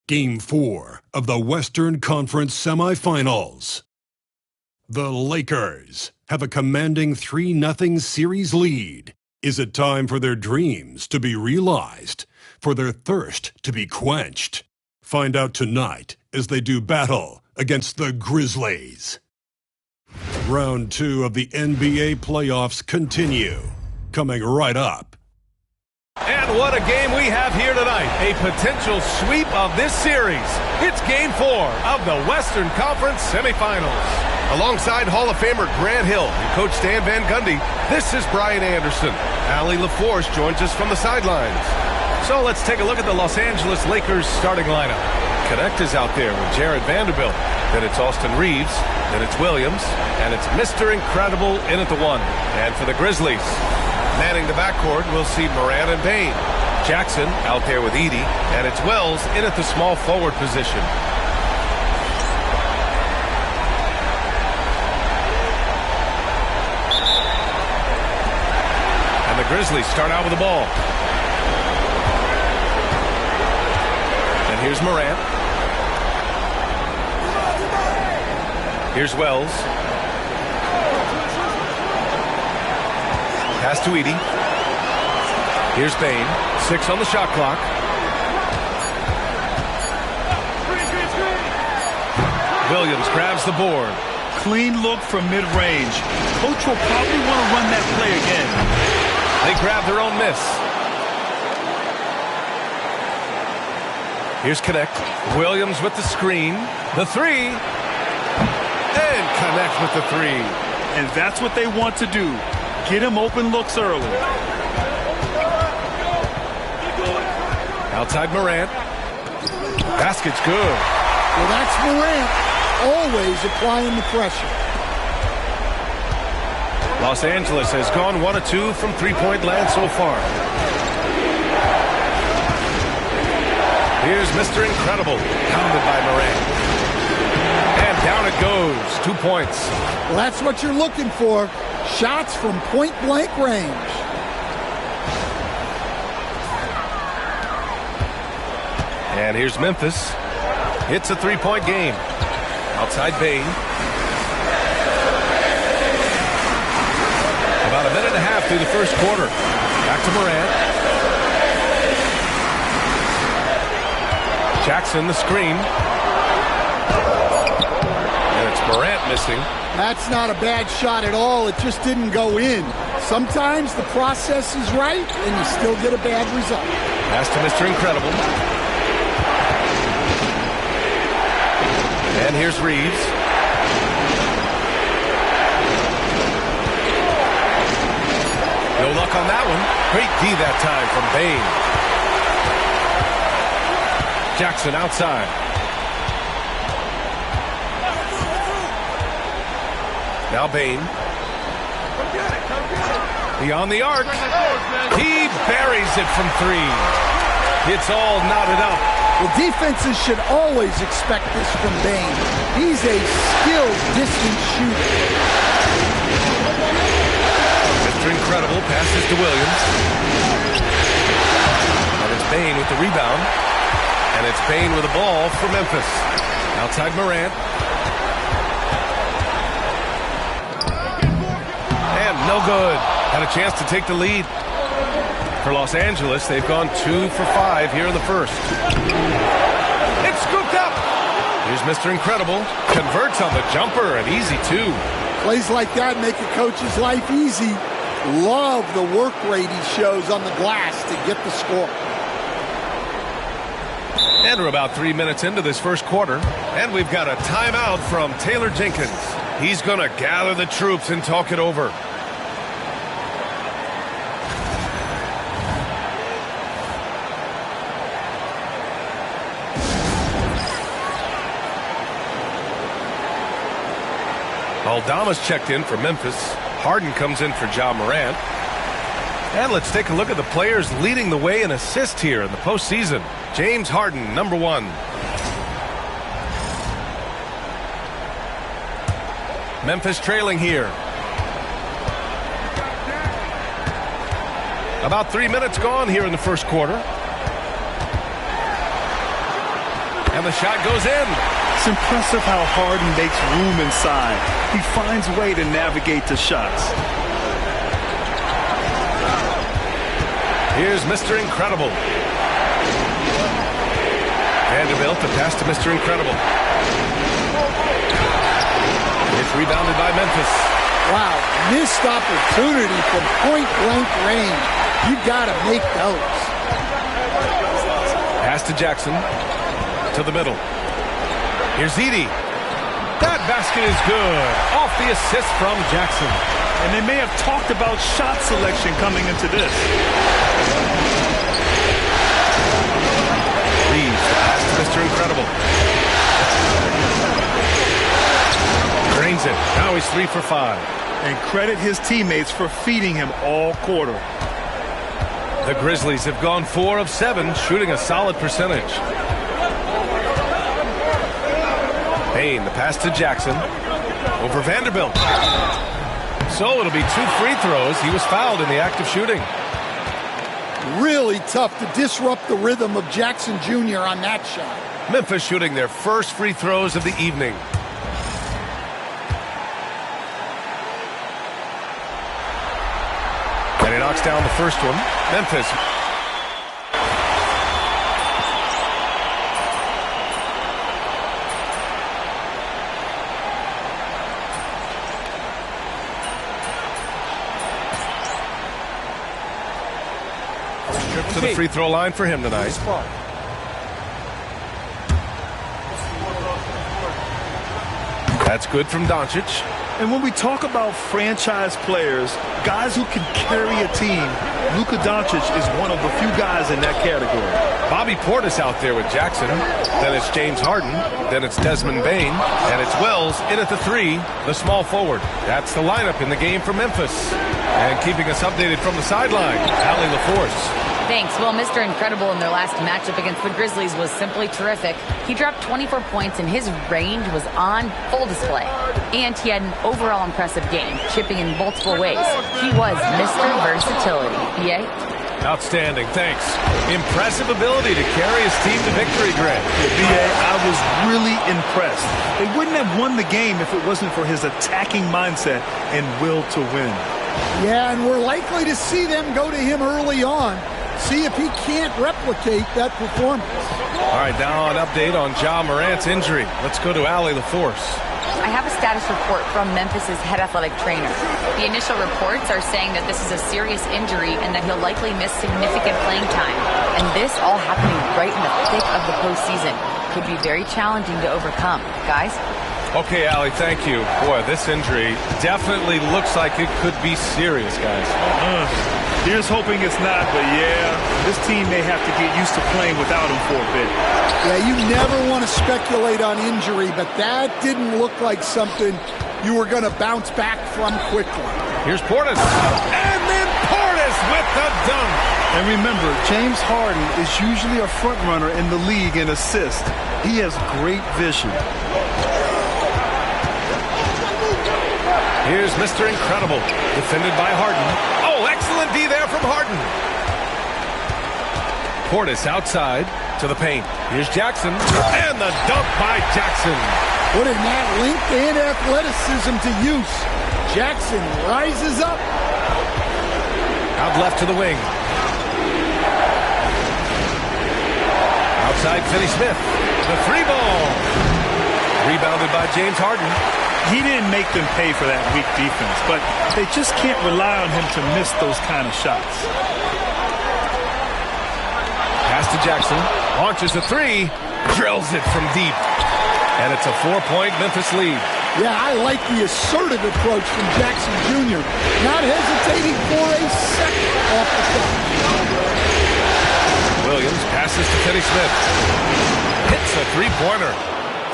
Game 4 of the Western Conference Semifinals. The Lakers have a commanding 3-0 series lead. Is it time for their dreams to be realized, for their thirst to be quenched? Find out tonight as they do battle against the Grizzlies. Round 2 of the NBA playoffs continue, coming right up. And what a game we have here tonight. A potential sweep of this series. It's Game 4 of the Western Conference Semifinals. Alongside Hall of Famer Grant Hill and Coach Stan Van Gundy, this is Brian Anderson. Allie LaForce joins us from the sidelines. So let's take a look at the Los Angeles Lakers starting lineup. Connect is out there with Jared Vanderbilt. Then it's Austin Reeves. Then it's Williams. And it's Mr. Incredible in at the 1. And for the Grizzlies, manning the backcourt, we'll see Moran and Bain. Jackson out there with Edey. And it's Wells in at the small forward position. And the Grizzlies start out with the ball. And here's Morant. Here's Wells. Pass to Edey. Here's Bain. 6 on the shot clock. Williams grabs the board. Clean look from mid-range. Coach will probably want to run that play again. They grab their own miss. Here's Connect. Williams with the screen. The 3. And Connect with the 3. And that's what they want to do. Get him open looks early. Outside Morant. Basket's good. Well, that's Morant, always applying the pressure. Los Angeles has gone 1 of 2 from three-point land so far. Here's Mr. Incredible, pounded by Morant. And down it goes. 2 points. Well, that's what you're looking for. Shots from point-blank range. And here's Memphis. It's a three-point game. Outside Bain. About a minute and a half through the first quarter. Back to Morant. Jackson, the screen. And it's Morant missing. That's not a bad shot at all. It just didn't go in. Sometimes the process is right, and you still get a bad result. Pass to Mr. Incredible. And here's Reeves. No luck on that one. Great D that time from Bain. Jackson outside. Now Bain. Beyond the arc. He buries it from 3. It's all knotted up. Well, defenses should always expect this from Bain. He's a skilled distance shooter. Mr. Incredible passes to Williams. And it's Bain with the rebound. And it's Bain with the ball for Memphis. Outside Morant. And no good. Had a chance to take the lead. For Los Angeles, they've gone 2 for 5 here in the first. It's scooped up. Here's Mr. Incredible. Converts on the jumper, and easy 2. Plays like that make a coach's life easy. Love the work rate he shows on the glass to get the score. And we're about 3 minutes into this first quarter, and we've got a timeout from Taylor Jenkins. He's going to gather the troops and talk it over. Aldama's checked in for Memphis. Harden comes in for Ja Morant. And let's take a look at the players leading the way in assists here in the postseason. James Harden, number 1. Memphis trailing here. About 3 minutes gone here in the first quarter. And the shot goes in. It's impressive how Harden makes room inside. He finds a way to navigate the shots. Here's Mr. Incredible. Vanderbilt to pass to Mr. Incredible. It's rebounded by Memphis. Wow, missed opportunity from point-blank range. You got to make those. Pass to Jackson. To the middle. Here's Edey. That basket is good. Off the assist from Jackson. And they may have talked about shot selection coming into this. Reeves pass to Mr. Incredible. Drains it. Now he's 3 for 5. And credit his teammates for feeding him all quarter. The Grizzlies have gone 4 of 7, shooting a solid percentage. Bain, the pass to Jackson. Over Vanderbilt. So it'll be 2 free throws. He was fouled in the act of shooting. Really tough to disrupt the rhythm of Jackson Jr. on that shot. Memphis shooting their first free throws of the evening. And he knocks down the first one. Memphis. Trip to the free throw line for him tonight. That's good from Doncic. And when we talk about franchise players, guys who can carry a team, Luka Doncic is one of the few guys in that category. Bobby Portis out there with Jackson. Then it's James Harden. Then it's Desmond Bain. And it's Wells in at the 3, the small forward. That's the lineup in the game for Memphis. And keeping us updated from the sideline, Allie LaForce. Thanks. Well, Mr. Incredible in their last matchup against the Grizzlies was simply terrific. He dropped 24 points and his range was on full display. And he had an overall impressive game, chipping in multiple ways. He was Mr. Versatility. B.A.? Outstanding. Thanks. Impressive ability to carry his team to victory, Greg. B.A., I was really impressed. They wouldn't have won the game if it wasn't for his attacking mindset and will to win. Yeah, and we're likely to see them go to him early on. See if he can't replicate that performance. All right, now an update on Ja Morant's injury. Let's go to Allie LaForce. I have a status report from Memphis's head athletic trainer. The initial reports are saying that this is a serious injury and that he'll likely miss significant playing time. And this all happening right in the thick of the postseason. Could be very challenging to overcome. Guys? Okay, Allie, thank you. Boy, this injury definitely looks like it could be serious, guys. Here's hoping it's not, but yeah, this team may have to get used to playing without him for a bit. Yeah, you never want to speculate on injury, but that didn't look like something you were going to bounce back from quickly. Here's Portis. And then Portis with the dunk. And remember, James Harden is usually a front runner in the league in assists. He has great vision. Here's Mr. Incredible, defended by Harden. Oh, excellent D there from Harden. Portis outside to the paint. Here's Jackson, and the dunk by Jackson. Putting that length and athleticism to use. Jackson rises up. Out left to the wing. Outside Finney-Smith. The three ball. Rebounded by James Harden. He didn't make them pay for that weak defense, but they just can't rely on him to miss those kind of shots. Pass to Jackson. Launches a three. Drills it from deep. And it's a 4-point Memphis lead. Yeah, I like the assertive approach from Jackson Jr. Not hesitating for a second off the shot. Williams passes to Finney-Smith. Hits a three-pointer.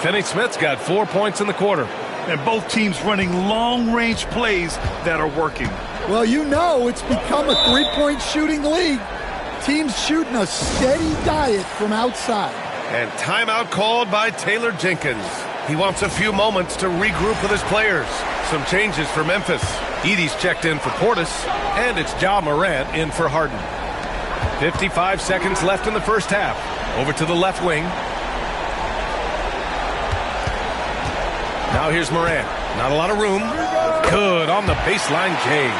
Finney-Smith's got 4 points in the quarter. And both teams running long-range plays that are working. Well, you know it's become a three-point shooting league. Teams shooting a steady diet from outside. And timeout called by Taylor Jenkins. He wants a few moments to regroup with his players. Some changes for Memphis. Edey's checked in for Portis, and it's Ja Morant in for Harden. 55 seconds left in the first half. Over to the left wing. Now here's Morant. Not a lot of room. Good on the baseline, Jay.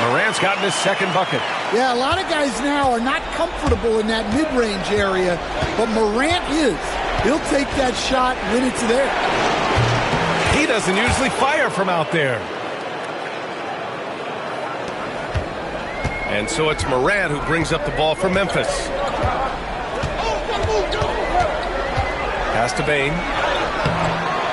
Morant's gotten his second bucket. Yeah, a lot of guys now are not comfortable in that mid-range area, but Morant is. He'll take that shot when it's there. He doesn't usually fire from out there. And so it's Morant who brings up the ball for Memphis. Pass to Bane.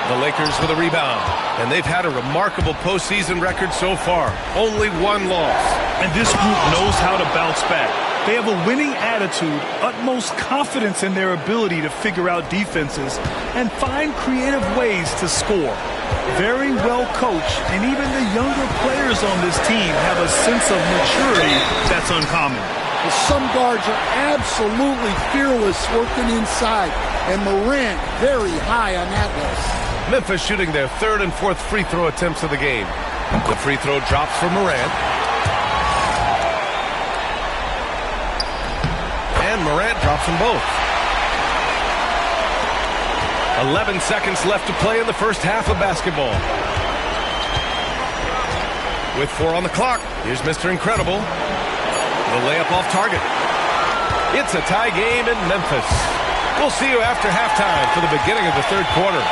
The Lakers with a rebound. And they've had a remarkable postseason record so far. Only one loss. And this group knows how to bounce back. They have a winning attitude, utmost confidence in their ability to figure out defenses, and find creative ways to score. Very well coached, and even the younger players on this team have a sense of maturity that's uncommon. Well, some guards are absolutely fearless working inside, and Morant very high on that list. Memphis shooting their third and fourth free throw attempts of the game. The free throw drops for Morant. And Morant drops them both. 11 seconds left to play in the first half of basketball. With 4 on the clock, here's Mr. Incredible. The layup off target. It's a tie game in Memphis. We'll see you after halftime for the beginning of the third quarter.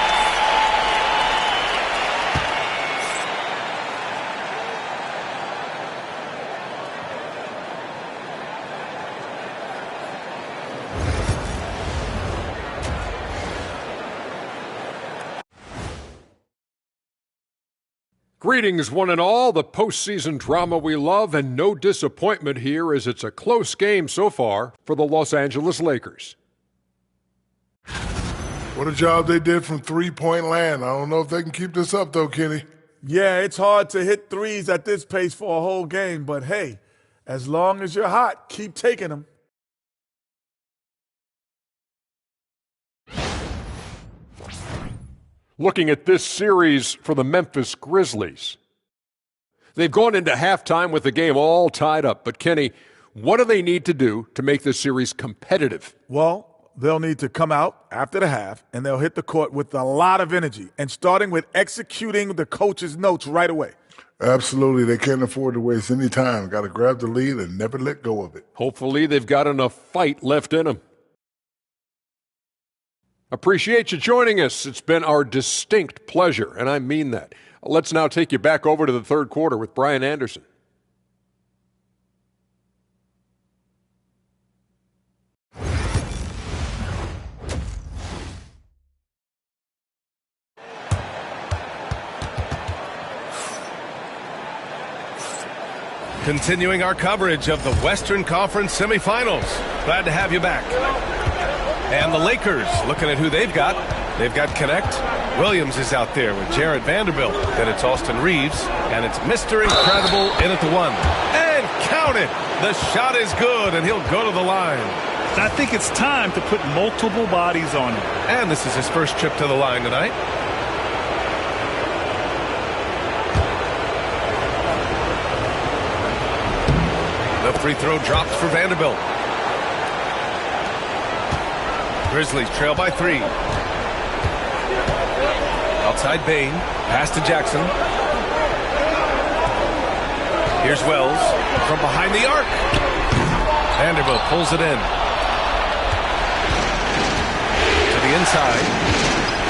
Greetings, one and all. The postseason drama we love, and no disappointment here as it's a close game so far for the Los Angeles Lakers. What a job they did from three-point land. I don't know if they can keep this up, though, Kenny. Yeah, it's hard to hit threes at this pace for a whole game, but hey, as long as you're hot, keep taking them. Looking at this series for the Memphis Grizzlies. They've gone into halftime with the game all tied up. But, Kenny, what do they need to do to make this series competitive? Well, they'll need to come out after the half, and they'll hit the court with a lot of energy, and starting with executing the coach's notes right away. Absolutely. They can't afford to waste any time. Got to grab the lead and never let go of it. Hopefully they've got enough fight left in them. Appreciate you joining us. It's been our distinct pleasure, and I mean that. Let's now take you back over to the third quarter with Brian Anderson. Continuing our coverage of the Western Conference semifinals. Glad to have you back. And the Lakers, looking at who they've got. They've got Connect. Williams is out there with Jared Vanderbilt. Then it's Austin Reeves. And it's Mr. Incredible in at the 1. And count it. The shot is good, and he'll go to the line. I think it's time to put multiple bodies on him. And this is his first trip to the line tonight. The free throw drops for Vanderbilt. Grizzlies trail by 3. Outside Bain. Pass to Jackson. Here's Wells from behind the arc. Vanderbilt pulls it in. To the inside.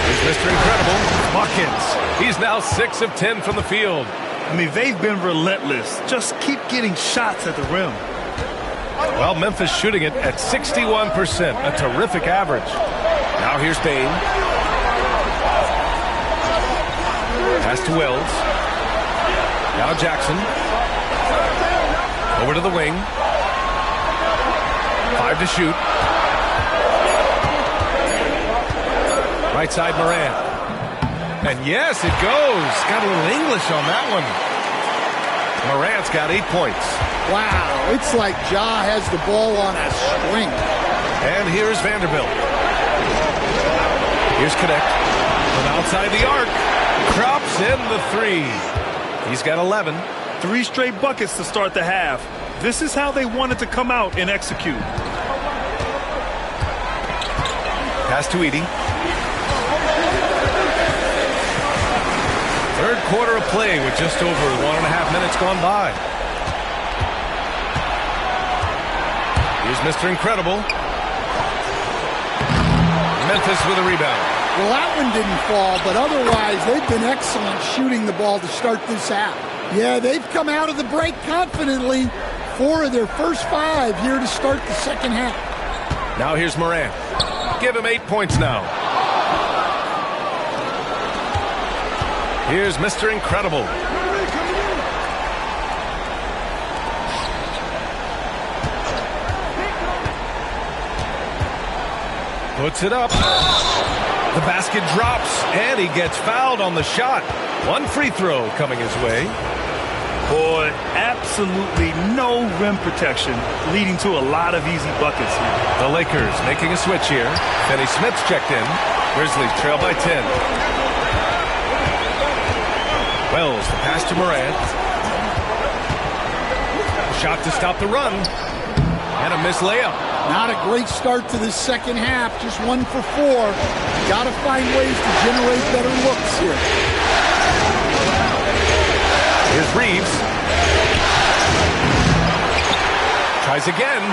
Here's Mr. Incredible. Watkins. He's now 6 of 10 from the field. I mean, they've been relentless. Just keep getting shots at the rim. Well, Memphis shooting it at 61%. A terrific average. Now here's Bain. Pass to Wells. Now Jackson. Over to the wing. 5 to shoot. Right side Moran. And yes, it goes. Got a little English on that one. Morant's got 8 points. Wow, it's like Ja has the ball on a string. And here's Vanderbilt. Here's Connect. From outside the arc. Drops in the 3. He's got 11. 3 straight buckets to start the half. This is how they wanted to come out and execute. Pass to Edey. Third quarter of play with just over 1.5 minutes gone by. Here's Mr. Incredible. Memphis with a rebound. Well, that one didn't fall, but otherwise they've been excellent shooting the ball to start this half. Yeah, they've come out of the break confidently. 4 of their first 5 here to start the second half. Now here's Moran. Give him 8 points now. Here's Mr. Incredible. Puts it up. The basket drops, and he gets fouled on the shot. 1 free throw coming his way. Boy, absolutely no rim protection, leading to a lot of easy buckets here. The Lakers making a switch here. Finney Smith's checked in. Grizzlies trail by 10. Wells, the pass to Morant. Shot to stop the run. And a missed layup. Not a great start to this second half. Just 1 for 4. Got to find ways to generate better looks here. Here's Reeves. Tries again.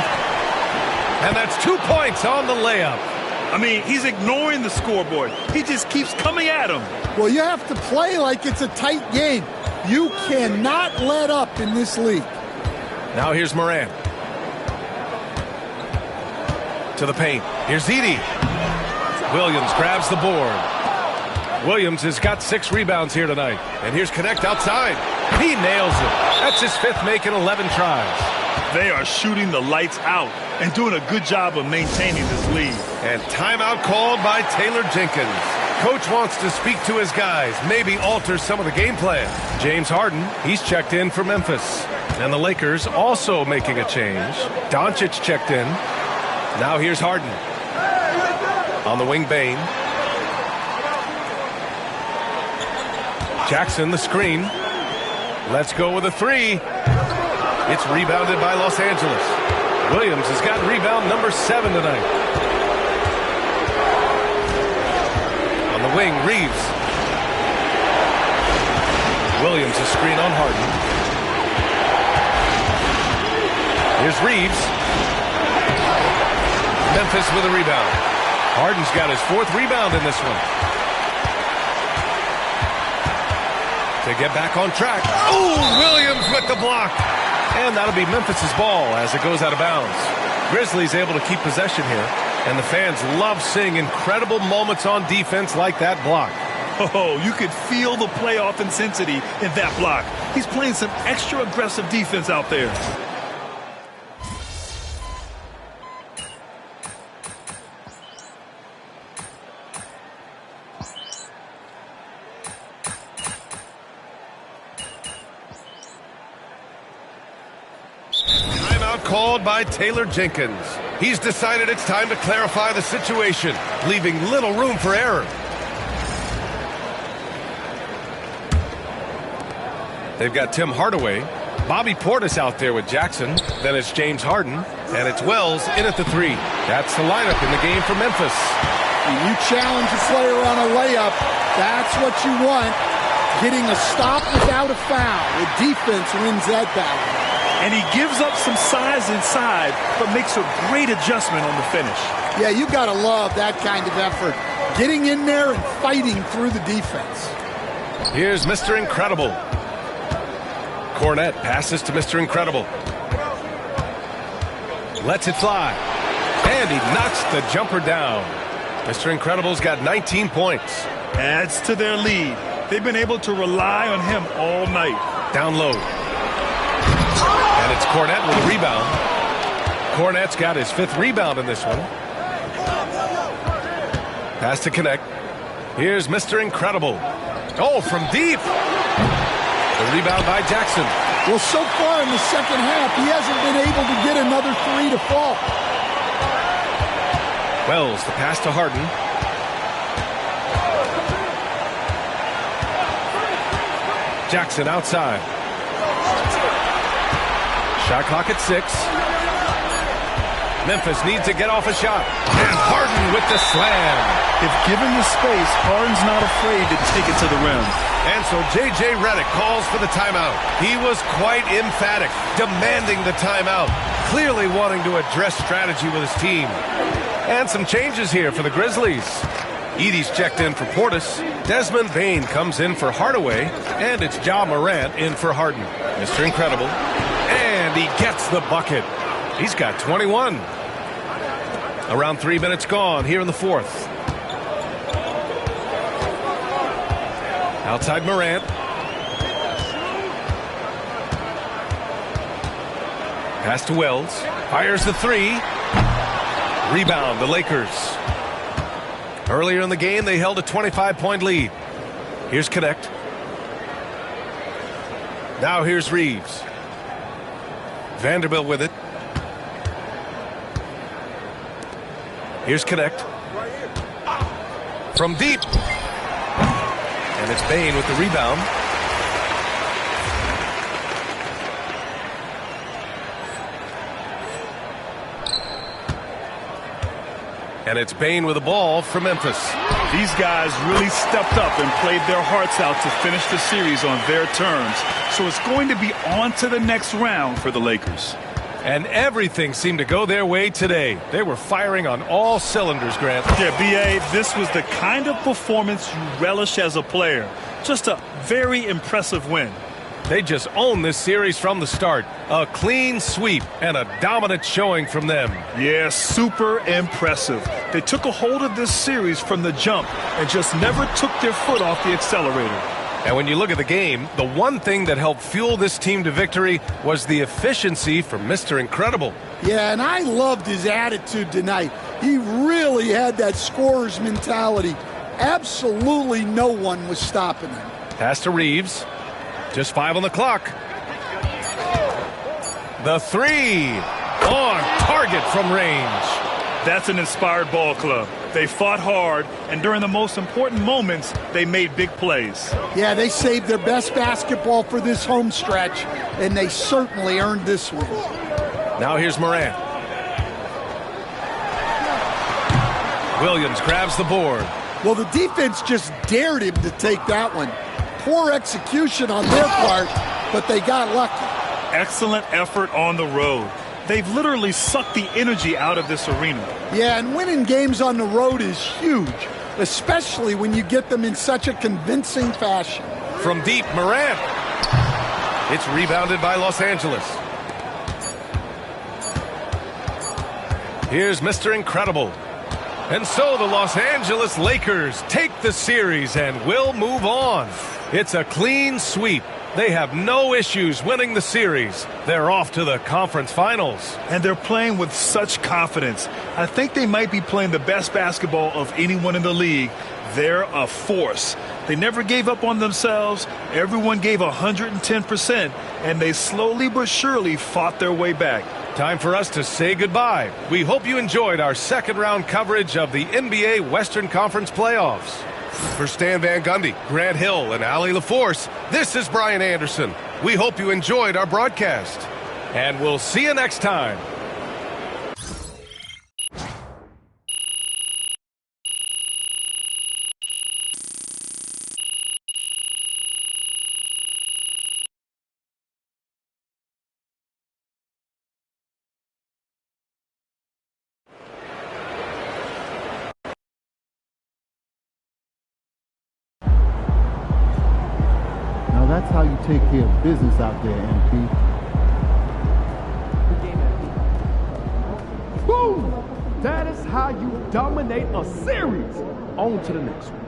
And that's 2 points on the layup. I mean, he's ignoring the scoreboard. He just keeps coming at him. Well, you have to play like it's a tight game. You cannot let up in this league. Now here's Moran. To the paint. Here's Edey. Williams grabs the board. Williams has got 6 rebounds here tonight. And here's Connect outside. He nails it. That's his 5th make in 11 tries. They are shooting the lights out and doing a good job of maintaining this lead. And timeout called by Taylor Jenkins. Coach wants to speak to his guys, maybe alter some of the game plan. James Harden, he's checked in for Memphis. And the Lakers also making a change. Doncic checked in. Now here's Harden. On the wing, Bain. Jackson, the screen. Let's go with a 3. It's rebounded by Los Angeles. Williams has got rebound number 7 tonight. On the wing, Reeves. Williams a screen on Harden. Here's Reeves. Memphis with a rebound. Harden's got his 4th rebound in this one. To get back on track. Oh, Williams with the block. And that'll be Memphis's ball as it goes out of bounds. Grizzlies able to keep possession here. And the fans love seeing incredible moments on defense like that block. Oh, you could feel the playoff intensity in that block. He's playing some extra aggressive defense out there. Timeout called by Taylor Jenkins. He's decided it's time to clarify the situation, leaving little room for error. They've got Tim Hardaway. Bobby Portis out there with Jackson. Then it's James Harden. And it's Wells in at the 3. That's the lineup in the game for Memphis. When you challenge a player on a layup, that's what you want. Getting a stop without a foul. The defense wins that battle. And he gives up some size inside, but makes a great adjustment on the finish. Yeah, you got to love that kind of effort. Getting in there and fighting through the defense. Here's Mr. Incredible. Cornette passes to Mr. Incredible. Lets it fly. And he knocks the jumper down. Mr. Incredible's got 19 points. Adds to their lead. They've been able to rely on him all night. Down low. And it's Cornette with a rebound. Cornette's got his 5th rebound in this one. Pass to connect. Here's Mr. Incredible. Oh, from deep. The rebound by Jackson. Well, so far in the second half, he hasn't been able to get another 3 to fall. Wells, the pass to Harden. Jackson outside. Shot clock at 6. Memphis needs to get off a shot. And Harden with the slam. If given the space, Harden's not afraid to take it to the rim. And so J.J. Redick calls for the timeout. He was quite emphatic, demanding the timeout, clearly wanting to address strategy with his team. And some changes here for the Grizzlies. Edey's checked in for Portis. Desmond Bane comes in for Hardaway. And it's Ja Morant in for Harden. Mr. Incredible. And he gets the bucket. He's got 21. Around 3 minutes gone here in the 4th. Outside Morant. Pass to Wells. Fires the 3. Rebound, the Lakers. Earlier in the game, they held a 25-point lead. Here's Connect. Now here's Reeves. Vanderbilt with it. Here's Connect. From deep. And it's Bane with the rebound. And it's Bane with the ball for Memphis. These guys really stepped up and played their hearts out to finish the series on their terms. So it's going to be on to the next round for the Lakers. And everything seemed to go their way today. They were firing on all cylinders, Grant. Yeah, B.A., this was the kind of performance you relish as a player. Just a very impressive win. They just owned this series from the start. A clean sweep and a dominant showing from them. Yeah, super impressive. They took a hold of this series from the jump and just never took their foot off the accelerator. And when you look at the game, the one thing that helped fuel this team to victory was the efficiency from Mr. Incredible. Yeah, and I loved his attitude tonight. He really had that scorer's mentality. Absolutely no one was stopping him. Pass to Reeves. Just 5 on the clock. The 3 on target from range. That's an inspired ball club. They fought hard, and during the most important moments, they made big plays. Yeah, they saved their best basketball for this home stretch, and they certainly earned this one. Now here's Morant. Williams grabs the board. Well, the defense just dared him to take that one. Poor execution on their part, but they got lucky. Excellent effort on the road. They've literally sucked the energy out of this arena. Yeah, and winning games on the road is huge, especially when you get them in such a convincing fashion. From deep, Morant. It's rebounded by Los Angeles. Here's Mr. Incredible. And so the Los Angeles Lakers take the series and will move on. It's a clean sweep. They have no issues winning the series. They're off to the conference finals. And they're playing with such confidence. I think they might be playing the best basketball of anyone in the league. They're a force. They never gave up on themselves. Everyone gave 110%, and they slowly but surely fought their way back. Time for us to say goodbye. We hope you enjoyed our second-round coverage of the NBA Western Conference playoffs. For Stan Van Gundy, Grant Hill, and Allie LaForce, this is Brian Anderson. We hope you enjoyed our broadcast. And we'll see you next time. That's how you take care of business out there, MP. Boom! That is how you dominate a series. On to the next one.